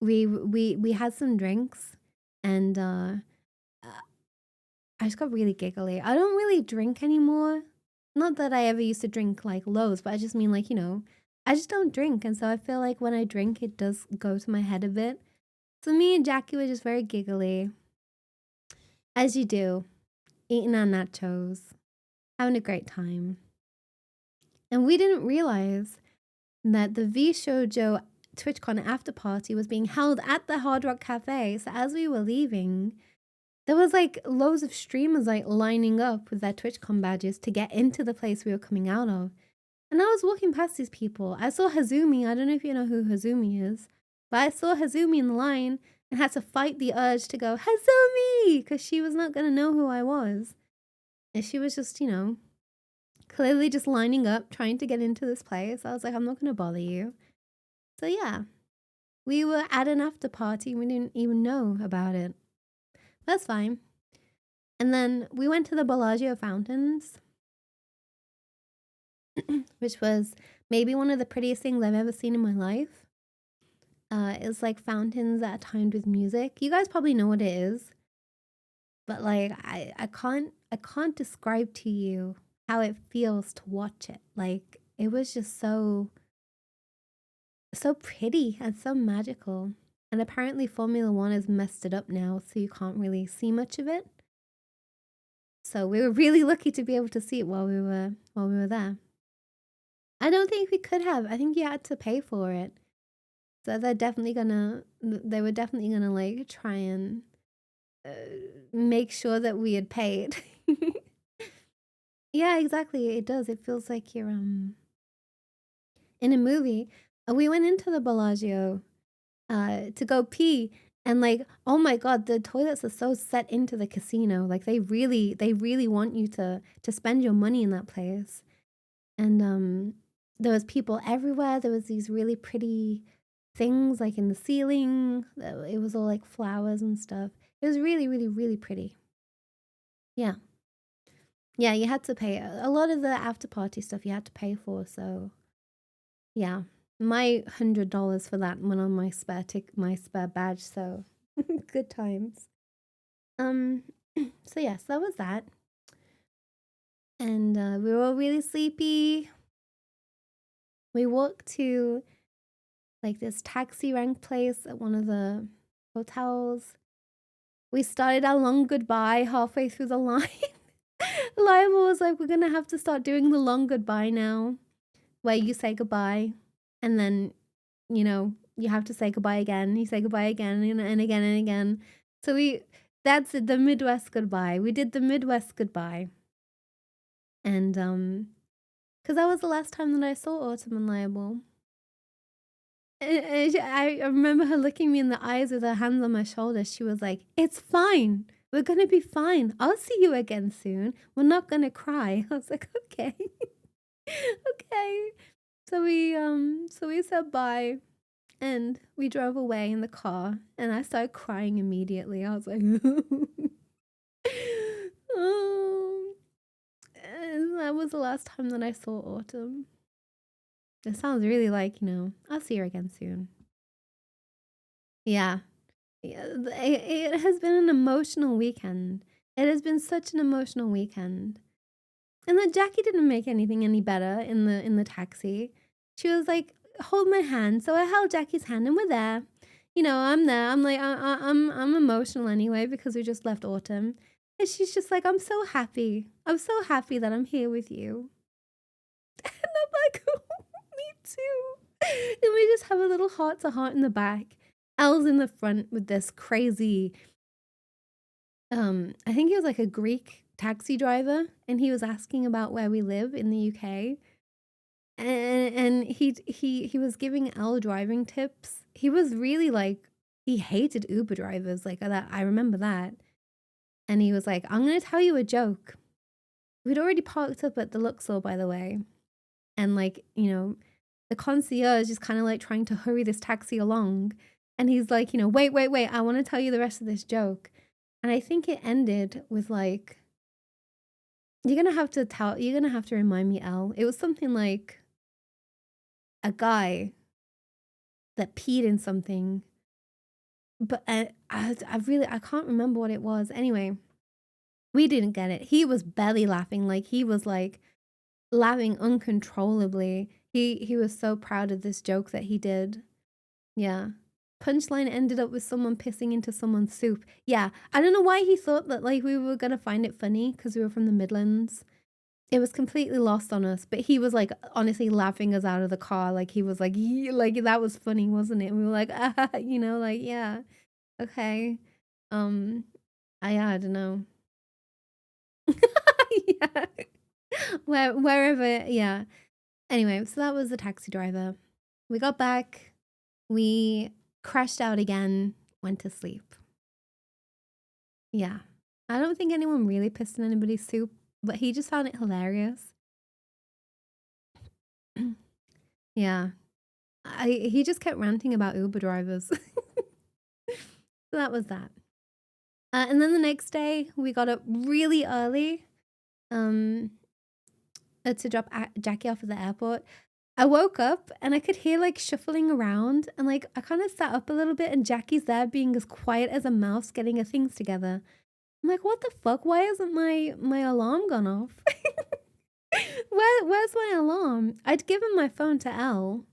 Speaker 1: we had some drinks, and I just got really giggly. I don't really drink anymore. Not that I ever used to drink like loads, but I just mean like, I just don't drink, and so I feel like when I drink, it does go to my head a bit. So me and Jackie were just very giggly, as you do, eating our nachos, having a great time. And we didn't realize that the V Shoujo TwitchCon after party was being held at the Hard Rock Cafe. So as we were leaving, there was like loads of streamers like lining up with their TwitchCon badges to get into the place we were coming out of. And I was walking past these people. I saw Hazumi. I don't know if you know who Hazumi is, but I saw Hazumi in the line and had to fight the urge to go, Hazumi! Because she was not going to know who I was. And she was just, clearly just lining up, trying to get into this place. I was like, I'm not going to bother you. So yeah, we were at an after party and we didn't even know about it. That's fine. And then we went to the Bellagio fountains, which was maybe one of the prettiest things I've ever seen in my life. It's like fountains that are timed with music. You guys probably know what it is, but like I can't describe to you how it feels to watch it. Like it was just so pretty and so magical. And apparently Formula One has messed it up now, so you can't really see much of it. So we were really lucky to be able to see it while we were there. I don't think we could have. I think you had to pay for it. So they were definitely gonna like try and make sure that we had paid. Yeah, exactly. It does. It feels like you're in a movie. We went into the Bellagio to go pee, and like, oh my god, the toilets are so set into the casino. Like they really want you to spend your money in that place. And there was people everywhere. There was these really pretty things like in the ceiling. It was all like flowers and stuff. It was really, really, really pretty. Yeah. Yeah, you had to pay. A lot of the after party stuff you had to pay for, so yeah. My $100 for that went on my spare badge, so good times. So yes, that was that. And we were all really sleepy. We walked to like this taxi rank place at one of the hotels. We started our long goodbye halfway through the line. Lima was like, we're gonna have to start doing the long goodbye now, where you say goodbye, and then, you have to say goodbye again. You say goodbye again and again and again. So that's the Midwest goodbye. We did the Midwest goodbye. And, because that was the last time that I saw Autumn and Liable. I remember her looking me in the eyes with her hands on my shoulders. She was like, "It's fine. We're gonna be fine. I'll see you again soon. We're not gonna cry." I was like, "Okay, okay." So we said bye, and we drove away in the car, and I started crying immediately. I was like, "Oh." And that was the last time that I saw Autumn. It sounds really like, I'll see her again soon. Yeah. Yeah, it has been an emotional weekend. It has been such an emotional weekend. And then Jackie didn't make anything any better in the taxi. She was like, "Hold my hand." So I held Jackie's hand, and we're there. I'm there. I'm like, I'm emotional anyway because we just left Autumn, and she's just like, "I'm so happy. I'm so happy that I'm here with you." And I'm like, "Me too." And we just have a little heart to heart in the back. Elle's in the front with this crazy, I think he was like a Greek taxi driver, and he was asking about where we live in the UK. And he was giving Elle driving tips. He was really like, he hated Uber drivers like that. I remember that. And he was like, "I'm gonna tell you a joke." We'd already parked up at the Luxor, by the way. And like, the concierge is kind of like trying to hurry this taxi along. And he's like, "Wait, wait, wait, I want to tell you the rest of this joke." And I think it ended with like, you're gonna have to remind me, Elle. It was something like a guy that peed in something, but I can't remember what it was. Anyway, we didn't get it. He was belly laughing, like he was like laughing uncontrollably. He was so proud of this joke that he did. Yeah. Punchline ended up with someone pissing into someone's soup. Yeah, I don't know why he thought that like we were gonna find it funny because we were from the Midlands. It was completely lost on us, but he was like honestly laughing us out of the car. Like he was like, "Yeah," like that was funny, wasn't it? And we were like, like yeah, okay. Um, I don't know. Yeah, wherever, yeah. Anyway, so that was the taxi driver. We got back. We crashed out again. Went to sleep. Yeah. I don't think anyone really pissed in anybody's soup, but he just found it hilarious. Yeah. He just kept ranting about Uber drivers. So that was that. And then the next day, we got up really early um, to drop Jackie off at the airport. I woke up and I could hear like shuffling around, and like I kind of sat up a little bit, and Jackie's there being as quiet as a mouse getting her things together. I'm like, "What the fuck? Why isn't my alarm gone off?" Where's my alarm? I'd given my phone to Elle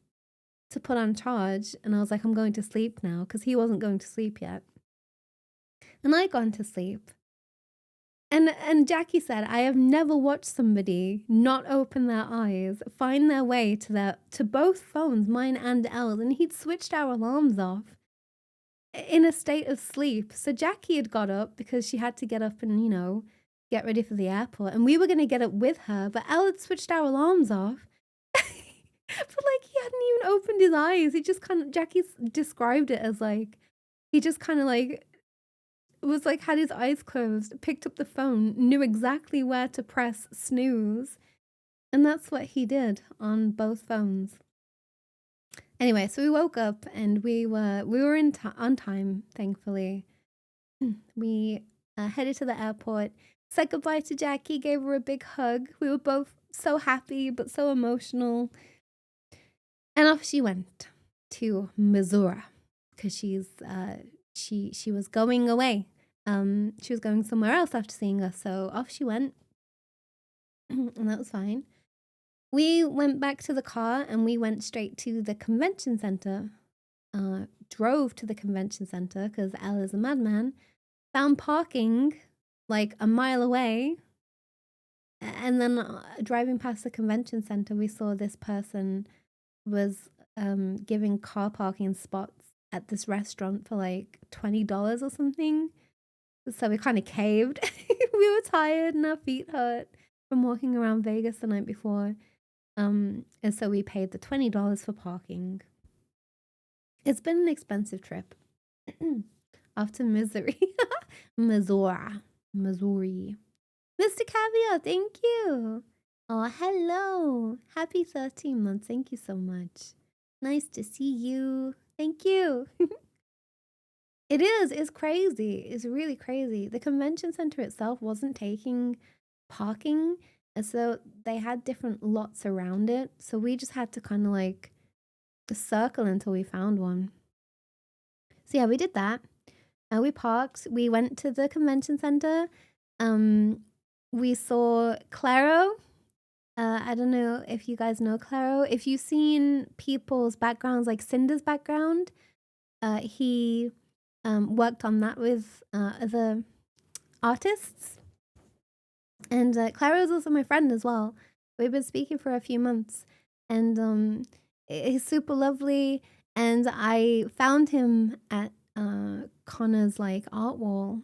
Speaker 1: to put on charge, and I was like, "I'm going to sleep now," because he wasn't going to sleep yet. And I'd gone to sleep. And Jackie said, "I have never watched somebody not open their eyes, find their way to both phones, mine and Elle's, and he'd switched our alarms off in a state of sleep." So Jackie had got up because she had to get up and, get ready for the airport, and we were gonna get up with her, but Elle had switched our alarms off. But like he hadn't even opened his eyes. He just Jackie described it as like he just kind of like was like had his eyes closed, picked up the phone, knew exactly where to press snooze, and that's what he did on both phones. Anyway, so we woke up and we were on time, thankfully. We headed to the airport, said goodbye to Jackie, gave her a big hug. We were both so happy but so emotional, and off she went to Missouri because she was going away. She was going somewhere else after seeing us, so off she went, and that was fine. We went back to the car and we went straight to the convention center. Drove to the convention center because Elle is a madman. Found parking like a mile away, and then driving past the convention center, we saw this person was giving car parking spots at this restaurant for like $20 or something. So we kind of caved. We were tired and our feet hurt from walking around Vegas the night before. And so we paid the $20 for parking. It's been an expensive trip. Off to Missouri. Missouri. Missouri. Mr. Caviar, thank you. Oh, hello. Happy 13 months. Thank you so much. Nice to see you. Thank you. It is. It's crazy. It's really crazy. The convention center itself wasn't taking parking, and so they had different lots around it. So we just had to kind of like circle until we found one. So yeah, we did that. We parked. We went to the convention center. We saw Claro. I don't know if you guys know Claro. If you've seen people's backgrounds, like Cinder's background, he worked on that with other artists. And Clara is also my friend as well. We've been speaking for a few months. And he's super lovely. And I found him at Connor's like art wall.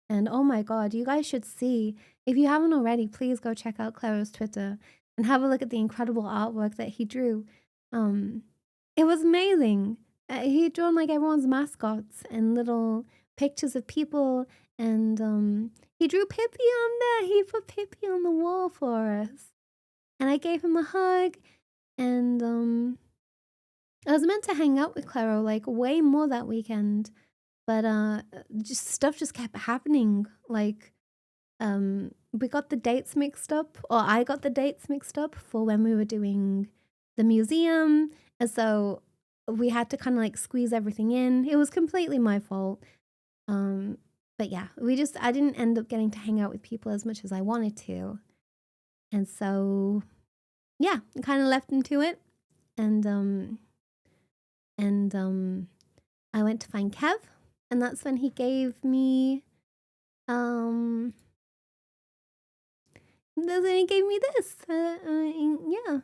Speaker 1: And oh my god, you guys should see. If you haven't already, please go check out Clara's Twitter and have a look at the incredible artwork that he drew. It was amazing. He drawn like everyone's mascots and little pictures of people, and he drew Pippi on there. He put Pippi on the wall for us, and I gave him a hug. And I was meant to hang out with Claro like way more that weekend, but just stuff just kept happening. Like we got the dates mixed up, or I got the dates mixed up for when we were doing the museum, and so we had to kind of like squeeze everything in. It was completely my fault. But yeah, I didn't end up getting to hang out with people as much as I wanted to. And so yeah, I kind of left him to it. And I went to find Kev, and that's when he gave me this. Yeah.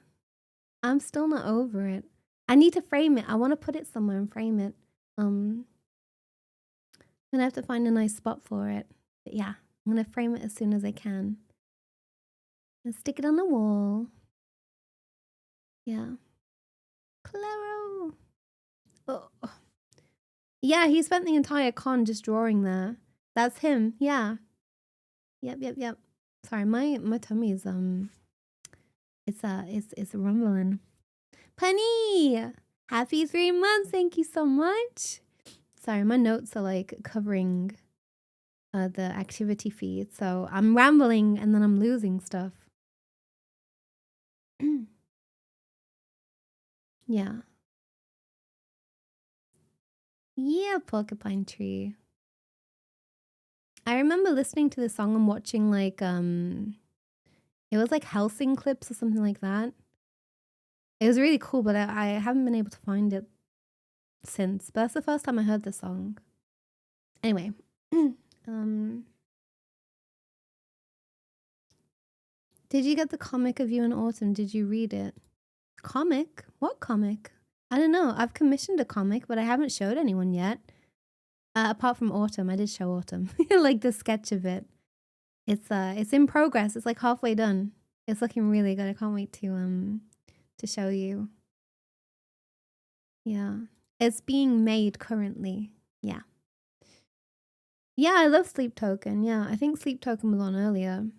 Speaker 1: I'm still not over it. I need to frame it. I want to put it somewhere and frame it. I'm gonna have to find a nice spot for it. But yeah, I'm gonna frame it as soon as I can. And stick it on the wall. Yeah. Claro. Oh. Yeah, he spent the entire con just drawing there. That's him. Yeah. Yep. Sorry, my tummy is it's rumbling. Penny, happy 3 months. Thank you so much. Sorry, my notes are like covering the activity feed, so I'm rambling and then I'm losing stuff. Yeah. Yeah, porcupine tree. I remember listening to this song and watching like it was like Helsing clips or something like that. It was really cool, but I haven't been able to find it since. But that's the first time I heard the song. Anyway, did you get the comic of You in Autumn? Did you read it? Comic? What comic? I don't know. I've commissioned a comic, but I haven't showed anyone yet. Apart from Autumn, I did show Autumn, like the sketch of it. It's in progress. It's like halfway done. It's looking really good. I can't wait to show you. Yeah, it's being made currently. Yeah. Yeah, I love Sleep Token. Yeah, I think Sleep Token was on earlier.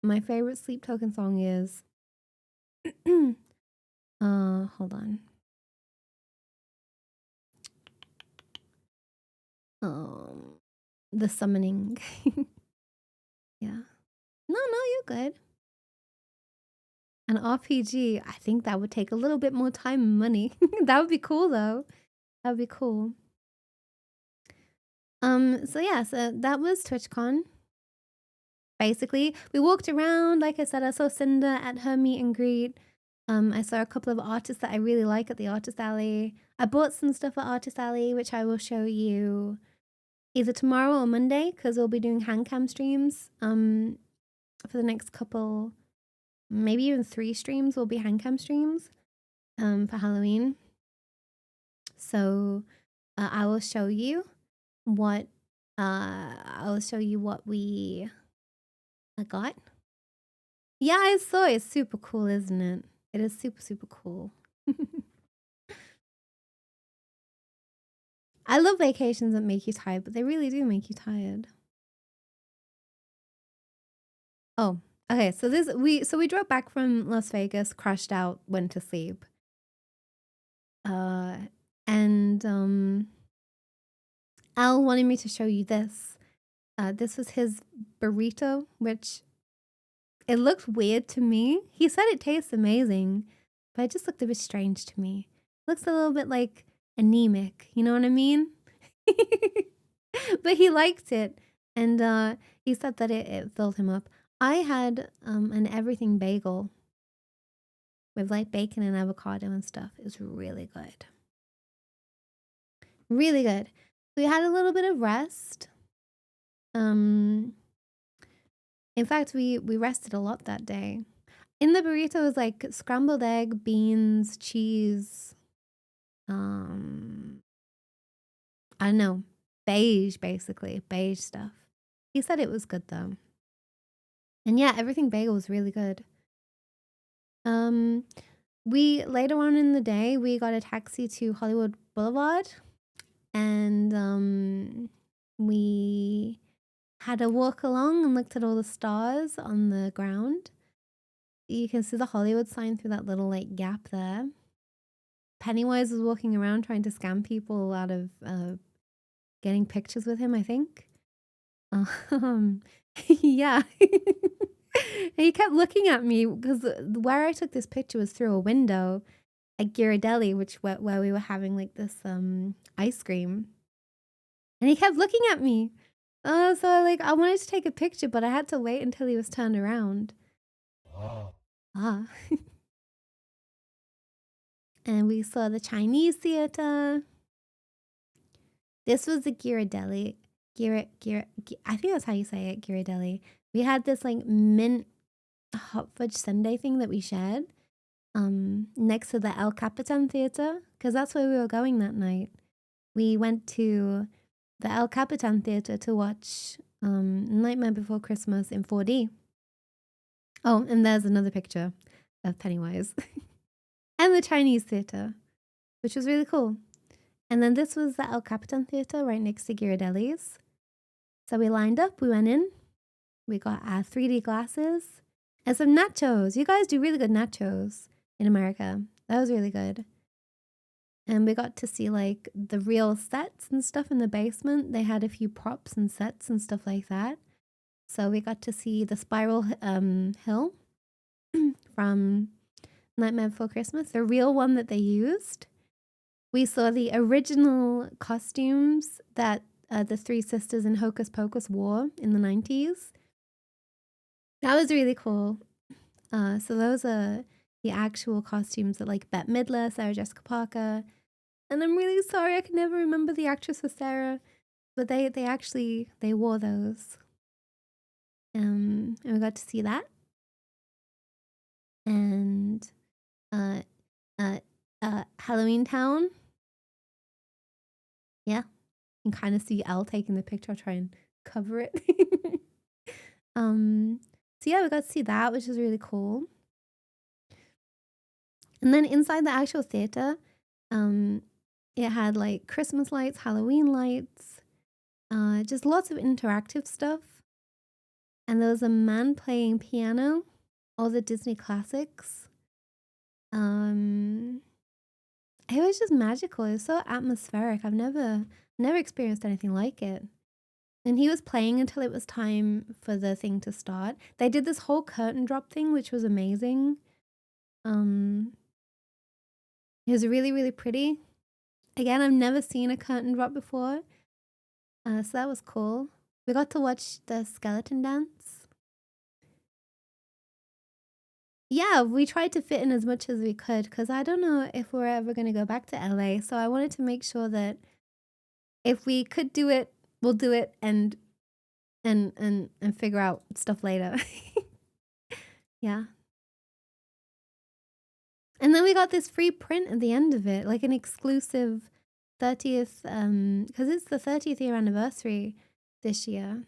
Speaker 1: My favorite Sleep Token song is hold on. The Summoning. Yeah. No, you're good. An RPG, I think that would take a little bit more time and money. That would be cool though. That would be cool. So yeah, so that was TwitchCon. Basically, we walked around. Like I said, I saw Cinder at her meet and greet. I saw a couple of artists that I really like at the Artist Alley. I bought some stuff at Artist Alley, which I will show you either tomorrow or Monday, because we'll be doing handcam streams. For the next couple, maybe even 3 streams will be handcam streams. For Halloween. So I will show you what we got. Yeah, I saw it. It's super cool, isn't it? It is super cool. I love vacations that make you tired, but they really do make you tired. Oh, okay. So we drove back from Las Vegas, crashed out, went to sleep. Uh, and Al wanted me to show you this. This was his burrito, which it looked weird to me. He said it tastes amazing, but it just looked a bit strange to me. Looks a little bit like anemic, you know what I mean? But he liked it, and he said that it filled him up. I had an everything bagel with like bacon and avocado and stuff. It was really good. Really good. So we had a little bit of rest. In fact, we rested a lot that day. In the burrito was like scrambled egg, beans, cheese, I don't know, beige basically, beige stuff. He said it was good though. And yeah, everything bagel was really good. We later on in the day we got a taxi to Hollywood Boulevard, and we had a walk along and looked at all the stars on the ground. You can see the Hollywood sign through that little like gap there. Pennywise was walking around trying to scam people out of getting pictures with him, I think. Yeah. And he kept looking at me because where I took this picture was through a window at Ghirardelli, where we were having like this ice cream. And he kept looking at me. So I wanted to take a picture, but I had to wait until he was turned around. Ah. And we saw the Chinese theater. This was the Ghirardelli. I think that's how you say it, Ghirardelli. We had this like mint hot fudge sundae thing that we shared next to the El Capitan Theater, because that's where we were going that night. We went to the El Capitan Theater to watch Nightmare Before Christmas in 4D. Oh, and there's another picture of Pennywise. And the Chinese theater, which was really cool. And then this was the El Capitan Theater right next to Ghirardelli's. So we lined up, we went in, we got our 3D glasses and some nachos. You guys do really good nachos in America. That was really good. And we got to see like the real sets and stuff in the basement. They had a few props and sets and stuff like that. So we got to see the spiral hill from Nightmare Before Christmas, the real one that they used. We saw the original costumes that the three sisters in Hocus Pocus wore in the 90s. That was really cool. So those are the actual costumes that like Bette Midler, Sarah Jessica Parker. And I'm really sorry I can never remember the actress for Sarah, but they wore those. And we got to see that. And Halloween Town. Yeah. You can kind of see Elle taking the picture. I'll try and cover it. So yeah, we got to see that, which is really cool. And then inside the actual theater, it had like Christmas lights, Halloween lights, just lots of interactive stuff. And there was a man playing piano, all the Disney classics. It was just magical. It was so atmospheric. I've never experienced anything like it. And he was playing until it was time for the thing to start. They did this whole curtain drop thing, which was amazing. It was really, really pretty. Again, I've never seen a curtain drop before. So that was cool. We got to watch the skeleton dance. Yeah, we tried to fit in as much as we could because I don't know if we're ever going to go back to LA. So I wanted to make sure that if we could do it, we'll do it and figure out stuff later. Yeah. And then we got this free print at the end of it, like an exclusive 30th, because it's the 30th year anniversary this year.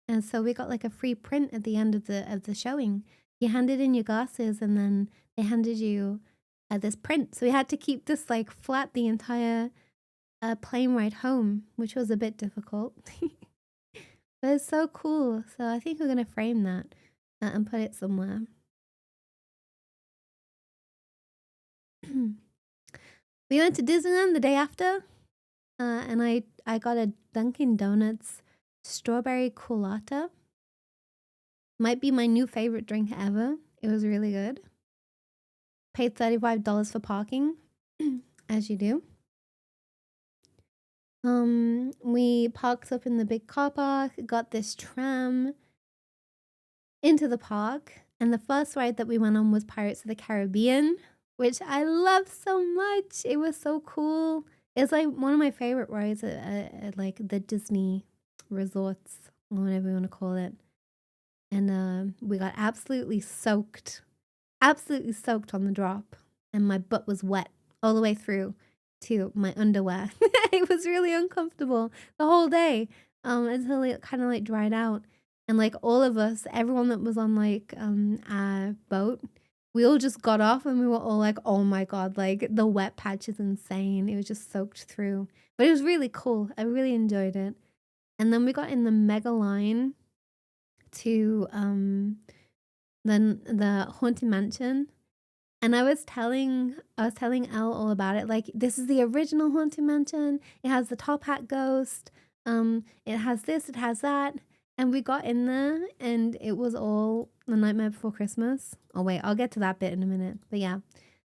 Speaker 1: And so we got like a free print at the end of the showing. You handed in your glasses and then they handed you this print. So we had to keep this like flat the entire a plane ride home, which was a bit difficult. But it's so cool. So I think we're gonna frame that and put it somewhere. We went to Disneyland the day after, and I got a Dunkin' Donuts strawberry coolata. Might be my new favorite drink ever. It was really good. Paid $35 for parking, as you do. We parked up in the big car park, got this tram into the park, and the first ride that we went on was Pirates of the Caribbean, which I love so much. It was so cool. It's like one of my favorite rides at like the Disney resorts, or whatever you want to call it. And we got absolutely soaked on the drop, and my butt was wet all the way through to my underwear. It was really uncomfortable the whole day, until it kind of like dried out. And like all of us, everyone that was on like our boat, we all just got off and we were all like, oh my god, like the wet patch is insane. It was just soaked through. But it was really cool. I really enjoyed it. And then we got in the mega line to the Haunted Mansion. And I was telling Elle all about it. Like, this is the original Haunted Mansion. It has the top hat ghost. It has this, it has that. And we got in there and it was all The Nightmare Before Christmas. Oh wait, I'll get to that bit in a minute. But yeah,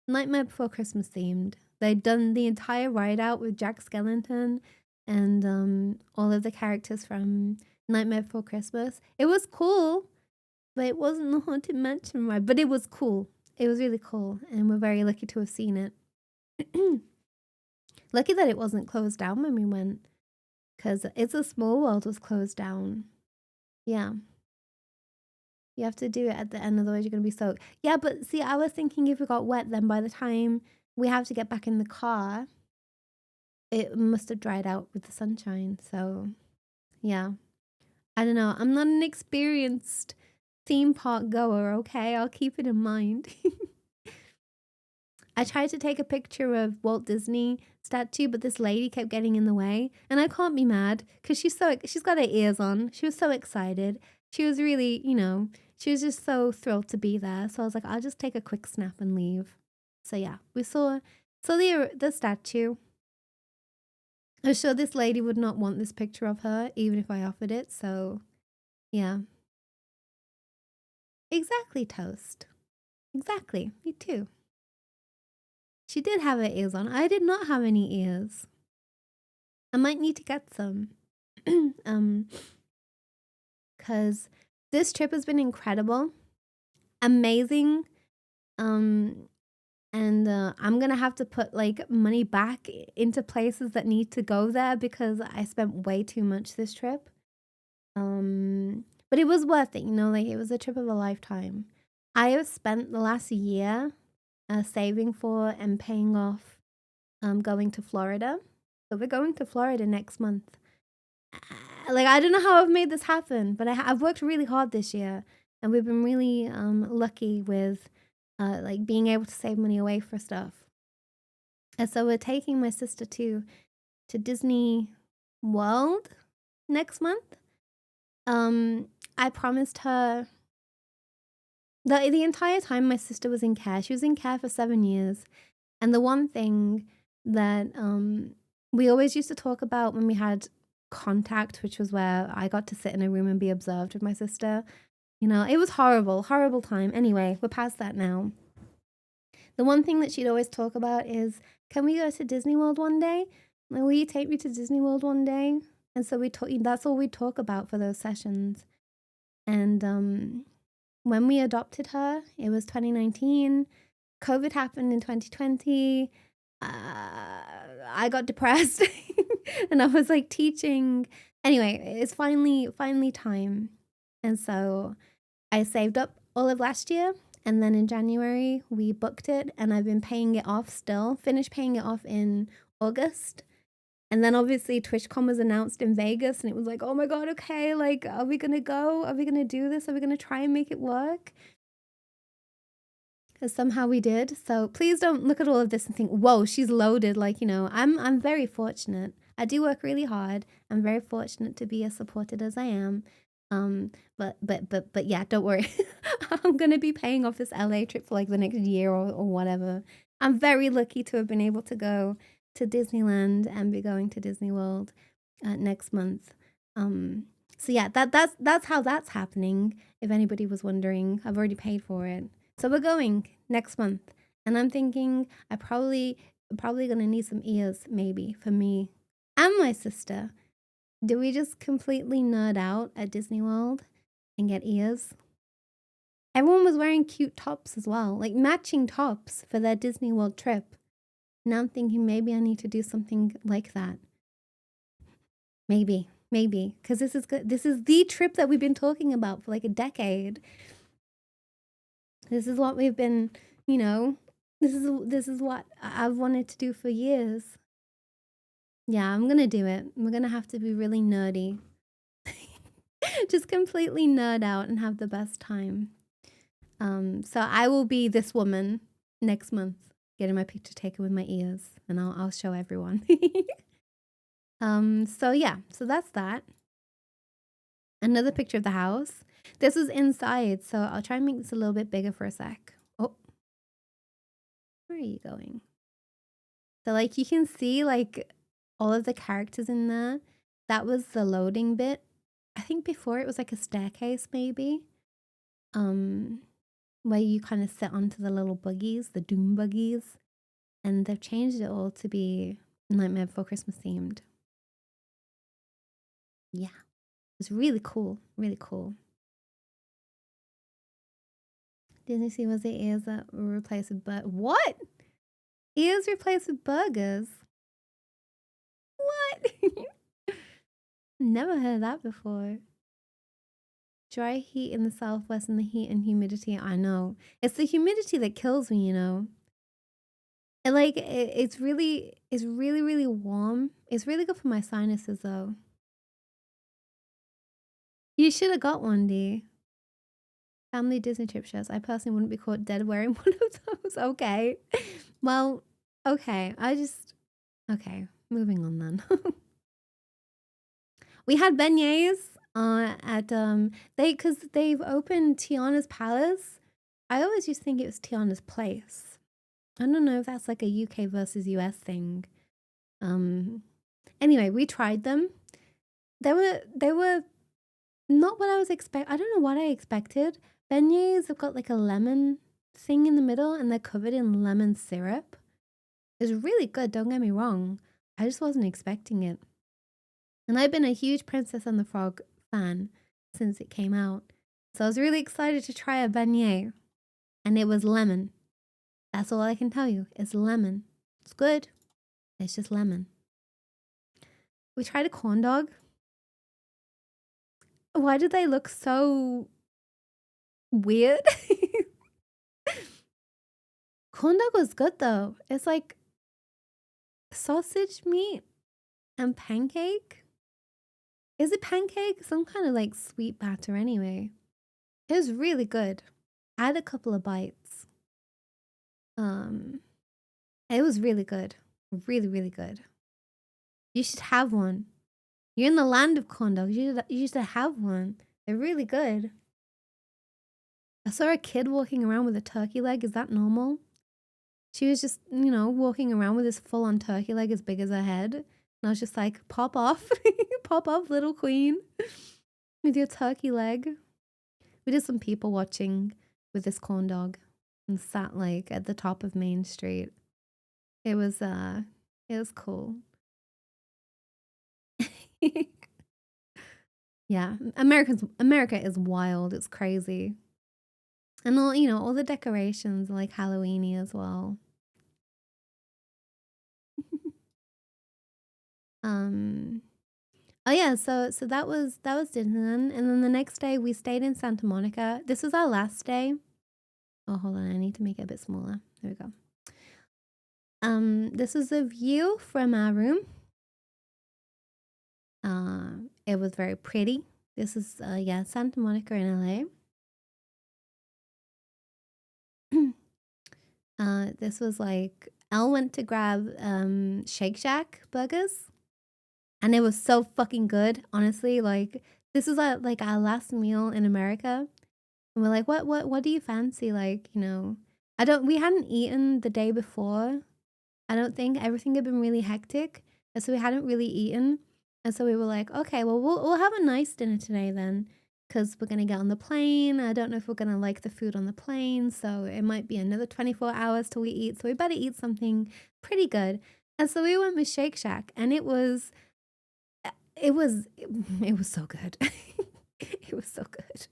Speaker 1: Nightmare Before Christmas themed. They'd done the entire ride out with Jack Skellington and all of the characters from Nightmare Before Christmas. It was cool, but it wasn't the Haunted Mansion ride. But it was cool. It was really cool, and we're very lucky to have seen it. Lucky that it wasn't closed down when we went, because It's a Small World was closed down. Yeah. You have to do it at the end, otherwise you're going to be soaked. Yeah, but see, I was thinking if we got wet, then by the time we have to get back in the car, it must have dried out with the sunshine. So, yeah. I don't know. I'm not an experienced theme park goer, okay? I'll keep it in mind. I tried to take a picture of Walt Disney statue, but this lady kept getting in the way, and I can't be mad because she's got her ears on. She was so excited. She was really, she was just so thrilled to be there. So I was like, I'll just take a quick snap and leave. So yeah, we saw the statue. I'm sure this lady would not want this picture of her, even if I offered it. So yeah. Exactly, Toast. Exactly. Me too. She did have her ears on. I did not have any ears. I might need to get some. Because this trip has been incredible. Amazing. And I'm gonna have to put like money back into places that need to go there because I spent way too much this trip. But it was worth it, like it was a trip of a lifetime. I have spent the last year saving for and paying off going to Florida. So we're going to Florida next month. Like, I don't know how I've made this happen, but I've worked really hard this year, and we've been really lucky with like being able to save money away for stuff. And so we're taking my sister to Disney World next month. I promised her the entire time my sister was in care. She was in care for 7 years. And the one thing that we always used to talk about when we had contact, which was where I got to sit in a room and be observed with my sister, it was horrible time. Anyway, we're past that now. The one thing that she'd always talk about is, can we go to Disney World one day? Like, will you take me to Disney World one day? And so that's all we'd talk about for those sessions. And when we adopted her, it was 2019. COVID happened in 2020. I got depressed and I was like teaching. Anyway, it's finally time. And so I saved up all of last year. And then in January, we booked it. And I've been paying it off still. Finished paying it off in August. And then obviously Twitchcon was announced in Vegas. And it was like, oh my God, okay. Like, are we going to go? Are we going to do this? Are we going to try and make it work? because somehow we did. So please don't look at all of this and think, whoa, she's loaded. Like, you know, I'm very fortunate. I do work really hard. I'm very fortunate to be as supported as I am. But yeah, don't worry. I'm gonna be paying off this LA trip for like the next year or whatever. I'm very lucky to have been able to go to Disneyland and be going to Disney World next month. So yeah, that's how that's happening. If anybody was wondering, I've already paid for it. So we're going next month, and I'm thinking I probably gonna need some ears maybe for me and my sister. Do we just completely nerd out at Disney World and get ears? Everyone was wearing cute tops as well, like matching tops for their Disney World trip. Now I'm thinking maybe I need to do something like that. Maybe, because this is good. This is the trip that we've been talking about for like a decade. This is what we've been, you know, this is what I've wanted to do for years. Yeah, I'm gonna do it. We're gonna have to be really nerdy. Just completely nerd out and have the best time. So I will be this woman next month, getting my picture taken with my ears, and I'll show everyone. So yeah, so that's that. Another picture of the house. This was inside, so I'll try and make this a little bit bigger for a sec. Oh, where are you going? So like you can see like all of the characters in there. That was the loading bit. I think before it was like a staircase maybe. Where you kind of sit onto the little buggies, the doom buggies. And they've changed it all to be Nightmare Before Christmas themed. Yeah. It's really cool. Really cool. Disney Sea was the ears that were replaced with what? Ears replaced with burgers? What? Never heard that before. Dry heat in the southwest and the heat and humidity. I know. It's the humidity that kills me, you know. And like it's really warm. It's really good for my sinuses though. You should have got one, D. Family Disney trip shirts. I personally wouldn't be caught dead wearing one of those. Okay. Well, okay. Okay. Moving on then. We had beignets at because they've opened Tiana's Palace. I always used to think it was Tiana's Place. I don't know if that's like a UK versus US thing. Anyway, we tried them. They were not what I was expect. I don't know what I expected. Beignets have got like a lemon thing in the middle and they're covered in lemon syrup. It's really good, don't get me wrong. I just wasn't expecting it. And I've been a huge Princess and the Frog fan since it came out. So I was really excited to try a beignet. And it was lemon. That's all I can tell you. It's lemon. It's good. It's just lemon. We tried a corn dog. Why did they look so weird? Corn dog was good though. It's like sausage meat and pancake. Is it pancake? Some kind of like sweet batter anyway. It was really good. I had a couple of bites. It was really good. Really, really good. You should have one. You're in the land of corn dogs. You should have one. They're really good. I saw a kid walking around with a turkey leg. Is that normal? She was just, you know, walking around with this full-on turkey leg as big as her head. And I was just like, pop off. Pop off, little queen. With your turkey leg. We did some people watching with this corn dog. And sat like at the top of Main Street. It was cool. Yeah, America is wild. It's crazy. And all, you know, all the decorations are like Halloweeny as well. Oh yeah, so that was Disneyland, and then the next day we stayed in Santa Monica. This was our last day. Oh, hold on, I need to make it a bit smaller. There we go. This is a view from our room. It was very pretty. This is yeah, Santa Monica in LA. This was like Elle went to grab Shake Shack burgers, and it was so fucking good. Honestly, like this was like our last meal in America, and we're like, what do you fancy? Like, you know, we hadn't eaten the day before. I don't think everything had been really hectic, and so we hadn't really eaten, and so we were like, okay, well we'll have a nice dinner today then, because we're gonna get on the plane. I don't know if we're gonna like the food on the plane, so it might be another 24 hours till we eat. So we better eat something pretty good. And so we went with Shake Shack, and it was it was so good. It was so good.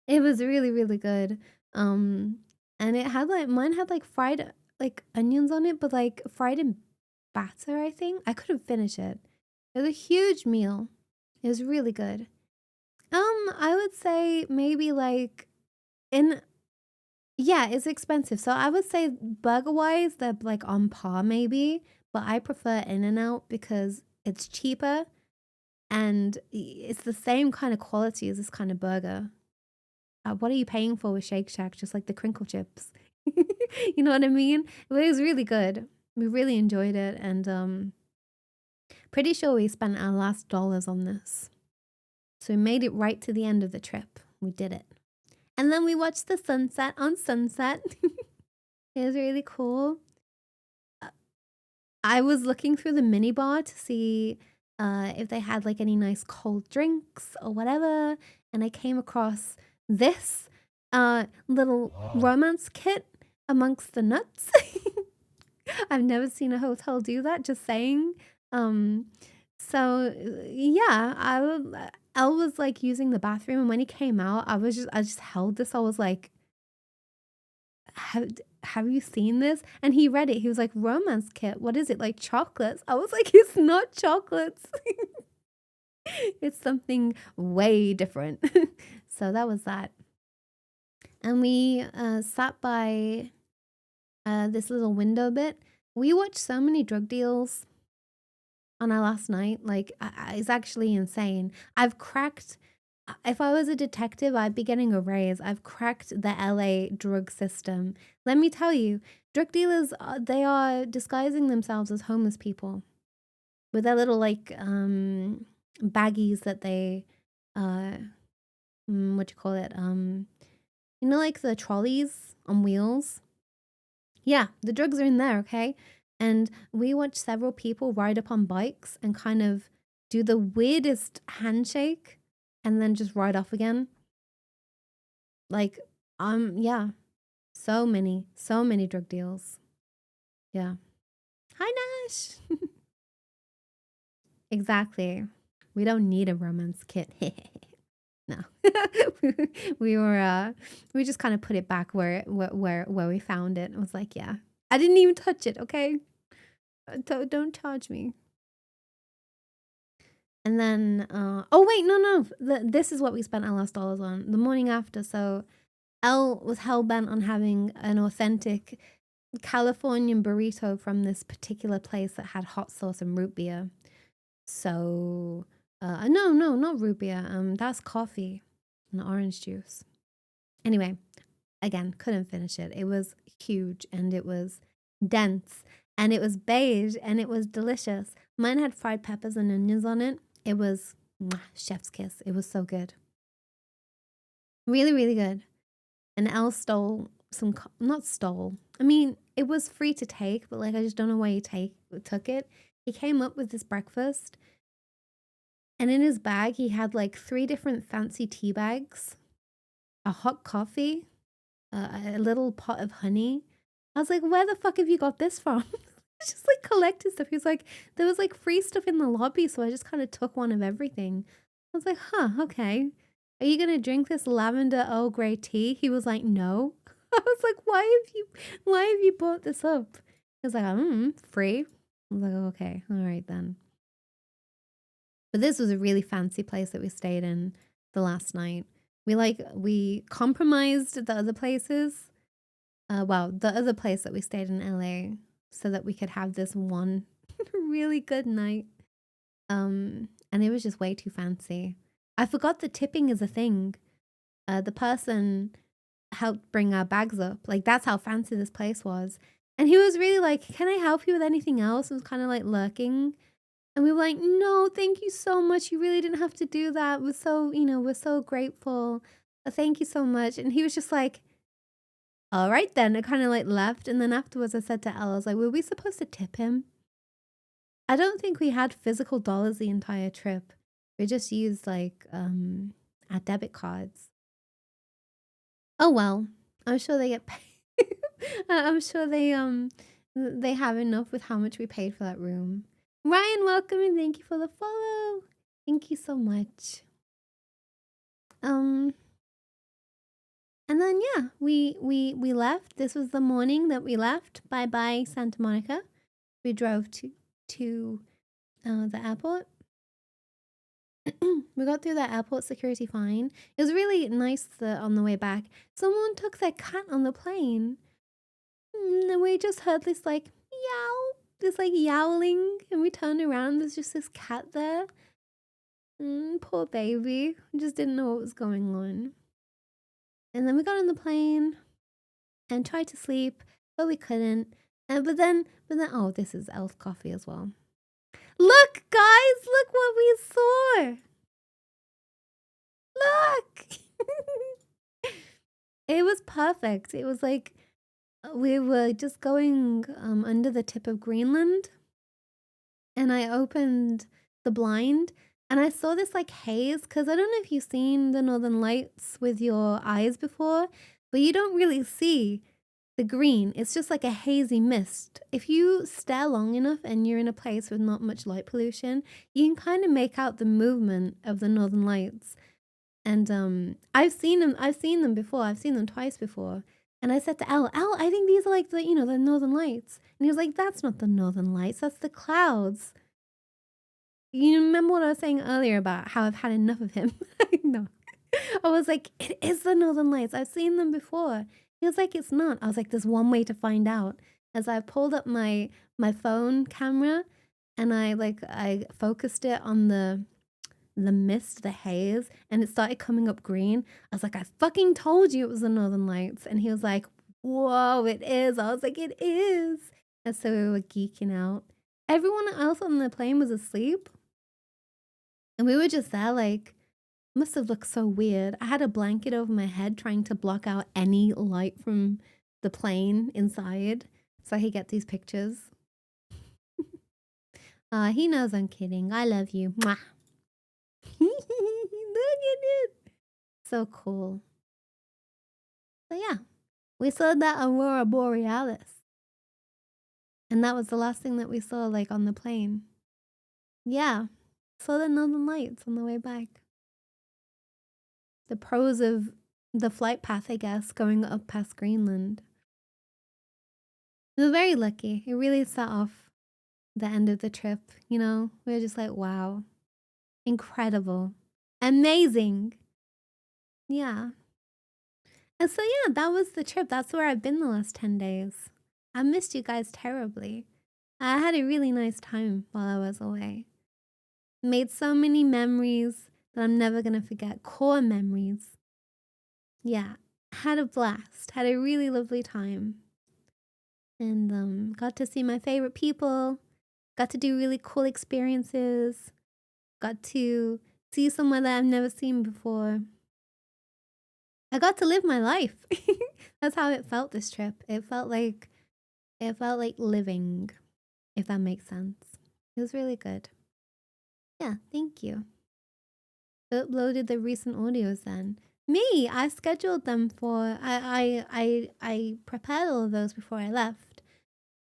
Speaker 1: It was really, really good. And it had like mine had like fried like onions on it, but like fried in batter, I think. I couldn't finish it. It was a huge meal. It was really good. I would say maybe like in yeah, it's expensive. So I would say burger wise, they're like on par maybe, but I prefer In and Out because it's cheaper and it's the same kind of quality as this kind of burger. What are you paying for with Shake Shack? Just like the crinkle chips. You know what I mean? But it was really good. We really enjoyed it, and pretty sure we spent our last dollars on this. So we made it right to the end of the trip. We did it. And then we watched the sunset on Sunset. It was really cool. I was looking through the minibar to see if they had like any nice cold drinks or whatever, and I came across this little romance kit amongst the nuts. I've never seen a hotel do that, just saying. So yeah, Elle was like using the bathroom, and when he came out, I just held this. I was like, have you seen this? And he read it. He was like, romance kit. What is it? Like chocolates? I was like, it's not chocolates. It's something way different. So that was that. And we sat by this little window bit. We watched so many drug deals on our last night. Like, it's actually insane. I've cracked. If I was a detective, I'd be getting a raise. I've cracked the LA drug system. Let me tell you, drug dealers, they are disguising themselves as homeless people with their little like baggies that they what you call it? You know, like the trolleys on wheels. Yeah, the drugs are in there, okay? And we watched several people ride up on bikes and kind of do the weirdest handshake and then just ride off again. Like, yeah. So many drug deals. Yeah. Hi, Nash. Exactly. We don't need a romance kit. No. we were we just kind of put it back where we found it. I was like, yeah. I didn't even touch it, okay? Don't charge me. And then oh wait, no. This is what we spent our last dollars on. The morning after, so Elle was hell bent on having an authentic Californian burrito from this particular place that had hot sauce and root beer. So, no, not root beer. That's coffee and orange juice. Anyway, again, couldn't finish it. It was huge and it was dense and it was beige and it was delicious. Mine had fried peppers and onions on it. It was chef's kiss. It was so good. Really, really good. And Elle stole some, not stole. I mean, it was free to take, but like, I just don't know why he took it. He came up with this breakfast, and in his bag, he had like 3 different fancy tea bags, a hot coffee, a little pot of honey. I was like, where the fuck have you got this from? Just like collected stuff. He was like, there was like free stuff in the lobby, so I just kind of took one of everything. I was like, huh, okay. Are you gonna drink this lavender Earl Grey tea? He was like, no. I was like, why have you bought this up? He was like, free. I was like, okay, all right then. But this was a really fancy place that we stayed in the last night. We compromised the other places. The other place that we stayed in LA so that we could have this one really good night. And it was just way too fancy. I forgot that tipping is a thing. The person helped bring our bags up. Like, that's how fancy this place was. And he was really like, can I help you with anything else? And was kind of like lurking. And we were like, no, thank you so much. You really didn't have to do that. We're so, we're so grateful. Thank you so much. And he was just like, all right then. I kind of like left. And then afterwards I said to Elle, I was like, were we supposed to tip him? I don't think we had physical dollars the entire trip. We just used like our debit cards. Oh well, I'm sure they get paid. I'm sure they have enough with how much we paid for that room. Ryan, welcome and thank you for the follow. Thank you so much. And then yeah, we left. This was the morning that we left. Bye bye Santa Monica. We drove to the airport. We got through that airport security fine. It was really nice on the way back. Someone took their cat on the plane. And we just heard this like yow, this like yowling, and we turned around. There's just this cat there. Poor baby. We just didn't know what was going on. And then we got on the plane and tried to sleep, but we couldn't. But then, oh, this is Elf coffee as well. Look, guys, look what we saw. Look. It was perfect. It was like we were just going under the tip of Greenland, and I opened the blind and I saw this like haze, because I don't know if you've seen the Northern Lights with your eyes before, but you don't really see the green. It's just like a hazy mist. If you stare long enough and you're in a place with not much light pollution, you can kind of make out the movement of the Northern Lights. And I've seen them before. I've seen them twice before. And I said to Elle, I think these are like the Northern Lights. And he was like, that's not the Northern Lights, that's the clouds. You remember what I was saying earlier about how I've had enough of him? No. I was like, it is the Northern Lights. I've seen them before. He was like, it's not. I was like, there's one way to find out. As I pulled up my phone camera and I focused it on the mist, the haze, and it started coming up green. I was like, I fucking told you it was the Northern Lights. And he was like, whoa, it is. I was like, it is. And so we were geeking out. Everyone else on the plane was asleep. And we were just there like, must have looked so weird. I had a blanket over my head trying to block out any light from the plane inside so I could get these pictures. He knows I'm kidding. I love you. Mwah. Look at it. So cool. So yeah, we saw that Aurora Borealis. And that was the last thing that we saw like on the plane. Yeah, saw the Northern Lights on the way back. The pros of the flight path, I guess, going up past Greenland. We were very lucky. It really set off the end of the trip, We were just like, wow. Incredible. Amazing. Yeah. And so, yeah, that was the trip. That's where I've been the last 10 days. I missed you guys terribly. I had a really nice time while I was away. Made so many memories that I'm never going to forget. Core memories. Yeah, had a blast. Had a really lovely time. And got to see my favorite people. Got to do really cool experiences. Got to see somewhere that I've never seen before. I got to live my life. That's how it felt this trip. It felt like living, if that makes sense. It was really good. Yeah, thank you. I uploaded the recent audios then. Me, I scheduled them for I prepared all of those before I left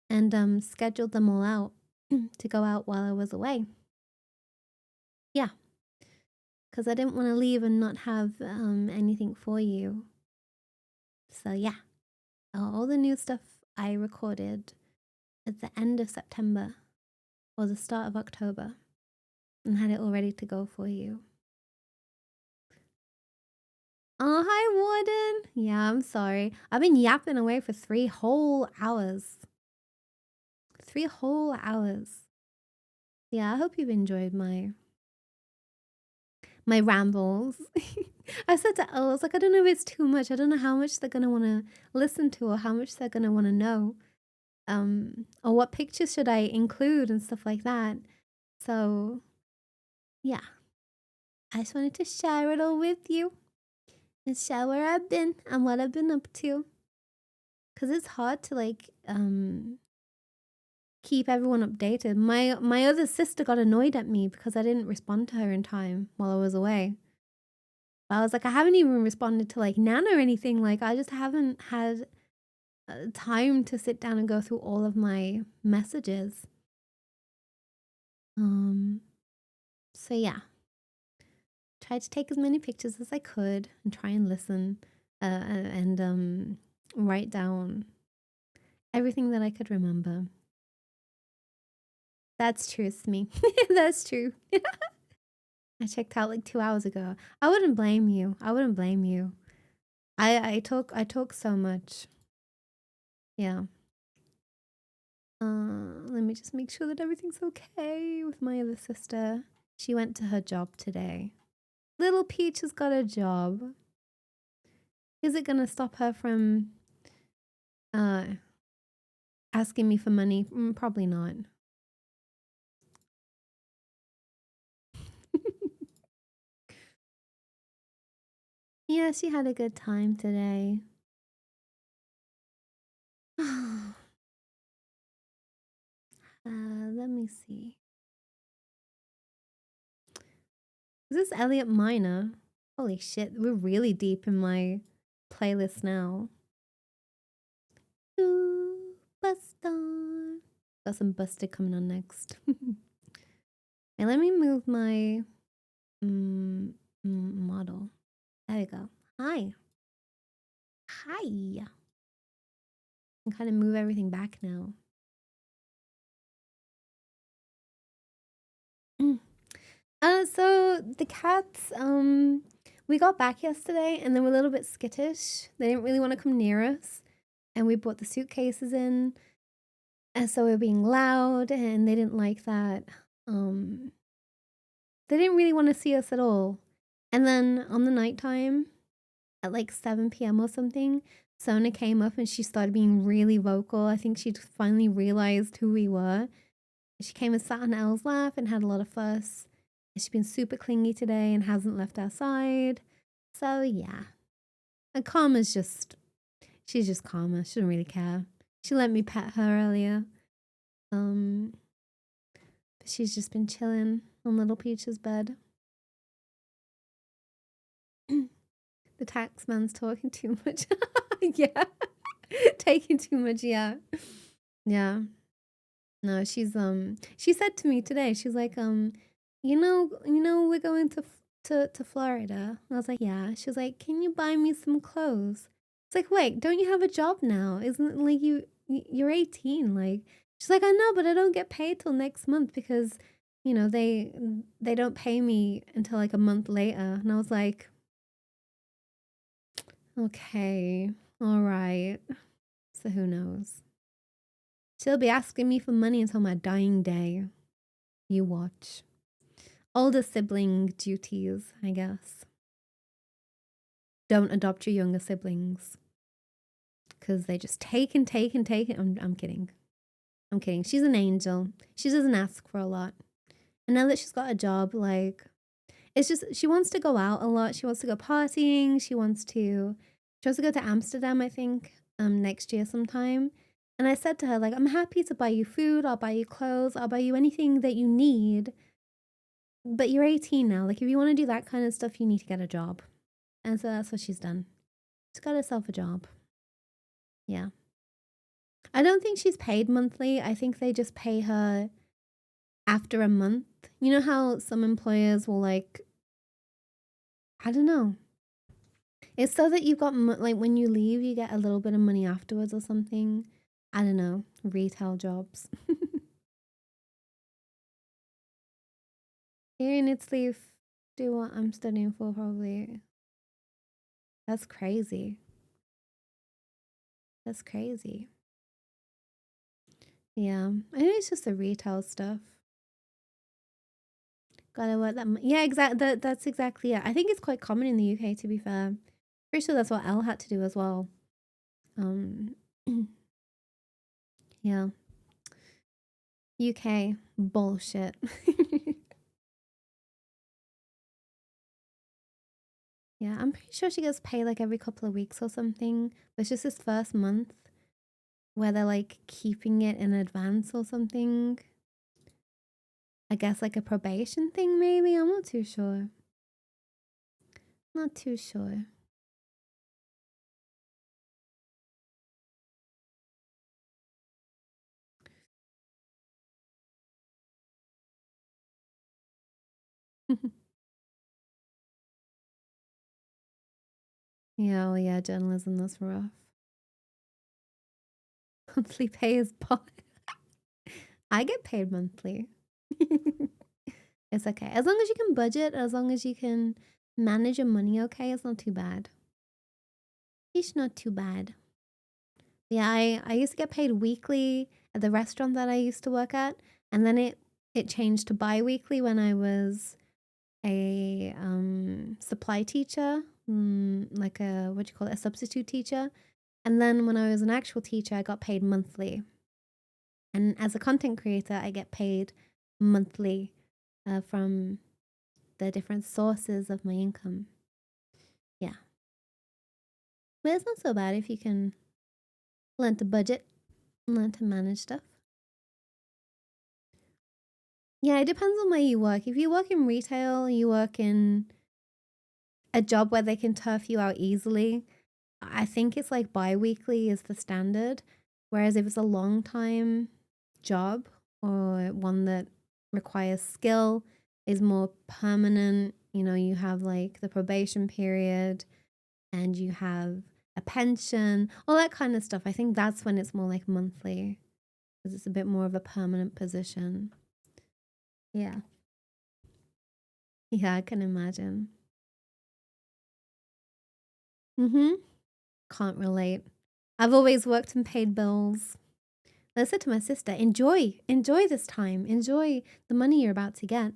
Speaker 1: and scheduled them all out to go out while I was away. Yeah. Cuz I didn't want to leave and not have anything for you. So yeah. All the new stuff I recorded at the end of September or the start of October and had it all ready to go for you. Oh, hi, Warden. Yeah, I'm sorry. I've been yapping away for 3 whole hours. 3 whole hours. Yeah, I hope you've enjoyed my rambles. I said to Elle, I was like, I don't know if it's too much. I don't know how much they're gonna want to listen to or how much they're gonna want to know. Or what pictures should I include and stuff like that. So yeah, I just wanted to share it all with you and share where I've been and what I've been up to. Cause it's hard to like keep everyone updated. My other sister got annoyed at me because I didn't respond to her in time while I was away. But I was like, I haven't even responded to like Nana or anything. Like I just haven't had time to sit down and go through all of my messages. So yeah, tried to take as many pictures as I could and try and listen and write down everything that I could remember. That's true, it's me. That's true. I checked out like 2 hours ago. I wouldn't blame you. I wouldn't blame you. I talk so much. Yeah. Let me just make sure that everything's okay with my other sister. She went to her job today. Little Peach has got a job. Is it gonna stop her from asking me for money? Probably not. Yeah, she had a good time today. Let me see. Is this Elliot Minor? Holy shit, we're really deep in my playlist now. Ooh, Busta. Got some Busted coming on next. And let me move my model. There we go. Hi. Hi. I can kind of move everything back now. So the cats, we got back yesterday and they were a little bit skittish. They didn't really want to come near us. And we brought the suitcases in. And so we were being loud and they didn't like that. They didn't really want to see us at all. And then on the nighttime, at like 7 p.m. or something, Sona came up and she started being really vocal. I think she finally realized who we were. She came and sat on Elle's lap and had a lot of fuss. She's been super clingy today and hasn't left our side. So yeah. And Karma's she's just Karma. She doesn't really care. She let me pet her earlier. But she's just been chilling on Little Peach's bed. The tax man's talking too much. Yeah. Taking too much, yeah. Yeah. No, she said to me today, she's like, we're going to Florida. I was like, yeah. She was like, can you buy me some clothes? It's like, wait, don't you have a job now? Isn't it like you're 18? Like, she's like, I know, but I don't get paid till next month because, they don't pay me until like a month later. And I was like, okay, all right. So who knows? She'll be asking me for money until my dying day. You watch. Older sibling duties, I guess. Don't adopt your younger siblings. Because they just take and take and take. I'm kidding. I'm kidding. She's an angel. She doesn't ask for a lot. And now that she's got a job, like, it's just, she wants to go out a lot. She wants to go partying. She wants to go to Amsterdam, I think, next year sometime. And I said to her, like, I'm happy to buy you food. I'll buy you clothes. I'll buy you anything that you need. But you're 18 now. Like, if you want to do that kind of stuff, you need to get a job. And so that's what she's done. She's got herself a job. Yeah. I don't think she's paid monthly. I think they just pay her after a month. You know how some employers will, like, I don't know. It's so that you've got, like, when you leave, you get a little bit of money afterwards or something. I don't know. Retail jobs. Here in Italy, do what I'm studying for, probably. That's crazy. That's crazy. Yeah. I think it's just the retail stuff. Gotta work that. Yeah, exactly. That's exactly it. I think it's quite common in the UK. To be fair, pretty sure that's what Elle had to do as well. Um, yeah. UK bullshit. Yeah, I'm pretty sure she gets paid like every couple of weeks or something. But it's just this first month where they're like keeping it in advance or something. I guess like a probation thing, maybe. I'm not too sure. Not too sure. Yeah, well, yeah, journalism, that's rough. Monthly pay is pot. I get paid monthly. It's okay. As long as you can budget, as long as you can manage your money okay, it's not too bad. It's not too bad. Yeah, I used to get paid weekly at the restaurant that I used to work at, and then it changed to bi-weekly when I was a supply teacher, like a what do you call it, a substitute teacher. And then when I was an actual teacher, I got paid monthly. And as a content creator, I get paid monthly from the different sources of my income. Yeah. But it's not so bad if you can learn to budget, learn to manage stuff. Yeah, it depends on where you work. If you work in retail, you work in a job where they can turf you out easily, I think it's like bi-weekly is the standard. Whereas if it's a long time job or one that requires skill, is more permanent, you know, you have like the probation period and you have a pension, all that kind of stuff. I think that's when it's more like monthly because it's a bit more of a permanent position. Yeah. Yeah, I can imagine. Mm-hmm. Can't relate. I've always worked and paid bills. I said to my sister, enjoy this time. Enjoy the money you're about to get.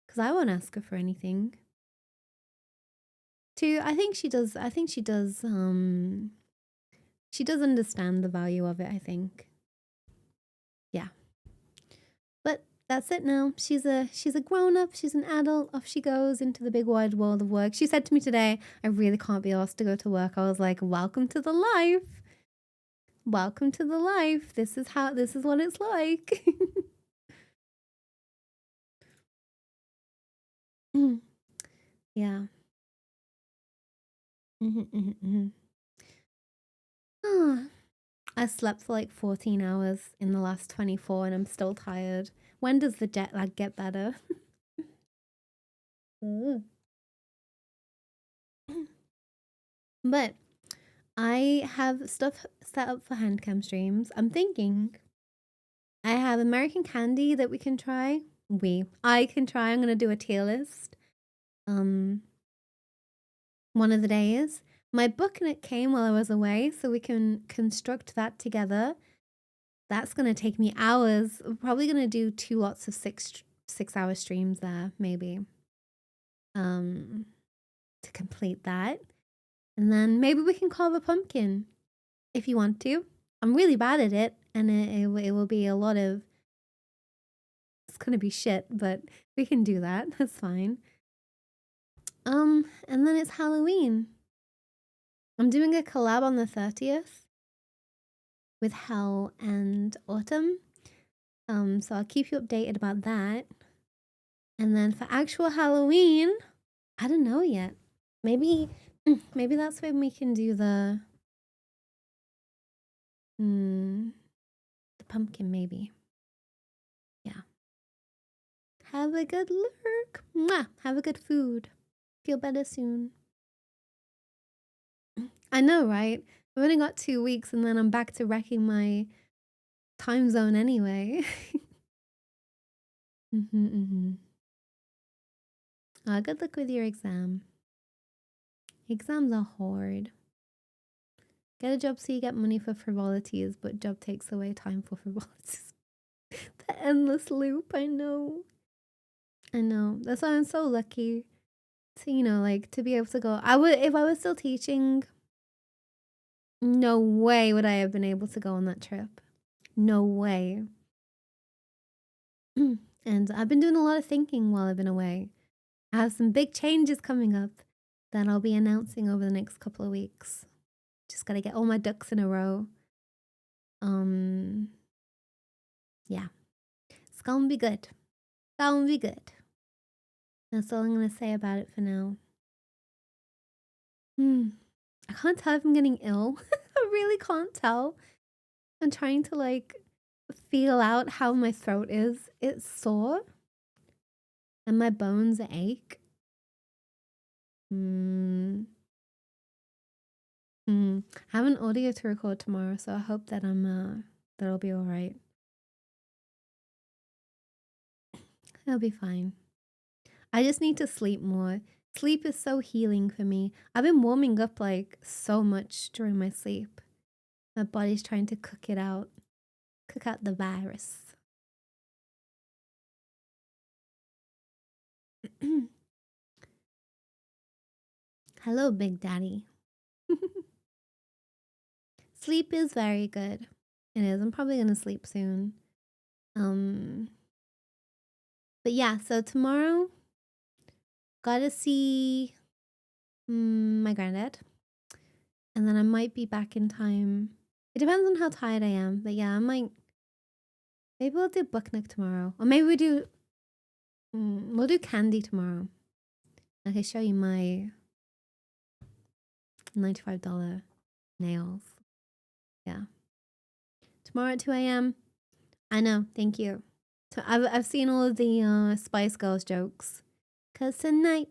Speaker 1: Because I won't ask her for anything. I think she does, she does understand the value of it, I think. Yeah. But that's it now. She's a grown up, she's an adult, off she goes into the big wide world of work. She said to me today, I really can't be asked to go to work. I was like, welcome to the life. Welcome to the life. This is what it's like. Yeah. I slept for like 14 hours in the last 24 and I'm still tired. When does the jet lag get better? Mm. But I have stuff set up for handcam streams. I'm thinking I have American Candy that we can try. I can try. I'm gonna do a tier list. Um, one of the days. My book and it came while I was away, so we can construct that together. That's gonna take me hours. I'm probably gonna do 2 lots of 6 hour streams there, maybe. To complete that. And then maybe we can carve a pumpkin if you want to. I'm really bad at it, and it will be a lot of. It's gonna be shit, but we can do that. That's fine. And then it's Halloween. I'm doing a collab on the 30th with Hell and Autumn. So I'll keep you updated about that. And then for actual Halloween, I don't know yet. Maybe that's when we can do the pumpkin, maybe. Yeah. Have a good lurk. Mwah. Have a good food. Feel better soon. I know, right? I've only got 2 weeks and then I'm back to wrecking my time zone anyway. Good luck with your exam. Exams are hard. Get a job so you get money for frivolities, but job takes away time for frivolities. The endless loop, I know. I know. That's why I'm so lucky to, you know, like to be able to go. I would, if I was still teaching, no way would I have been able to go on that trip. No way. And I've been doing a lot of thinking while I've been away. I have some big changes coming up that I'll be announcing over the next couple of weeks. Just gotta get all my ducks in a row. Yeah. It's gonna be good. Gonna be good. That's all I'm gonna say about it for now. I can't tell if I'm getting ill. I really can't tell. I'm trying to like feel out how my throat is. It's sore. And my bones ache. I have an audio to record tomorrow, so I hope that that'll be alright. It'll be fine. I just need to sleep more. Sleep is so healing for me. I've been warming up like so much during my sleep. My body's trying to cook out the virus. Hello, Big Daddy. Sleep is very good. It is. I'm probably gonna sleep soon. But yeah, so tomorrow, gotta see my granddad. And then I might be back in time. It depends on how tired I am. But yeah, I might. Maybe we'll do book nook tomorrow. Or maybe we'll do candy tomorrow. I can show you my $95 nails. Yeah. Tomorrow at 2 a.m. I know. Thank you. So I've seen all of the Spice Girls jokes. 'Cause tonight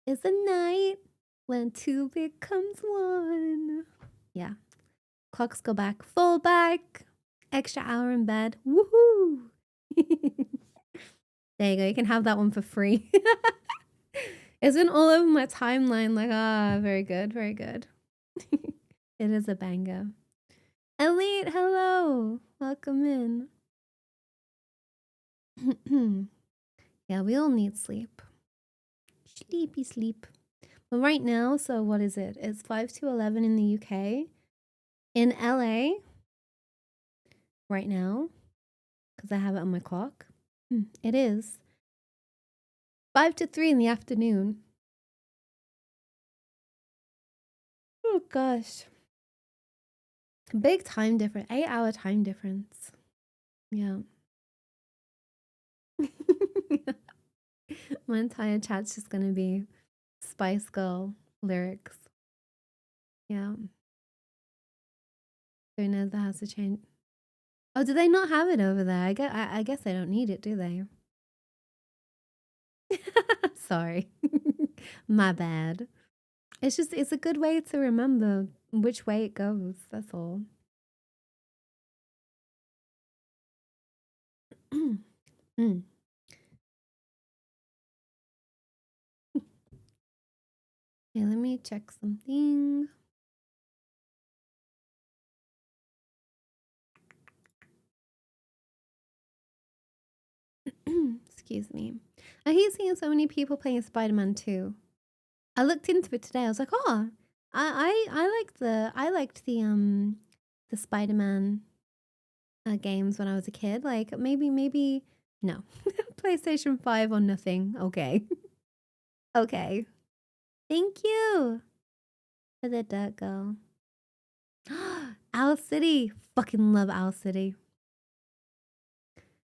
Speaker 1: is the night when two becomes one. Yeah. Clocks go back. Full back. Extra hour in bed. Woohoo! There you go. You can have that one for free. It's been all over my timeline. Like, very good. Very good. It is a banger. Elite, hello. Welcome in. Yeah, we all need sleep. Sleepy sleep. But right now, so what is it? It's 5 to 11 in the UK. In LA, right now, because I have it on my clock, it is 5 to 3 in the afternoon. Oh gosh. Big time difference. 8-hour time difference. Yeah. My entire chat's just gonna be Spice Girl lyrics. Yeah. Who knows that has to change? Oh, do they not have it over there? I guess they don't need it, do they? Sorry. My bad. It's a good way to remember which way it goes. That's all. Okay, let me check something. Excuse me. I hate seeing so many people playing Spider-Man 2. I looked into it today. I was like, oh, I liked the Spider-Man games when I was a kid. Like maybe no. PlayStation 5 or nothing. Okay. Okay. Thank you for the dirt girl. Owl City. Fucking love Owl City.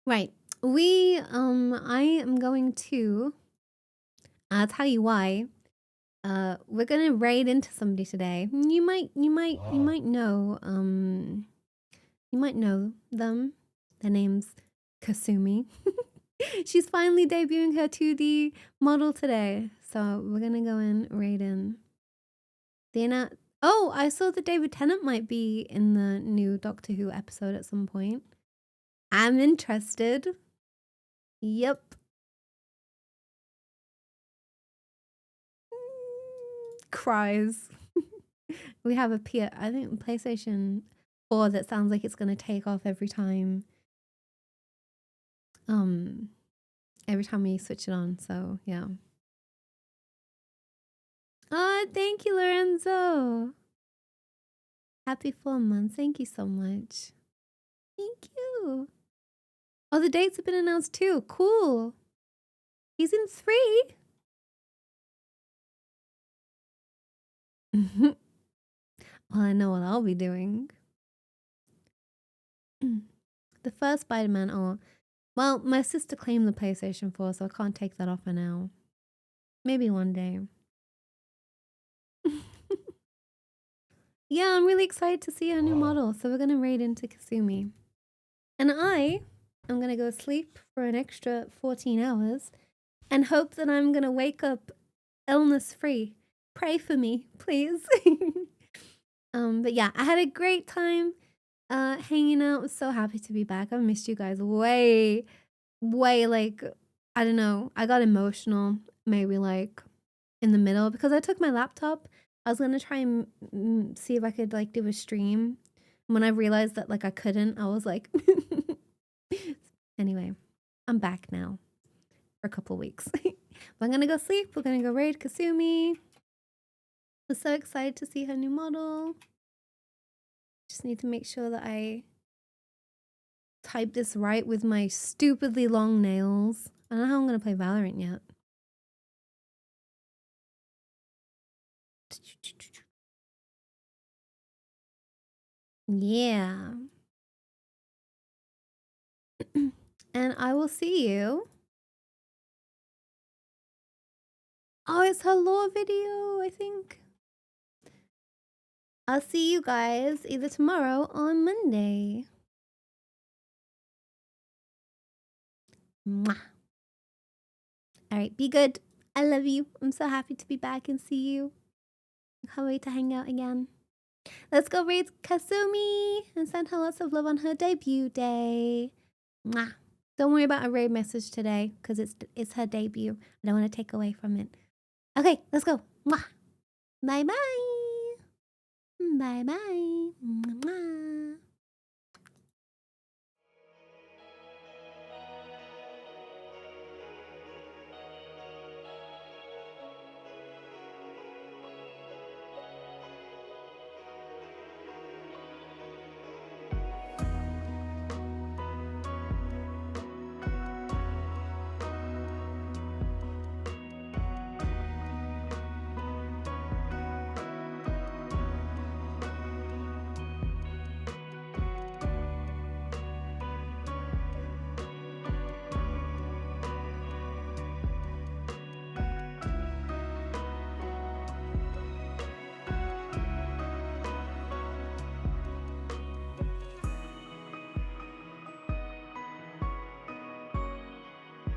Speaker 1: Right. I am going to I'll tell you why. We're gonna raid into somebody today. You might know them. Their name's Kasumi. She's finally debuting her 2D model today. So we're gonna go in, raid in. Oh, I saw that David Tennant might be in the new Doctor Who episode at some point. I'm interested. Yep. Cries. We have a I think PlayStation 4 that sounds like it's gonna take off every time every time we switch it on. So yeah. Oh, thank you, Lorenzo. Happy 4 months. Thank you so much. Thank you. Oh, the dates have been announced too. Cool. Season 3. Well, I know what I'll be doing. The first Spider-Man. Oh, well, my sister claimed the PlayStation 4, so I can't take that off for now. Maybe one day. Yeah, I'm really excited to see her new model. So we're going to raid into Kasumi. And I'm going to go sleep for an extra 14 hours and hope that I'm going to wake up illness-free. Pray for me, please. But yeah, I had a great time hanging out. I was so happy to be back. I missed you guys way, like, I don't know. I got emotional maybe like in the middle because I took my laptop. I was gonna try and see if I could like do a stream. When I realized that like I couldn't, I was like, anyway, I'm back now for a couple weeks. But I'm gonna go sleep. We're gonna go raid Kasumi. I'm so excited to see her new model. Just need to make sure that I type this right with my stupidly long nails. I don't know how I'm gonna play Valorant yet. Yeah. And I will see you. Oh, it's her lore video, I think. I'll see you guys either tomorrow or Monday. Mwah. All right, be good. I love you. I'm so happy to be back and see you. Can't wait to hang out again. Let's go raid Kasumi and send her lots of love on her debut day. Mwah. Don't worry about a raid message today because it's her debut. I don't want to take away from it. Okay, let's go. Mwah. Bye bye. Bye bye. Mwah.